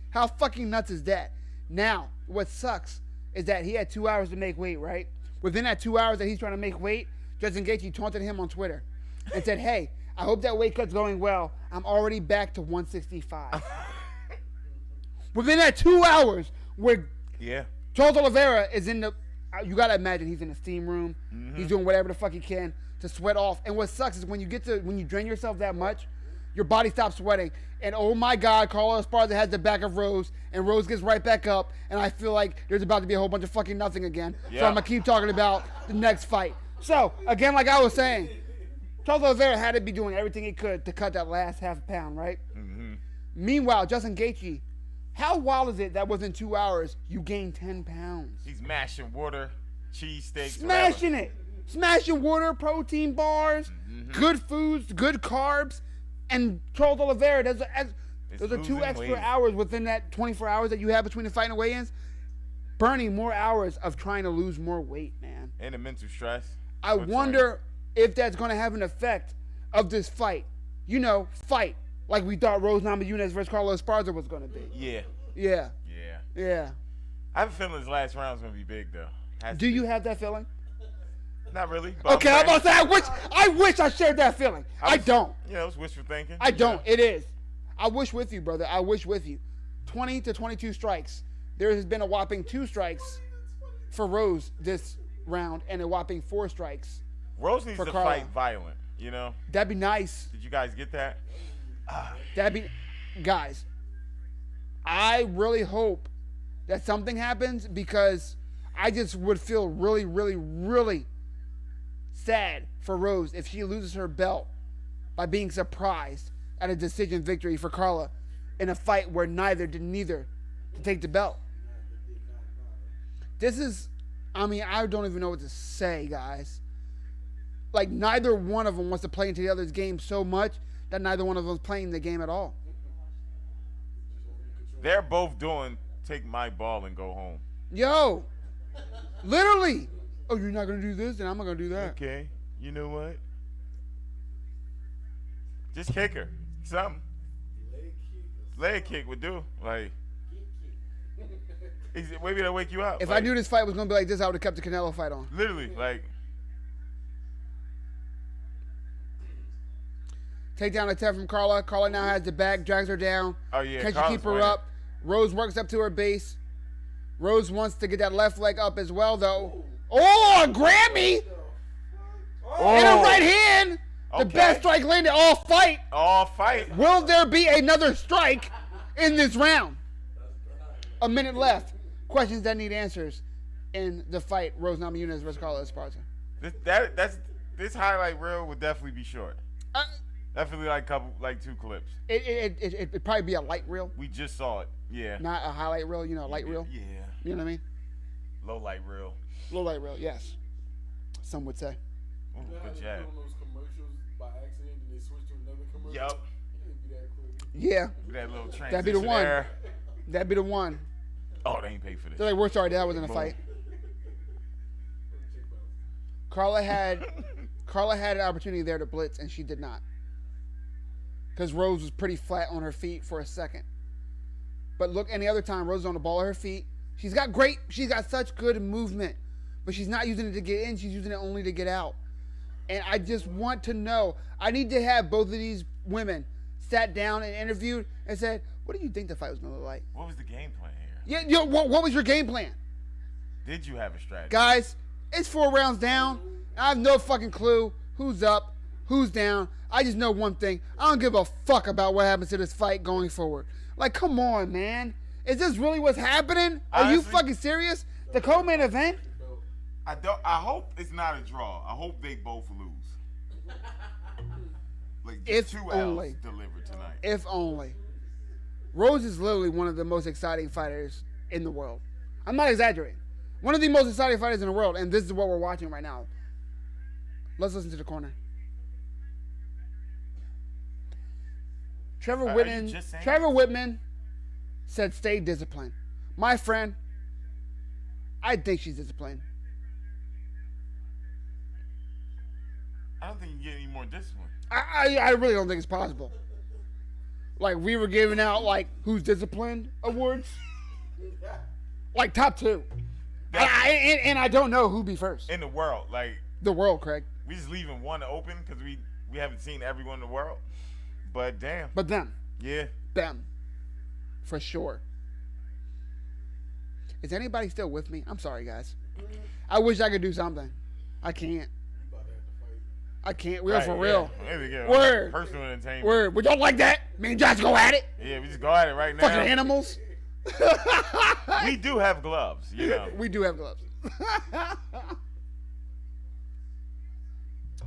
How fucking nuts is that? Now, what sucks is that he had 2 hours to make weight, right? Within that 2 hours that he's trying to make weight, Justin Gaethje taunted him on Twitter and said, "Hey, I hope that weight cut's going well. I'm already back to 165." Within that 2 hours, where Yeah. Charles Oliveira is in the, you gotta imagine he's in the steam room. He's doing whatever the fuck he can to sweat off. And what sucks is when you drain yourself that much, your body stops sweating. And oh my God, Carlos Esparza has the back of Rose, and Rose gets right back up. And I feel like there's about to be a whole bunch of fucking nothing again. So Yeah. I'm gonna keep talking about the next fight. So again, like I was saying, Charles Oliveira had to be doing everything he could to cut that last half a pound, right? Meanwhile, Justin Gaethje, how wild is it that within 2 hours you gained 10 pounds? He's mashing water, cheesesteaks, Smashing it. Smashing water, protein bars, good foods, good carbs. And Charles Oliveira, those are two losing extra weight. hours within that 24 hours that you have between the fight and weigh-ins. Burning more hours of trying to lose more weight, man. And the mental stress. I wonder if that's going to have an effect of this fight. You know, fight like we thought Rose Namajunas versus Carlos Esparza was going to be. Yeah. Yeah, Yeah. yeah. I have a feeling this last round's going to be big, though. Has Do to you be. have that feeling? Not really. But Okay, I'm about to say, I wish I shared that feeling. I was- don't. You know, it's wishful thinking. I don't. It is. I wish with you, brother. I wish with you. 20 to 22 strikes there has been a whopping 2 strikes for Rose this round and a whopping 4 strikes. Rose needs for to Carla. fight violent, you know? That'd be nice. Did you guys get that? That'd be, guys. I really hope that something happens because I just would feel really, really, really sad for Rose if she loses her belt by being surprised at a decision victory for Carla in a fight where neither did neither to take the belt. This is, I mean, I don't even know what to say, guys. Like, neither one of them wants to play into the other's game so much that neither one of them is playing the game at all. They're both doing take my ball and go home. Yo, literally. Oh, you're not going to do this, and I'm not going to do that. Okay, you know what? Just kick her. Something. Leg kick would do. Like, maybe that'll wake you up. If like, I knew this fight was going to be like this, I would have kept the Canelo fight on. Literally, like. Takedown attempt from Carla. Carla now has the bag, drags her down. Oh, yeah. Can she Carla's keep her winning. up? Rose works up to her base. Rose wants to get that left leg up as well, though. Oh, a Grammy! Oh. In her right hand. The Okay. best strike landed all fight. All fight. Will there be another strike in this round? A minute left. Questions that need answers in the fight. Rose Namajunas versus Carla Esparza. This highlight reel would definitely be short. Uh, Definitely like 2 clips. It'd probably be a light reel, We just saw it. Yeah. not a highlight reel. You know, a light reel. Yeah. You know what I mean? Low light reel. Low light reel, yes. Some would say. Ooh, You know how good they jab. put on those commercials by accident and they switch to another commercial? Yup. It ain't be that quick. Yeah, That little transition that'd be the one. there. That'd be the one. Oh, they ain't paid for this. They're like, we're sorry, that wasn't a Boom. fight. Carla had an opportunity there to blitz, and she did not. Because Rose was pretty flat on her feet for a second. But look, any other time, Rose is on the ball at her feet. She's got such good movement, but she's not using it to get in. She's using it only to get out. And I just want to know, I need to have both of these women sat down and interviewed and said, what do you think the fight was going to look like? What was the game plan here? Yeah, what was your game plan? Did you have a strategy? Guys, it's 4 rounds down. I have no fucking clue who's up, who's down. I just know one thing. I don't give a fuck about what happens to this fight going forward. Like, come on, man. Is this really what's happening? Are you Honestly- fucking serious? The co-main event? I hope it's not a draw. I hope they both lose. Like, If just 2 only. L's delivered tonight. If only. Rose is literally one of the most exciting fighters in the world. I'm not exaggerating. One of the most exciting fighters in the world, and this is what we're watching right now. Let's listen to the corner. Trevor Are you Whitman. just saying Trevor this? Whitman said, "Stay disciplined." My friend, I think she's disciplined. I don't think you can get any more discipline. I really don't think it's possible. Like, we were giving out like who's disciplined awards, like top 2, and I don't know who'd be first. In the world, like, The world, Craig, we just leaving one open because we haven't seen everyone in the world. But damn. but them, Yeah. for sure. Is anybody still with me? I'm sorry, guys. I wish I could do something. I can't. I can't. We're Right, for yeah. real. There we go. Word. Personal entertainment. Word. We don't like that. Me and Josh go at it. Yeah, we just go at it right now. Fucking animals. We do have gloves, you know. We do have gloves.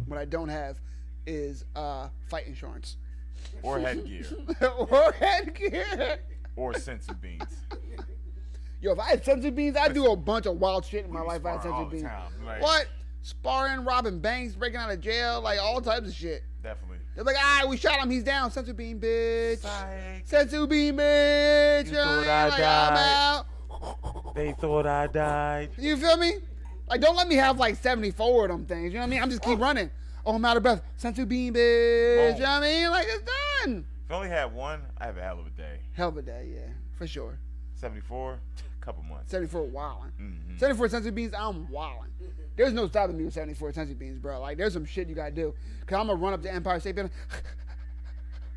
What I don't have is fight insurance. Or headgear. Or headgear. Or sensu beans. Yo, if I had sensu beans, I'd do a bunch of wild shit in my life. If I had spar all sensu the beans. time, like- What? Sparring, robbing banks, breaking out of jail, like all types of shit. Definitely. They're like, we shot him, he's down. Sensu bean, bitch. Psych. Sensu bean, bitch. You You know what thought I mean? I Like, I'm died. out. They thought I died. You feel me? Like, don't let me have like 74 of them things. You know what I mean? I'm just keep running. Oh, I'm out of breath. Sensu bean, bitch. You know what I mean? Like, it's done. If I only had one, I have a hell of a day. Hell of a day, yeah, for sure. 74, couple months. 74 wildin'. Mhm. 74 sensu beans, I'm wildin'. There's no stopping me with 74 sensu beans, bro. Like, there's some shit you gotta do. Cause I'm gonna run up to Empire State Building,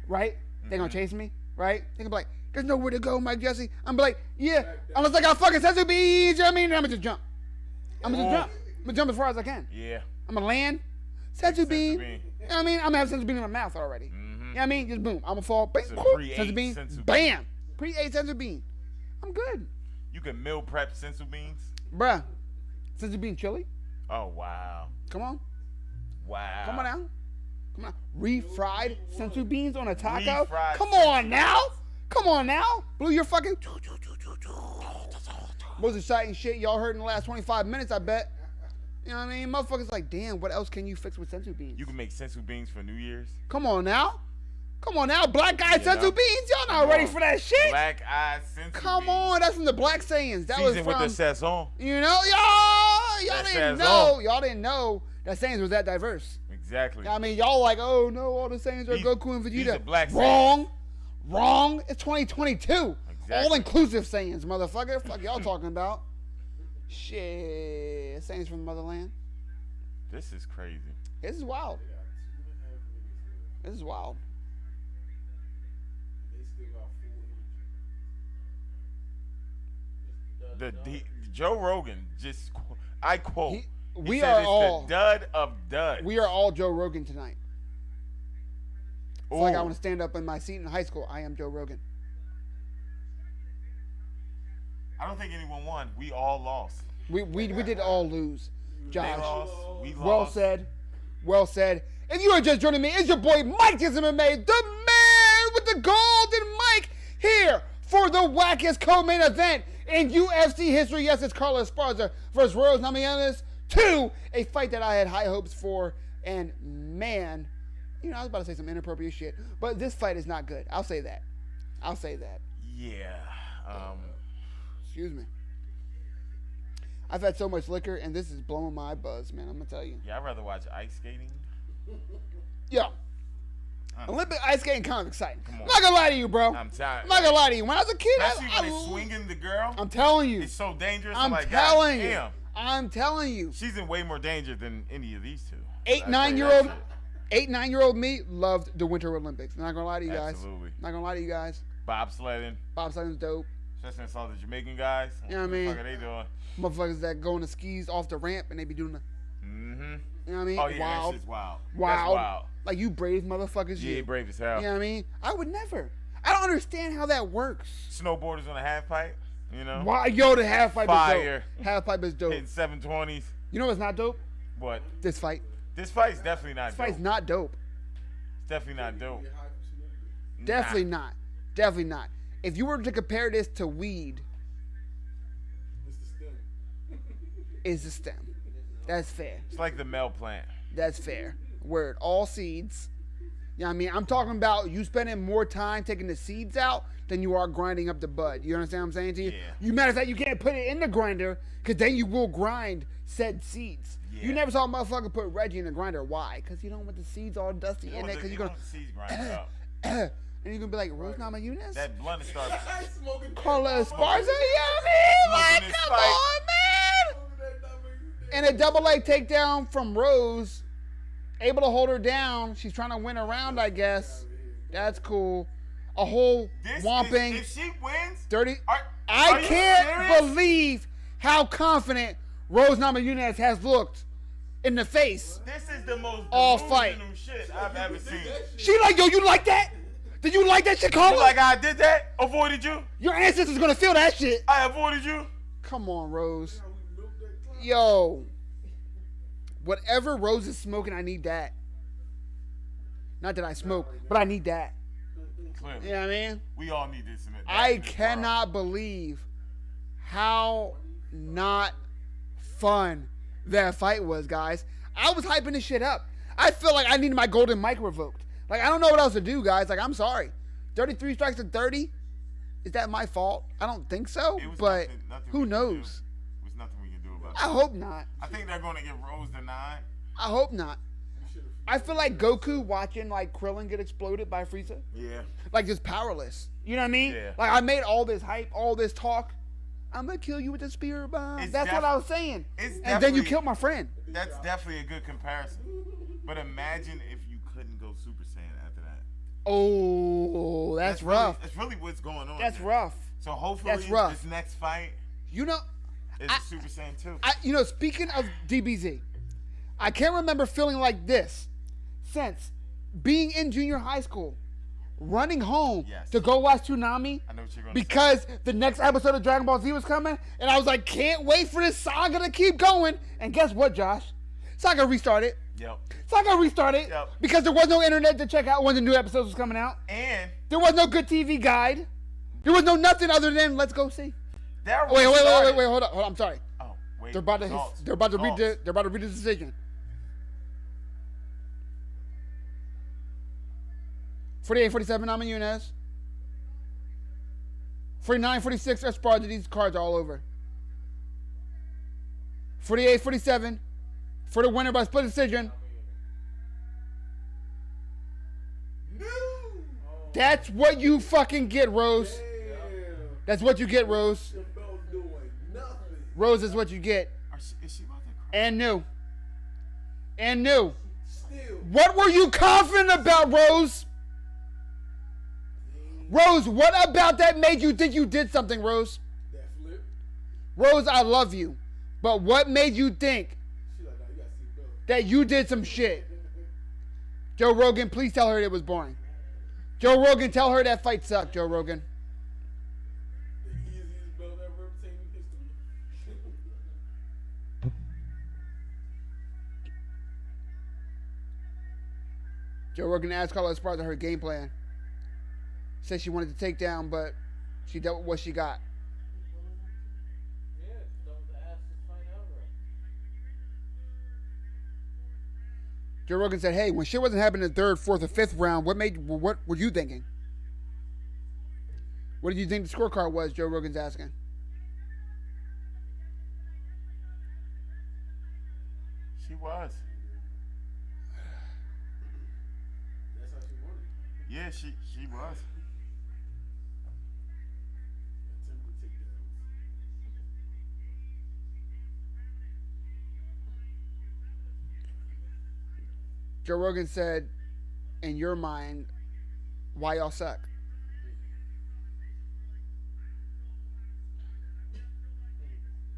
right? They gonna chase me, right? They gonna be like, There's nowhere to go, Mike Jesse. I'm like, yeah, unless I got fucking sensu beans, you know what I mean? I'm gonna just jump. I'm gonna jump as far as I can. Yeah. I'm gonna land, sensu bean. bean. You know what I mean? I'm gonna have sensu bean in my mouth already. You know what I mean? Just boom. I'm gonna fall. Bang, sensu bean. Bam. Pre-ate sensu bean. I'm good. You can meal prep sensu beans. Bruh. Sensu bean chili. Oh wow. Come on. Wow. Come on now. Come on. Refried sensu beans on a taco. Refried Come on now. Come on now. Blew your fucking. Most exciting shit y'all heard in the last 25 minutes, I bet. You know what I mean? Motherfuckers like, damn, what else can you fix with sensu beans? You can make sensu beans for New Year's. Come on now. Come on now. Black eyed sensu beans. Y'all not ready for that shit. Black eyed sensu Come beans. on. That's from the Black Sayings. That Seasoned was with from. the saison. You know, y'all didn't know. saison. Y'all didn't know that Sayings was that diverse. Exactly. I mean, y'all like, oh no, all the Sayings are Goku and Vegeta. These are Black Wrong. Wrong. It's 2022. Exactly. All inclusive Sayings, motherfucker. Fuck y'all talking about. Shit. Sayings from the motherland. This is crazy. This is wild. This is wild. Joe Rogan just, I quote, We said are it's all the dud of duds. We are all Joe Rogan tonight. It's like I Ooh. want to stand up in my seat in high school. I am Joe Rogan. I don't think anyone won. We all lost. We did all lose. They Josh. lost. We lost. Well said. Well said. If you are just joining me, it's your boy Mike MMA, the man with the golden mic, here for the wackest co-main event in UFC history. Yes, it's Carlos Esparza versus Rose Namajunas 2, a fight that I had high hopes for. And man, you know, I was about to say some inappropriate shit, but this fight is not good. I'll say that. I'll say that. Yeah. Excuse me. I've had so much liquor, and this is blowing my buzz, man. I'm gonna tell you. Yeah, I'd rather watch ice skating. Yo, Olympic ice skating kind of exciting. Come on. I'm not gonna lie to you, bro. I'm tired. I'm not gonna lie to you. When I was a kid, Especially when it's swinging the girl. I'm telling you. It's so dangerous. I'm like, telling God you. damn. I'm telling you. She's in way more danger than any of these two. Eight, I'll tell you 9-year-old, that shit. 8-9-year-old me loved the Winter Olympics. I'm not gonna lie to you guys. Absolutely. Not gonna lie to you guys. Bobsledding. Bobsledding's dope. Especially when I saw the Jamaican guys. You know what I mean? What the fuck are they doing? Motherfuckers that go on the skis off the ramp and they be doing the. Mm-hmm. You know what I mean? Oh, yeah, wild. that shit's wild. Wild. That's wild. Like you brave motherfuckers. Yeah, You. brave as hell. You know what I mean? I would never. I don't understand how that works. Snowboarders on a half pipe, you know? Why? Yo, the half pipe Fire. is dope. Half pipe is dope. Hitting 720s. You know what's not dope? What? This fight. This fight's definitely not This dope. fight's not dope. It's definitely not dope. Definitely Nah. not. Definitely not. If you were to compare this to weed, it's the stem. That's fair. It's like the male plant. That's fair. Word. All seeds. You know what I mean? I'm talking about you spending more time taking the seeds out than you are grinding up the bud. You understand what I'm saying to you? Yeah. You matter of fact, you can't put it in the grinder because then you will grind said seeds. Yeah. You never saw a motherfucker put Reggie in the grinder. Why? Because you don't want the seeds all dusty in it. Because you you're don't going want the seeds grinded up. to... And you're going to be like, Rose Namajunas? That blunt starts. Carlos Esparza? Yeah, I mean? Smoking Like, this come fight. on, man! And a double leg takedown from Rose. Able to hold her down. She's trying to win a round, I guess. That's cool. A whole This whomping is, if she wins, dirty. are I you can't serious? believe how confident Rose Namajunas has looked in the face. This is the most All delusional fight. shit I've ever seen. She like, yo, you like that? Did you like that shit, You Carlos? like I did that? Avoided you? Your ancestors gonna feel that shit. I avoided you? Come on, Rose. Yo. Whatever Rose is smoking, I need that. Not that I smoke, but I need that. Clearly. You know what I mean? We all need this in it. I cannot believe how not fun that fight was, guys. I was hyping this shit up. I feel like I needed my golden mic revoked. Like, I don't know what else to do, guys. Like, I'm sorry. 33 strikes to 30? Is that my fault? I don't think so, It was but nothing who we could do. knows? It was nothing we can do about it. I hope not. I think they're going to give Rose the 9. I hope not. I feel like Goku watching, like, Krillin get exploded by Frieza. Yeah. Like, just powerless. You know what I mean? Yeah. Like, I made all this hype, all this talk. I'm going to kill you with the spirit bomb. It's That's what I was saying. it's And then you definitely- killed my friend. That's definitely a good comparison. But imagine if you couldn't go Super Saiyan after that. Oh, that's rough. That's really what's going on. That's there. rough. So hopefully That's rough. this next fight You know, is a Super Saiyan 2. Speaking of DBZ, I can't remember feeling like this since being in junior high school, running home Yes. to go watch Toonami I know what you're going to say. because the next episode of Dragon Ball Z was coming, and I was like, can't wait for this saga to keep going. And guess what, Josh? Saga restarted. Yep. Saga restarted Yep. because there was no internet to check out when the new episodes was coming out. And There was no good TV guide. There was no nothing other than let's go see. that Wait, restarted- hold up. I'm sorry. Oh, wait. They're about to results. read Results. they're about to read the decision. 48-47 Nama Yunez. 49-46 Esparza. These cards are all over. 48-47 for the winner by split decision. No. That's what you fucking get, Rose. Damn. That's what you get, Rose. The belt doing nothing. Rose is what you get. Is she about to cry? And new. And new. Still. What were you confident about, Rose? Rose, what about that made you think you did something, Rose? That flip. Rose, I love you. But what made you think She like, nah, you gotta see the belt. that you did some shit? Joe Rogan, please tell her it was boring. Joe Rogan, tell her that fight sucked, Joe Rogan. The easiest belt ever obtained in history. Joe Rogan asked Carla Esparza her game plan. Said she wanted to take down, but she dealt with what she got. Yeah, that was the ass fight ever. Joe Rogan said, hey, when shit wasn't happening in the third, fourth, or fifth round, what were you thinking? What did you think the scorecard was, Joe Rogan's asking? She was. That's how she wanted it. Yeah, she was. Attempted takedowns. Joe Rogan said, in your mind, why y'all suck?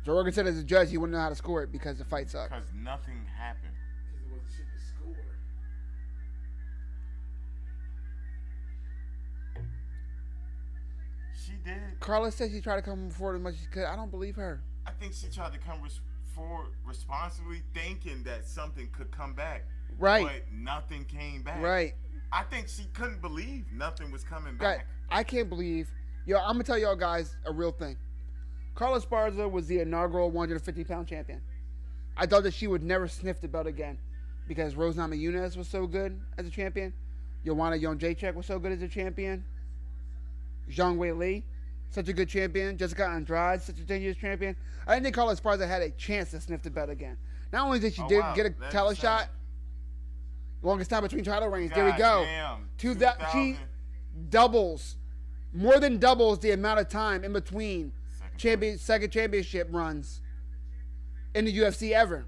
Joe Rogan said as a judge he wouldn't know how to score it because the fight sucked. Because nothing happened. Because it wasn't shit to score. She did. Carla said she tried to come forward as much as she could. I don't believe her. I think she tried to come forward responsibly, thinking that something could come back. Right. But nothing came back. Right. I think she couldn't believe nothing was coming God, back. I can't believe. Yo, I'm going to tell y'all guys a real thing. Carla Esparza was the inaugural 150-pound champion. I thought that she would never sniff the belt again because Rose Namajunas was so good as a champion. Joanna Jędrzejczyk was so good as a champion. Zhang Wei Li, such a good champion. Jessica Andrade, such a dangerous champion. I didn't think Carla Esparza had a chance to sniff the belt again. Not only did she get a That's title insane. shot, longest time between title reigns. There we go. Damn. She doubles, more than doubles the amount of time in between second championship runs in the UFC ever.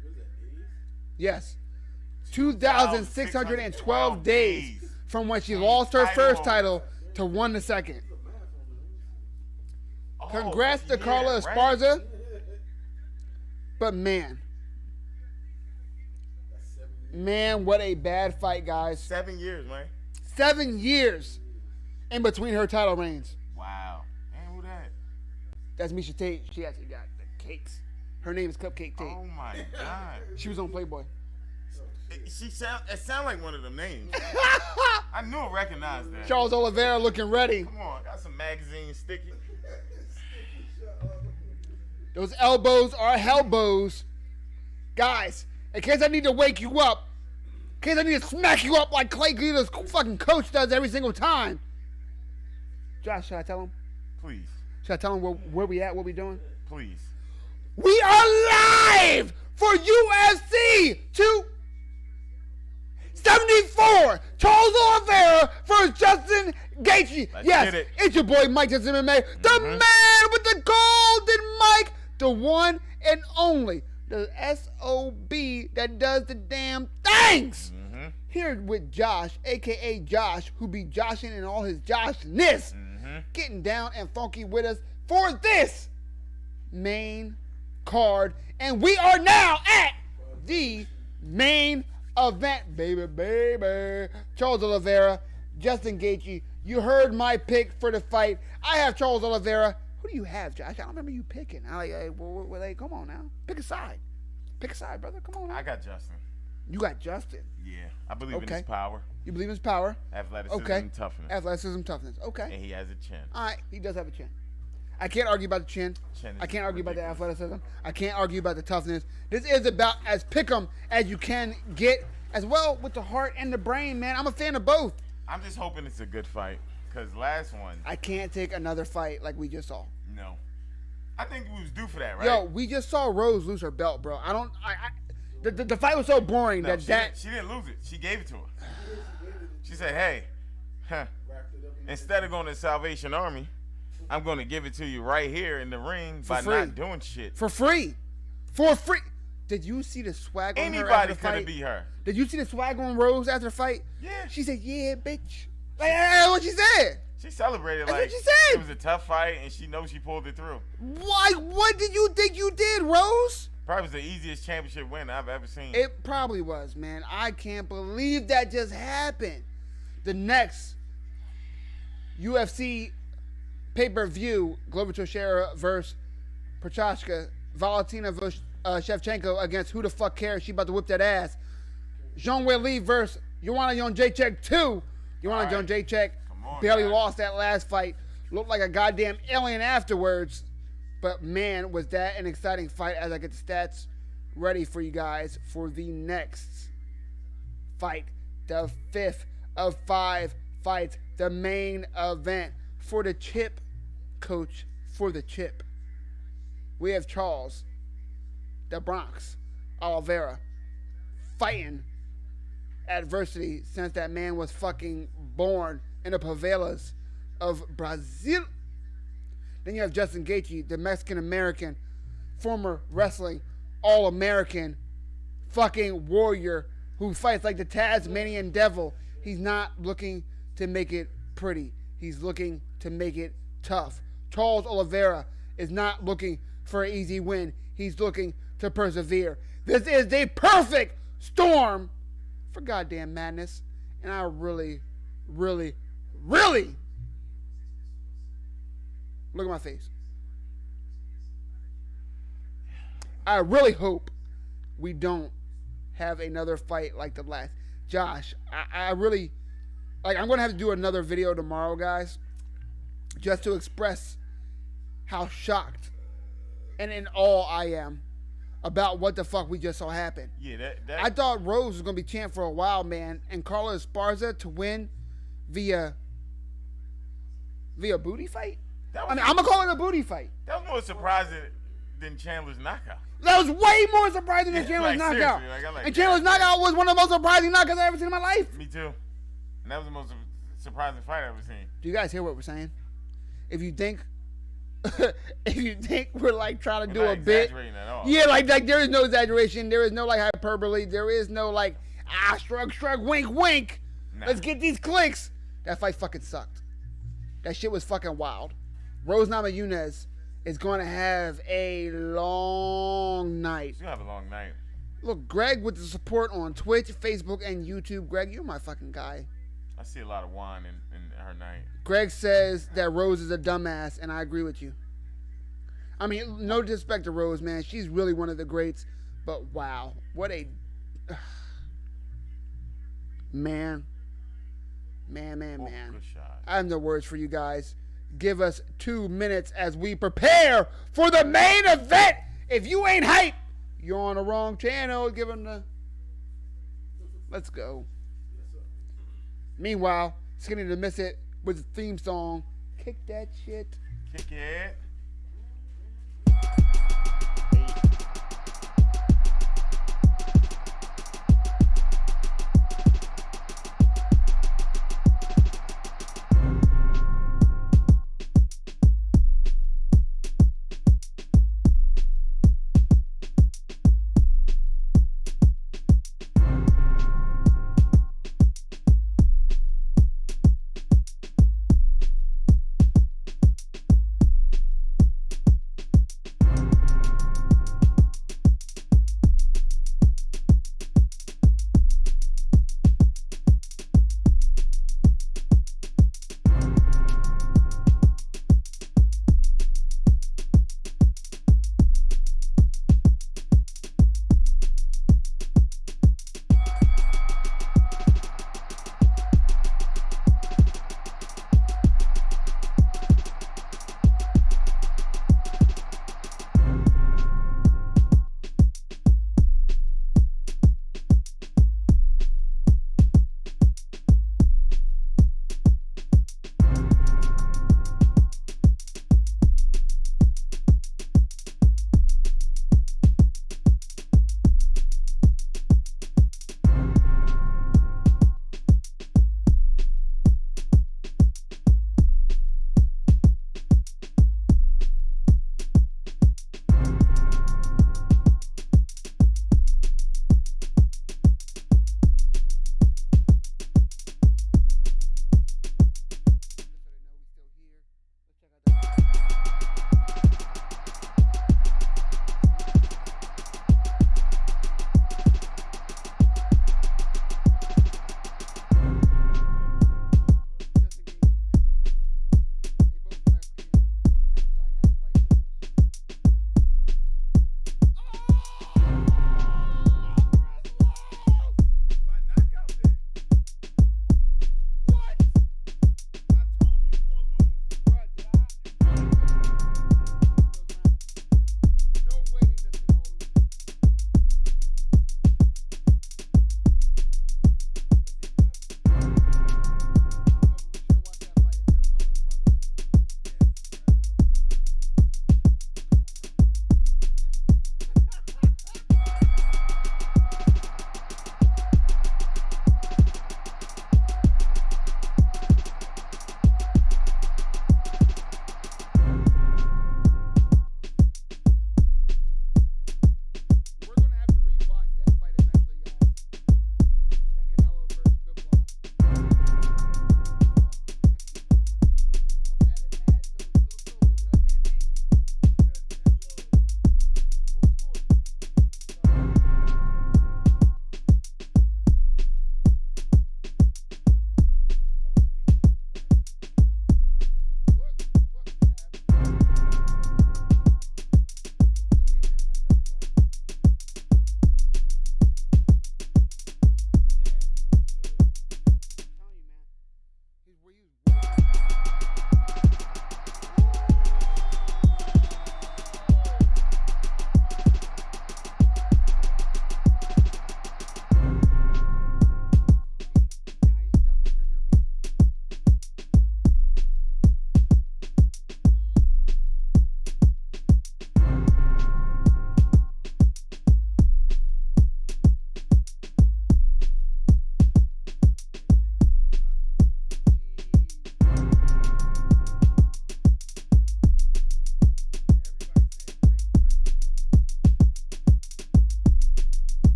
What was that, days? Yes. 2,612 days from when she lost her Title first holder. title to won the second. Oh, Congrats to yeah, Carla right? Esparza. But man, That's 7 years. man, what a bad fight, guys. 7 years, man. 7 years in between her title reigns. Wow. Man, who that? That's Misha Tate. She actually got the cakes. Her name is Cupcake Tate. Oh my God. She was on Playboy. It sound like one of them names. I knew I recognized that. Charles Oliveira looking ready. Come on, got some magazine sticky. Those elbows are hellbows. Guys, in case I need to wake you up, in case I need to smack you up like Clay Guida's fucking coach does every single time. Josh, should I tell him? Please, Should I tell him where we at, what we doing? please. We are live for UFC 274. Charles Oliveira versus Justin Gaethje. Let's Yes, get it. it's your boy Mike Justin MMA, the man with the golden mic, the one and only, the SOB that does the damn things. Here with Josh, a.k.a. Josh, who be joshing in all his Joshness, getting down and funky with us for this main card. And we are now at the main event, baby. Charles Oliveira, Justin Gaethje. You heard my pick for the fight. I have Charles Oliveira. Who do you have, Josh? I don't remember you picking. Come on now. Pick a side. Pick a side, brother. Come on now. I got Justin. You got Justin. Yeah, I believe in his power, You believe in his power? athleticism, Okay. and toughness. Athleticism, toughness. Okay. And he has a chin. All right. He does have a chin. I can't argue about the chin. Chin is I can't argue about the ridiculous. athleticism. I can't argue about the toughness. This is about as pick'em as you can get, as well with the heart and the brain, man. I'm a fan of both. I'm just hoping it's a good fight, because last one, I can't take another fight like we just saw. no. I think we was due for that, right? Yo, we just saw Rose lose her belt, bro. The fight was so boring No, that she didn't lose it. She gave it to her. She said, hey, instead of going to Salvation Army, I'm going to give it to you right here in the ring by free. not doing shit. for free. Did you see the swag on her Anybody after the could have fight? beat her. Did you see the swag on Rose after the fight? Yeah. She said, yeah, bitch. Like, that's what she said. She celebrated That's like what she said. it was a tough fight, and she knows she pulled it through. Why? What did you think you did, Rose? Probably was the easiest championship win I've ever seen. It probably was, man. I can't believe that just happened. The next UFC pay-per-view, Glover Teixeira versus Prochazka, Valentina versus Shevchenko against who the fuck cares? She about to whip that ass. Zhang Weili versus Joanna Jędrzejczyk 2. Joanna All right. Jędrzejczyk Come on, barely guys. lost that last fight. Looked like a goddamn alien afterwards. But man, was that an exciting fight as I get the stats ready for you guys for the next fight. The 5th of 5 fights. The main event for the chip, coach, for the chip. We have Charles, the Bronx, Oliveira, fighting adversity since that man was fucking born in the favelas of Brazil. Then you have Justin Gaethje, the Mexican-American, former wrestling All-American fucking warrior who fights like the Tasmanian devil. He's not looking to make it pretty. He's looking to make it tough. Charles Oliveira is not looking for an easy win. He's looking to persevere. This is the perfect storm for goddamn madness. And I really look at my face. I really hope we don't have another fight like the last. Josh, I really, like, I'm going to have to do another video tomorrow, guys, just to express how shocked and in awe I am about what the fuck we just saw happen. Yeah, that I thought Rose was going to be champ for a while, man, and Carla Esparza to win via booty fight? that was, I mean, I'm going to call it a booty fight. that was more surprising than Chandler's knockout. That was way more surprising than Yeah, Chandler's like, knockout. seriously, like, I'm like, And Chandler's God damn. knockout was one of the most surprising knockouts I've ever seen in my life. Me too. And that was the most surprising fight I've ever seen. Do you guys hear what we're saying? If you think we're like trying to We're do not a bit, exaggerating at all. yeah, like there is no exaggeration, there is no like hyperbole, there is no like shrug, wink, wink. Nah. Let's get these clicks. That fight fucking sucked. That shit was fucking wild. Rose Namajunas is going to have a long night. She's gonna have a long night. Look, Greg with the support on Twitch, Facebook, and YouTube. Greg, you're my fucking guy. I see a lot of wine in her night. Greg says that Rose is a dumbass, and I agree with you. I mean, no disrespect to Rose, man. She's really one of the greats. But wow, what a man. Oh, good shot. I have no words for you guys. Give us 2 minutes as we prepare for the main event. If you ain't hype, you're on the wrong channel. Give them the. Let's go. Meanwhile, Skinny to Miss It with the theme song. Kick that shit. Kick it.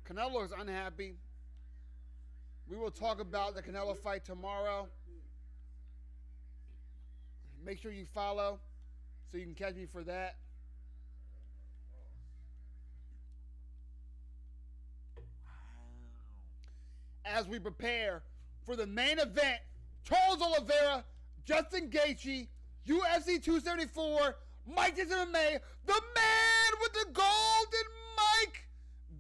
Canelo is unhappy. We will talk about the Canelo fight tomorrow. Make sure you follow so you can catch me for that. As we prepare for the main event, Charles Oliveira, Justin Gaethje, UFC 274, Mike Tyson MMA, the man with the golden mic,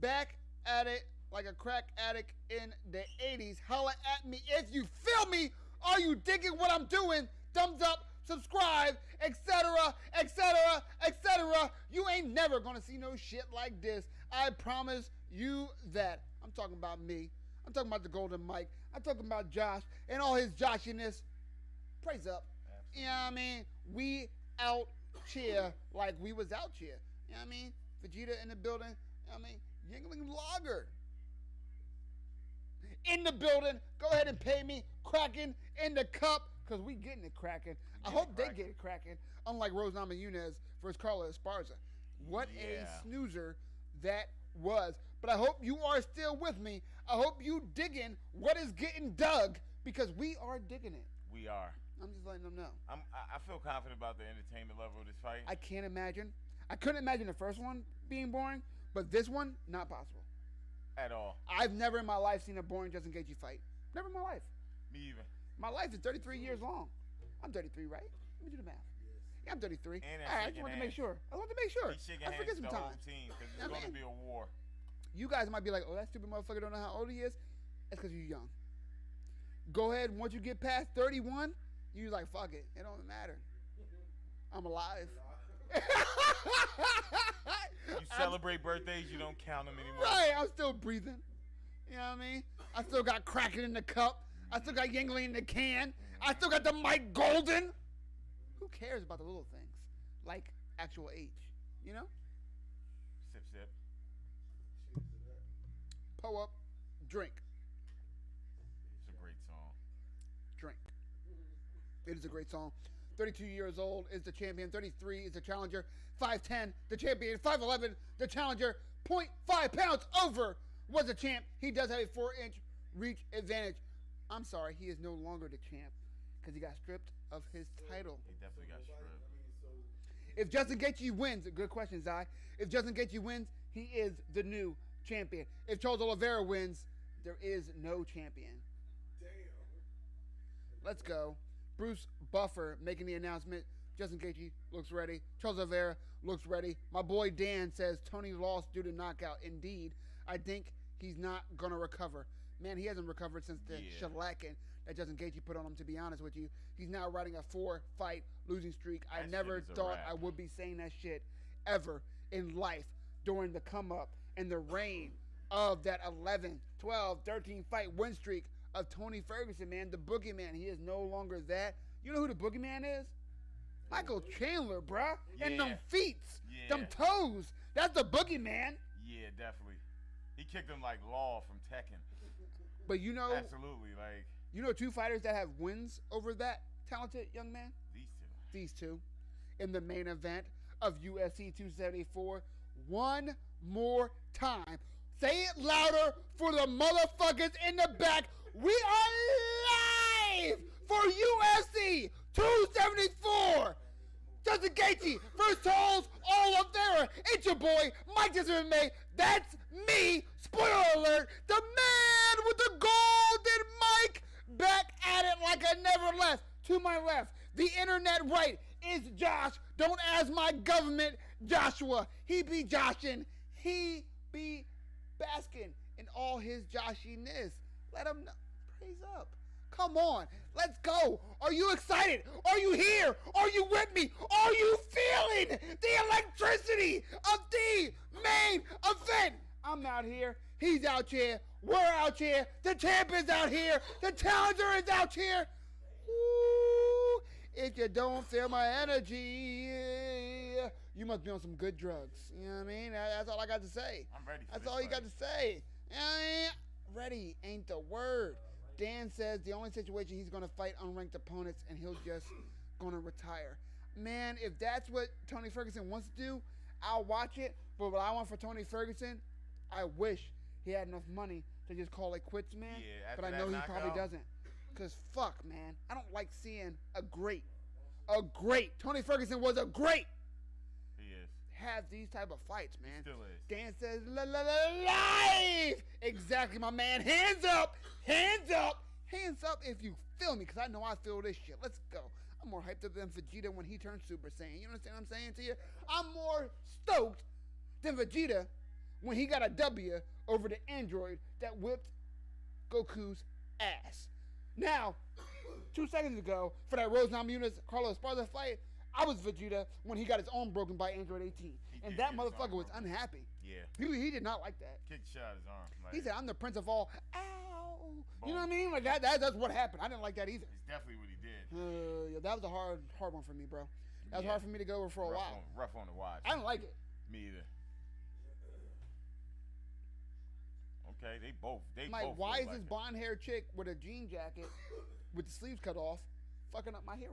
back at it like a crack addict in the 80s. Holla at me if you feel me. Are you digging what I'm doing? Thumbs up, subscribe, etc., etc., etc. You ain't never gonna see no shit like this. I promise you that. I'm talking about me. I'm talking about the golden mic. I'm talking about Josh and all his Joshiness. Praise up. Absolutely. You know what I mean? We out cheer like we was out cheer. You know what I mean? Vegeta in the building. You know what I mean? Yingling Lager in the building. Go ahead and pay me. Cracking in the cup because we getting it cracking. I hope they get it cracking. Unlike Rose Namajunas versus Carla Esparza. What a snoozer that was. But I hope you are still with me. I hope you digging what is getting dug because we are digging it. We are. I'm just letting them know. I feel confident about the entertainment level of this fight. I can't imagine. I couldn't imagine the first one being boring, but this one, not possible. At all. I've never in my life seen a boring Justin Gaethje fight. Never in my life. Me either. My life is 33 years long. I'm 33, right? Let me do the math. Yeah, I'm 33. And all right, I just wanted to make sure. He's shaking hands with the whole team because it's going to be a war. You guys might be like, oh, that stupid motherfucker don't know how old he is. That's because you're young. Go ahead, and once you get past 31, you're like, fuck it. It don't matter. I'm alive. You celebrate birthdays, you don't count them anymore. Right, I'm still breathing. You know what I mean? I still got cracking in the cup. I still got yingling in the can. I still got the mic golden. Who cares about the little things? Like actual age, you know? Sip, sip. Pull up, drink. It's a great song. Drink. It is a great song. 32 years old is the champion. 33 is the challenger. 5'10", the champion. 5'11", the challenger. 0.5 pounds over was the champ. He does have a 4-inch reach advantage. I'm sorry, he is no longer the champ because he got stripped of his title. He definitely got stripped. If Justin Gaethje wins, good question, Zai. If Justin Gaethje wins, he is the new champion. If Charles Oliveira wins, there is no champion. Damn. Let's go. Bruce Buffer making the announcement. Justin Gaethje looks ready. Charles Oliveira looks ready. My boy Dan says Tony lost due to knockout. Indeed, I think he's not going to recover. Man, he hasn't recovered since the shellacking that Justin Gaethje put on him, to be honest with you. He's now riding a 4-fight losing streak. I never thought I would be saying that shit ever in life during the come-up and the reign of that 11, 12, 13 fight win streak of Tony Ferguson, man. The boogeyman. He is no longer that. You know who the boogeyman is? Michael Chandler, bruh. Yeah. And them feet. Yeah. Them toes. That's the boogeyman. Yeah, definitely. He kicked him like Law from Tekken. But you know, absolutely, like, you know, two fighters that have wins over that talented young man? These two. In the main event of UFC 274. One more time. Say it louder for the motherfuckers in the back. We are live for UFC 274. Justin Gaethje versus Charles Oliveira. It's your boy, Mike Tyson MMA. That's me. Spoiler alert. The man with the golden mic. Back at it like I never left. To my left, the internet right, is Josh. Don't ask my government, Joshua. He be Joshin'. He be basking in all his Joshiness. Let him know. Praise up. Come on. Let's go. Are you excited? Are you here? Are you with me? Are you feeling the electricity of the main event? I'm out here. He's out here. We're out here. The champ is out here. The challenger is out here. Ooh, if you don't feel my energy, you must be on some good drugs. You know what I mean? That's all I got to say. I'm ready for That's this all you fight. got to say. You know what I mean? Ready ain't the word. Dan says the only situation he's going to fight unranked opponents and he'll just going to retire. Man, if that's what Tony Ferguson wants to do, I'll watch it. But what I want for Tony Ferguson, I wish he had enough money to just call it quits, man. Yeah, after but I that know he knockout. probably doesn't. Because fuck, man. I don't like seeing a great. Tony Ferguson was a great. He is. Have these type of fights, man. Still is. Dan says, live! Exactly, my man. Hands up! Hands up! Hands up if you feel me, because I know I feel this shit. Let's go. I'm more hyped up than Vegeta when he turned Super Saiyan. You understand what I'm saying to you? I'm more stoked than Vegeta when he got a W over the android that whipped Goku's ass. Now, 2 seconds ago, for that Rose Namajunas Carlos Esparza fight, I was Vegeta when he got his arm broken by Android 18. And did that get his motherfucker arm was broken. unhappy. Yeah. He did not like that. Kick shot at his arm. Like, He said, I'm the prince of all. Ow. Boom. You know what I mean? Like that's what happened. I didn't like that either. It's definitely what he did. Yeah, that was a hard one for me, bro. That was Yeah. hard for me to go over for a while. Rough on the watch. I didn't like it. Me either. Okay, they both. I'm like, why look is like this that. blonde haired chick with a jean jacket with the sleeves cut off fucking up my hero?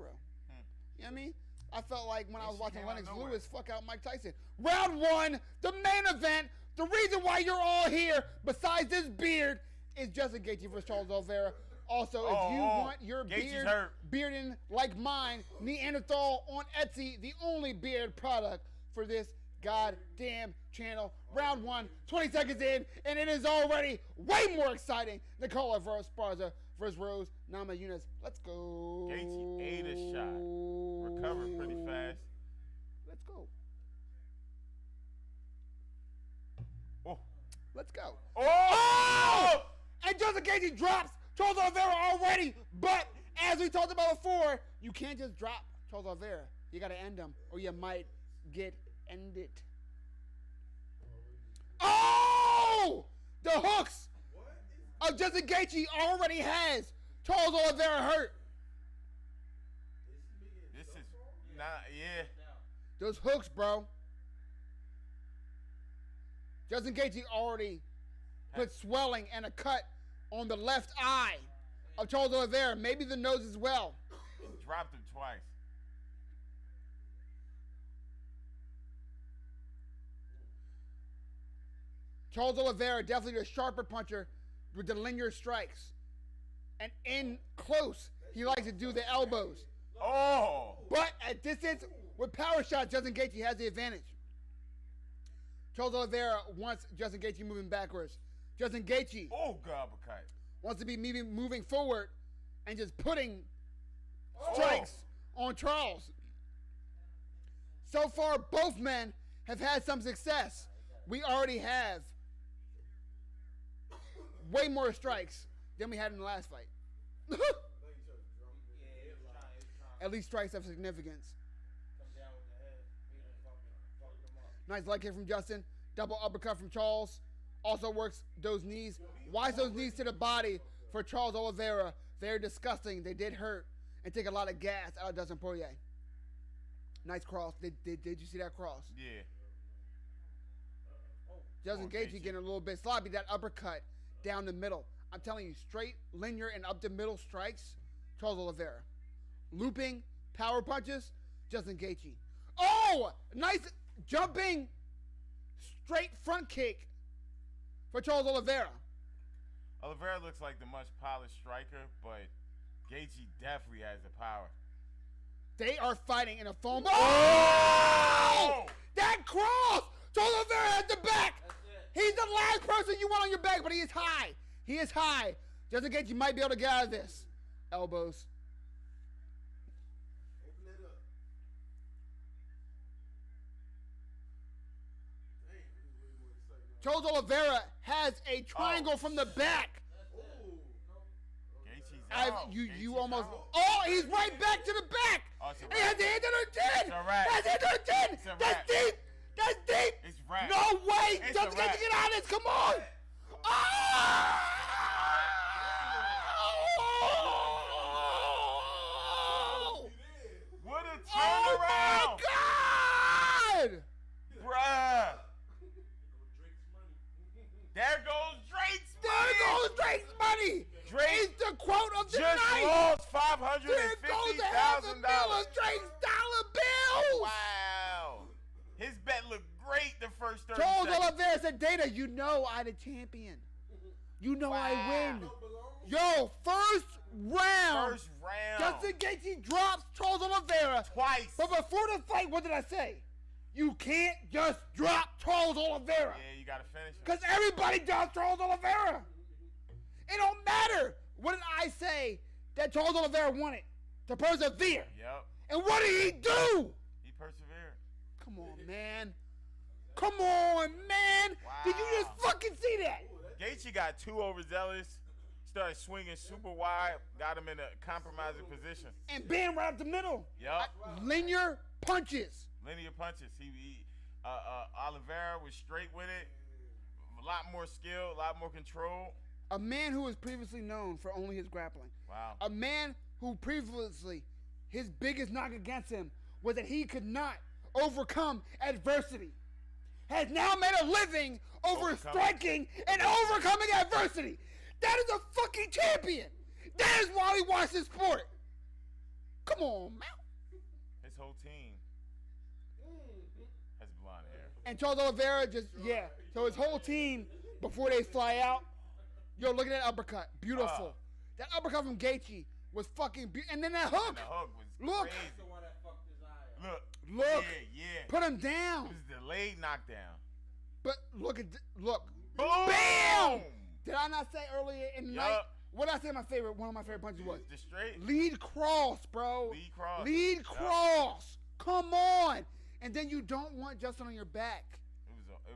You know what I mean? I felt like when I was she watching came out Lennox of nowhere. Lewis fuck out Mike Tyson. Round 1, the main event. The reason why you're all here, besides this beard, is Justin Gaethje versus Charles Oliveira. Also, if you want your Gaethje's bearding like mine, Neanderthal on Etsy, the only beard product for this goddamn channel. Round 1, 20 seconds in, and it is already way more exciting than Carlos Esparza versus Rose Namajunas. Let's go. Gaethje ate a shot. Recovered pretty fast. Let's go. Oh. Let's go. Oh! And Justin Gaethje drops Charles Oliveira already. But as we talked about before, you can't just drop Charles Oliveira. You got to end him, or you might get ended. Oh! The hooks of Justin Gaethje already has Charles Oliveira hurt. This is not. Yeah. Those hooks, bro. Justin Gaethje already put swelling and a cut on the left eye of Charles Oliveira. Maybe the nose as well. Dropped him twice. Charles Oliveira definitely the sharper puncher with the linear strikes. And in close, he likes to do the elbows. Oh! But at distance, with power shots, Justin Gaethje has the advantage. Charles Oliveira wants Justin Gaethje moving backwards. Justin Gaethje Oh, God, uppercut. wants to be moving forward and just putting strikes on Charles. So far, both men have had some success. We already have way more strikes than we had in the last fight. At least strikes of significance. Nice leg kick from Justin. Double uppercut from Charles. Also works those knees. Why those knees to the body for Charles Oliveira? They're disgusting. They did hurt and take a lot of gas out of Dustin Poirier. Nice cross. Did you see that cross? Yeah. Justin Gaethje getting a little bit sloppy. That uppercut down the middle. I'm telling you, straight, linear, and up the middle strikes, Charles Oliveira. Looping, power punches, Justin Gaethje. Oh! Nice jumping, straight front kick for Charles Oliveira. Oliveira looks like the much polished striker, but Gaethje definitely has the power. They are fighting in a foam. Oh! That cross! Charles Oliveira at the back! He's the last person you want on your back, but he is high. He is high. Justin Gaethje might be able to get out of this. Elbows. Open it up. Damn, this is way more exciting. Charles Oliveira has a triangle from the back. Oh. Gaethje's out. You Gaethje's almost. out. Oh, he's right back to the back. Oh, it's a And he has wrap. the hand under 10. It's a wrap. That's hand under 10. It's a That's wrap. deep. That's deep. It's a wrap. No way. It's Justin a Gaethje wrap. get out of this. Come on. Oh! What a Oh turnaround! my God! Bruh! Drake's money. There goes Drake's There money! goes Drake's money. Drake It's the quote of the Just night. lost There goes the half a $550,000. million Drake's dollar bills. Wow. His bet looked great. great the first 30 Charles seconds. Oliveira said, Dana, you know I the champion. You know I win. Don't belong. Yo, first round. First round. Justin Gaethje drops Charles Oliveira. Twice. But before the fight, what did I say? You can't just drop Charles Oliveira. Yeah, you got to finish him. Because everybody drops Charles Oliveira. It don't matter. What did I say that Charles Oliveira wanted? To persevere. Yep. And what did he do? He persevered. Come on, man. Come on, man. Wow. Did you just fucking see that? Gaethje got too overzealous. Started swinging super wide. Got him in a compromising position. And bam, right up the middle. Yep. Linear punches. Linear punches. Oliveira was straight with it. A lot more skill, a lot more control. A man who was previously known for only his grappling. Wow. A man who previously, his biggest knock against him was that he could not overcome adversity. Has now made a living over striking and overcoming adversity. That is a fucking champion. That is why we watch this sport. Come on, man. His whole team has blonde hair. And Charles Oliveira So his whole team, before they fly out, yo, look at that uppercut. Beautiful. That uppercut from Gaethje was fucking beautiful. And then that hook. The hook was Look. crazy. That's the one that fucked his eye up. Look. Yeah. Put him It down. was a delayed knockdown. But look. Boom! Bam! Did I not say earlier in the night? Yup. What did I say one of my favorite punches was? The straight. Lead cross, bro. Lead cross. Lead Yup. cross. Come on. And then you don't want Justin on your back.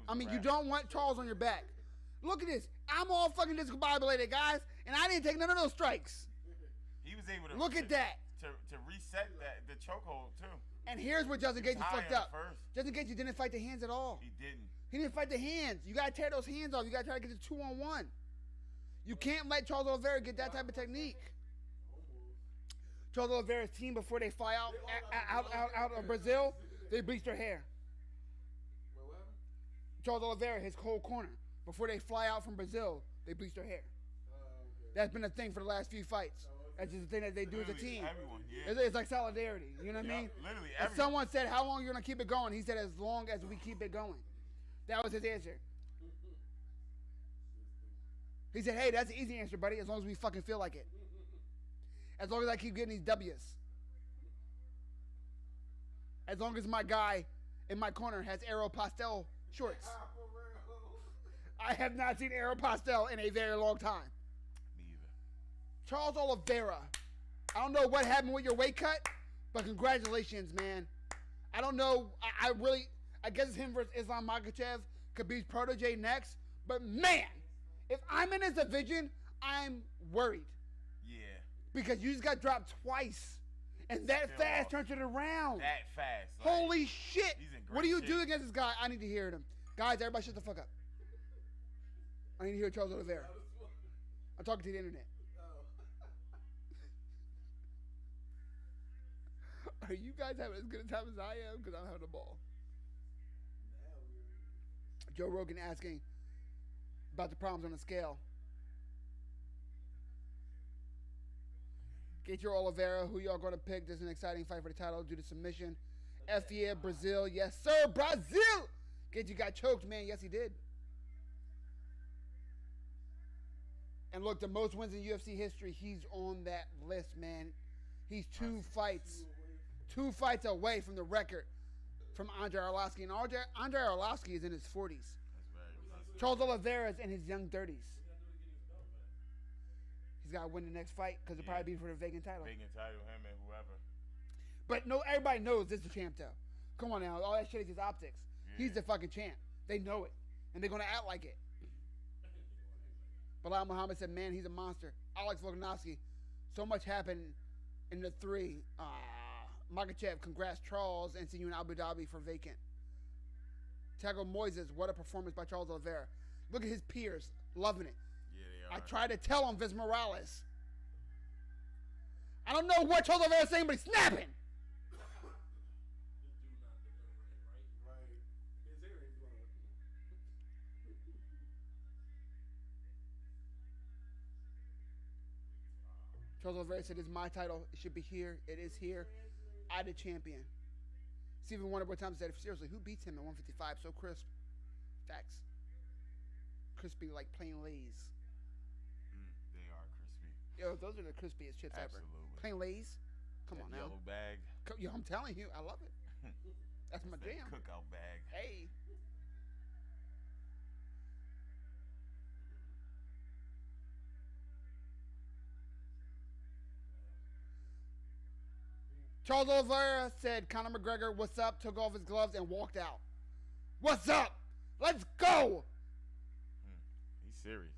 You don't want Charles on your back. Look at this. I'm all fucking discombobulated, guys, and I didn't take none of those strikes. He was able to Look at that. to reset the chokehold too. And here's where Justin Gaethje High fucked on up. first. Justin Gaethje didn't fight the hands at all. He didn't. He didn't fight the hands. You gotta tear those hands off. You gotta try to get to 2-on-1. You can't let Charles Oliveira get that type of technique. Charles Oliveira's team, before they fly out of Brazil, they bleach their hair. Wait, what happened? Charles Oliveira, his whole corner, before they fly out from Brazil, they bleach their hair. Okay. That's been a thing for the last few fights. That's just a thing that they do as a Literally team. everyone, yeah. It's like solidarity. You know what I Yeah, mean? literally If everyone. someone said, how long are you going to keep it going? He said, as long as we keep it going. That was his answer. He said, hey, that's an easy answer, buddy, as long as we fucking feel like it. As long as I keep getting these W's. As long as my guy in my corner has Aeropostale shorts. For real. I have not seen Aeropostale in a very long time. Neither. Charles Oliveira. I don't know what happened with your weight cut, but congratulations, man. I don't know. I guess it's him versus Islam Makhachev. Khabib's protege next. But man, if I'm in this division, I'm worried. Yeah. Because you just got dropped twice. And that Still fast off. turned it around. That fast. Like, Holy shit. he's in great What do you shape. do against this guy? I need to hear him. Guys, everybody shut the fuck up. I need to hear Charles Oliveira. I'm talking to the internet. Are you guys having as good a time as I am? Because I'm having a ball. Joe Rogan asking about the problems on the scale. Get your Oliveira, who y'all going to pick? There's an exciting fight for the title due to submission. F yeah, Brazil. Yes, sir, Brazil. Gaethje got choked, man. Yes, he did. And look, the most wins in UFC history, he's on that list, man. He's two fights away from the record from Andre Arlovski. And Andre Arlovski is in his 40s. That's very impressive. Charles Oliveira is in his young 30s. He's got to win the next fight because it'll probably be for the vacant title. Vacant title, him and whoever. But no, everybody knows this is the champ, though. Come on now. All that shit is just optics. Yeah. He's the fucking champ. They know it. And they're going to act like it. Bilal Muhammad said, man, he's a monster. Alex Volkanovski, so much happened in the 3. Makhachev, congrats, Charles, and see you in Abu Dhabi for vacant. Tago Moises, what a performance by Charles Oliveira. Look at his peers, loving it. Yeah, they are. I tried to tell him Vince Morales. I don't know what Charles Oliveira's saying, but he's snapping. This dude not the right. His hair ain't blonde. Charles Oliveira said, it's my title. It should be here. It is here. I the champion. Stephen Wonder one time said, seriously, who beats him at 155? So crisp. Facts. Crispy like plain Lay's. They are crispy. Yo, those are the crispiest chips Absolutely. ever. Plain Lay's? Come on now. Yellow bag. Yo, I'm telling you, I love it. That's my That jam. cookout bag. Hey. Charles Oliveira said Conor McGregor, what's up, took off his gloves and walked out. What's up? Let's go. He's serious.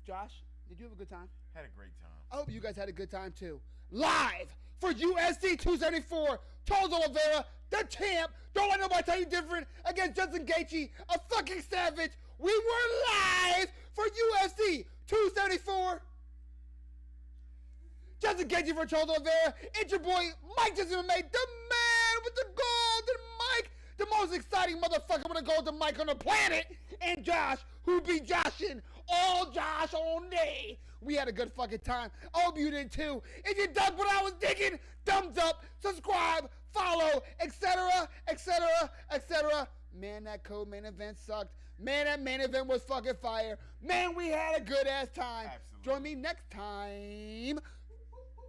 Josh, did you have a good time? Had a great time. I hope you guys had a good time too. Live for UFC 274, Charles Oliveira, the champ. Don't let nobody tell you different against Justin Gaethje, a fucking savage. We were live for UFC 274. Justin Gaethje for Charles Oliveira. It's your boy Mike Justin made the man with the golden mic, the most exciting motherfucker with a golden mic on the planet, and Josh, who be Joshin' all Josh on day. We had a good fucking time. I hope you did too. If you dug what I was digging, thumbs up, subscribe, follow, etc., etc., etc. Man, that co-main event sucked. Man, that main event was fucking fire. Man, we had a good ass time. Absolutely. Join me next time.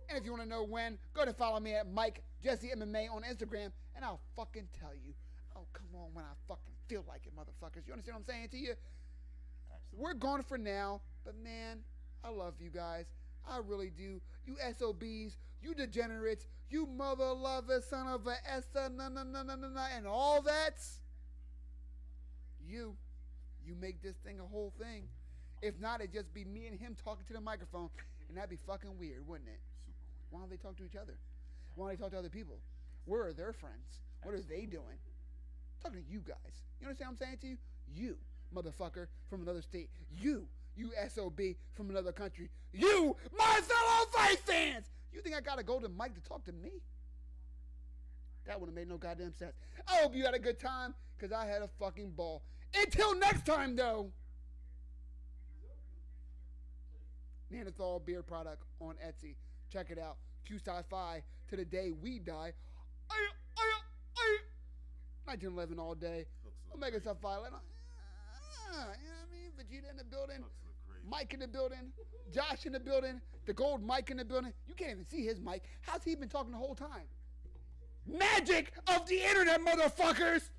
And if you want to know when, go ahead and follow me at Mike Jesse MMA on Instagram, and I'll fucking tell you. Oh, come on, when I fucking feel like it, motherfuckers. You understand what I'm saying to you? Absolutely. We're gone for now, but man, I love you guys. I really do. You SOBs, you degenerates, you mother lover, son of a Essa, and all that's you. You make this thing a whole thing. If not, it'd just be me and him talking to the microphone, and that'd be fucking weird, wouldn't it? Super weird. Why don't they talk to each other? Why don't they talk to other people? Where are their friends? What are they doing? I'm talking to you guys. You understand what I'm saying to you? You, motherfucker, from another state. You SOB from another country. You, my fellow fight fans! You think I got a golden mic to talk to me? That would have made no goddamn sense. I hope you had a good time, because I had a fucking ball. Until next time, though. Neanderthal beer product on Etsy. Check it out. Q-Sci-Fi to the day we die. 1911 all day. Omega Sci-Fi. You know what I mean? Vegeta in the building. Mike in the building. Josh in the building. The gold Mike in the building. You can't even see his mic. How's he been talking the whole time? Magic of the internet, motherfuckers!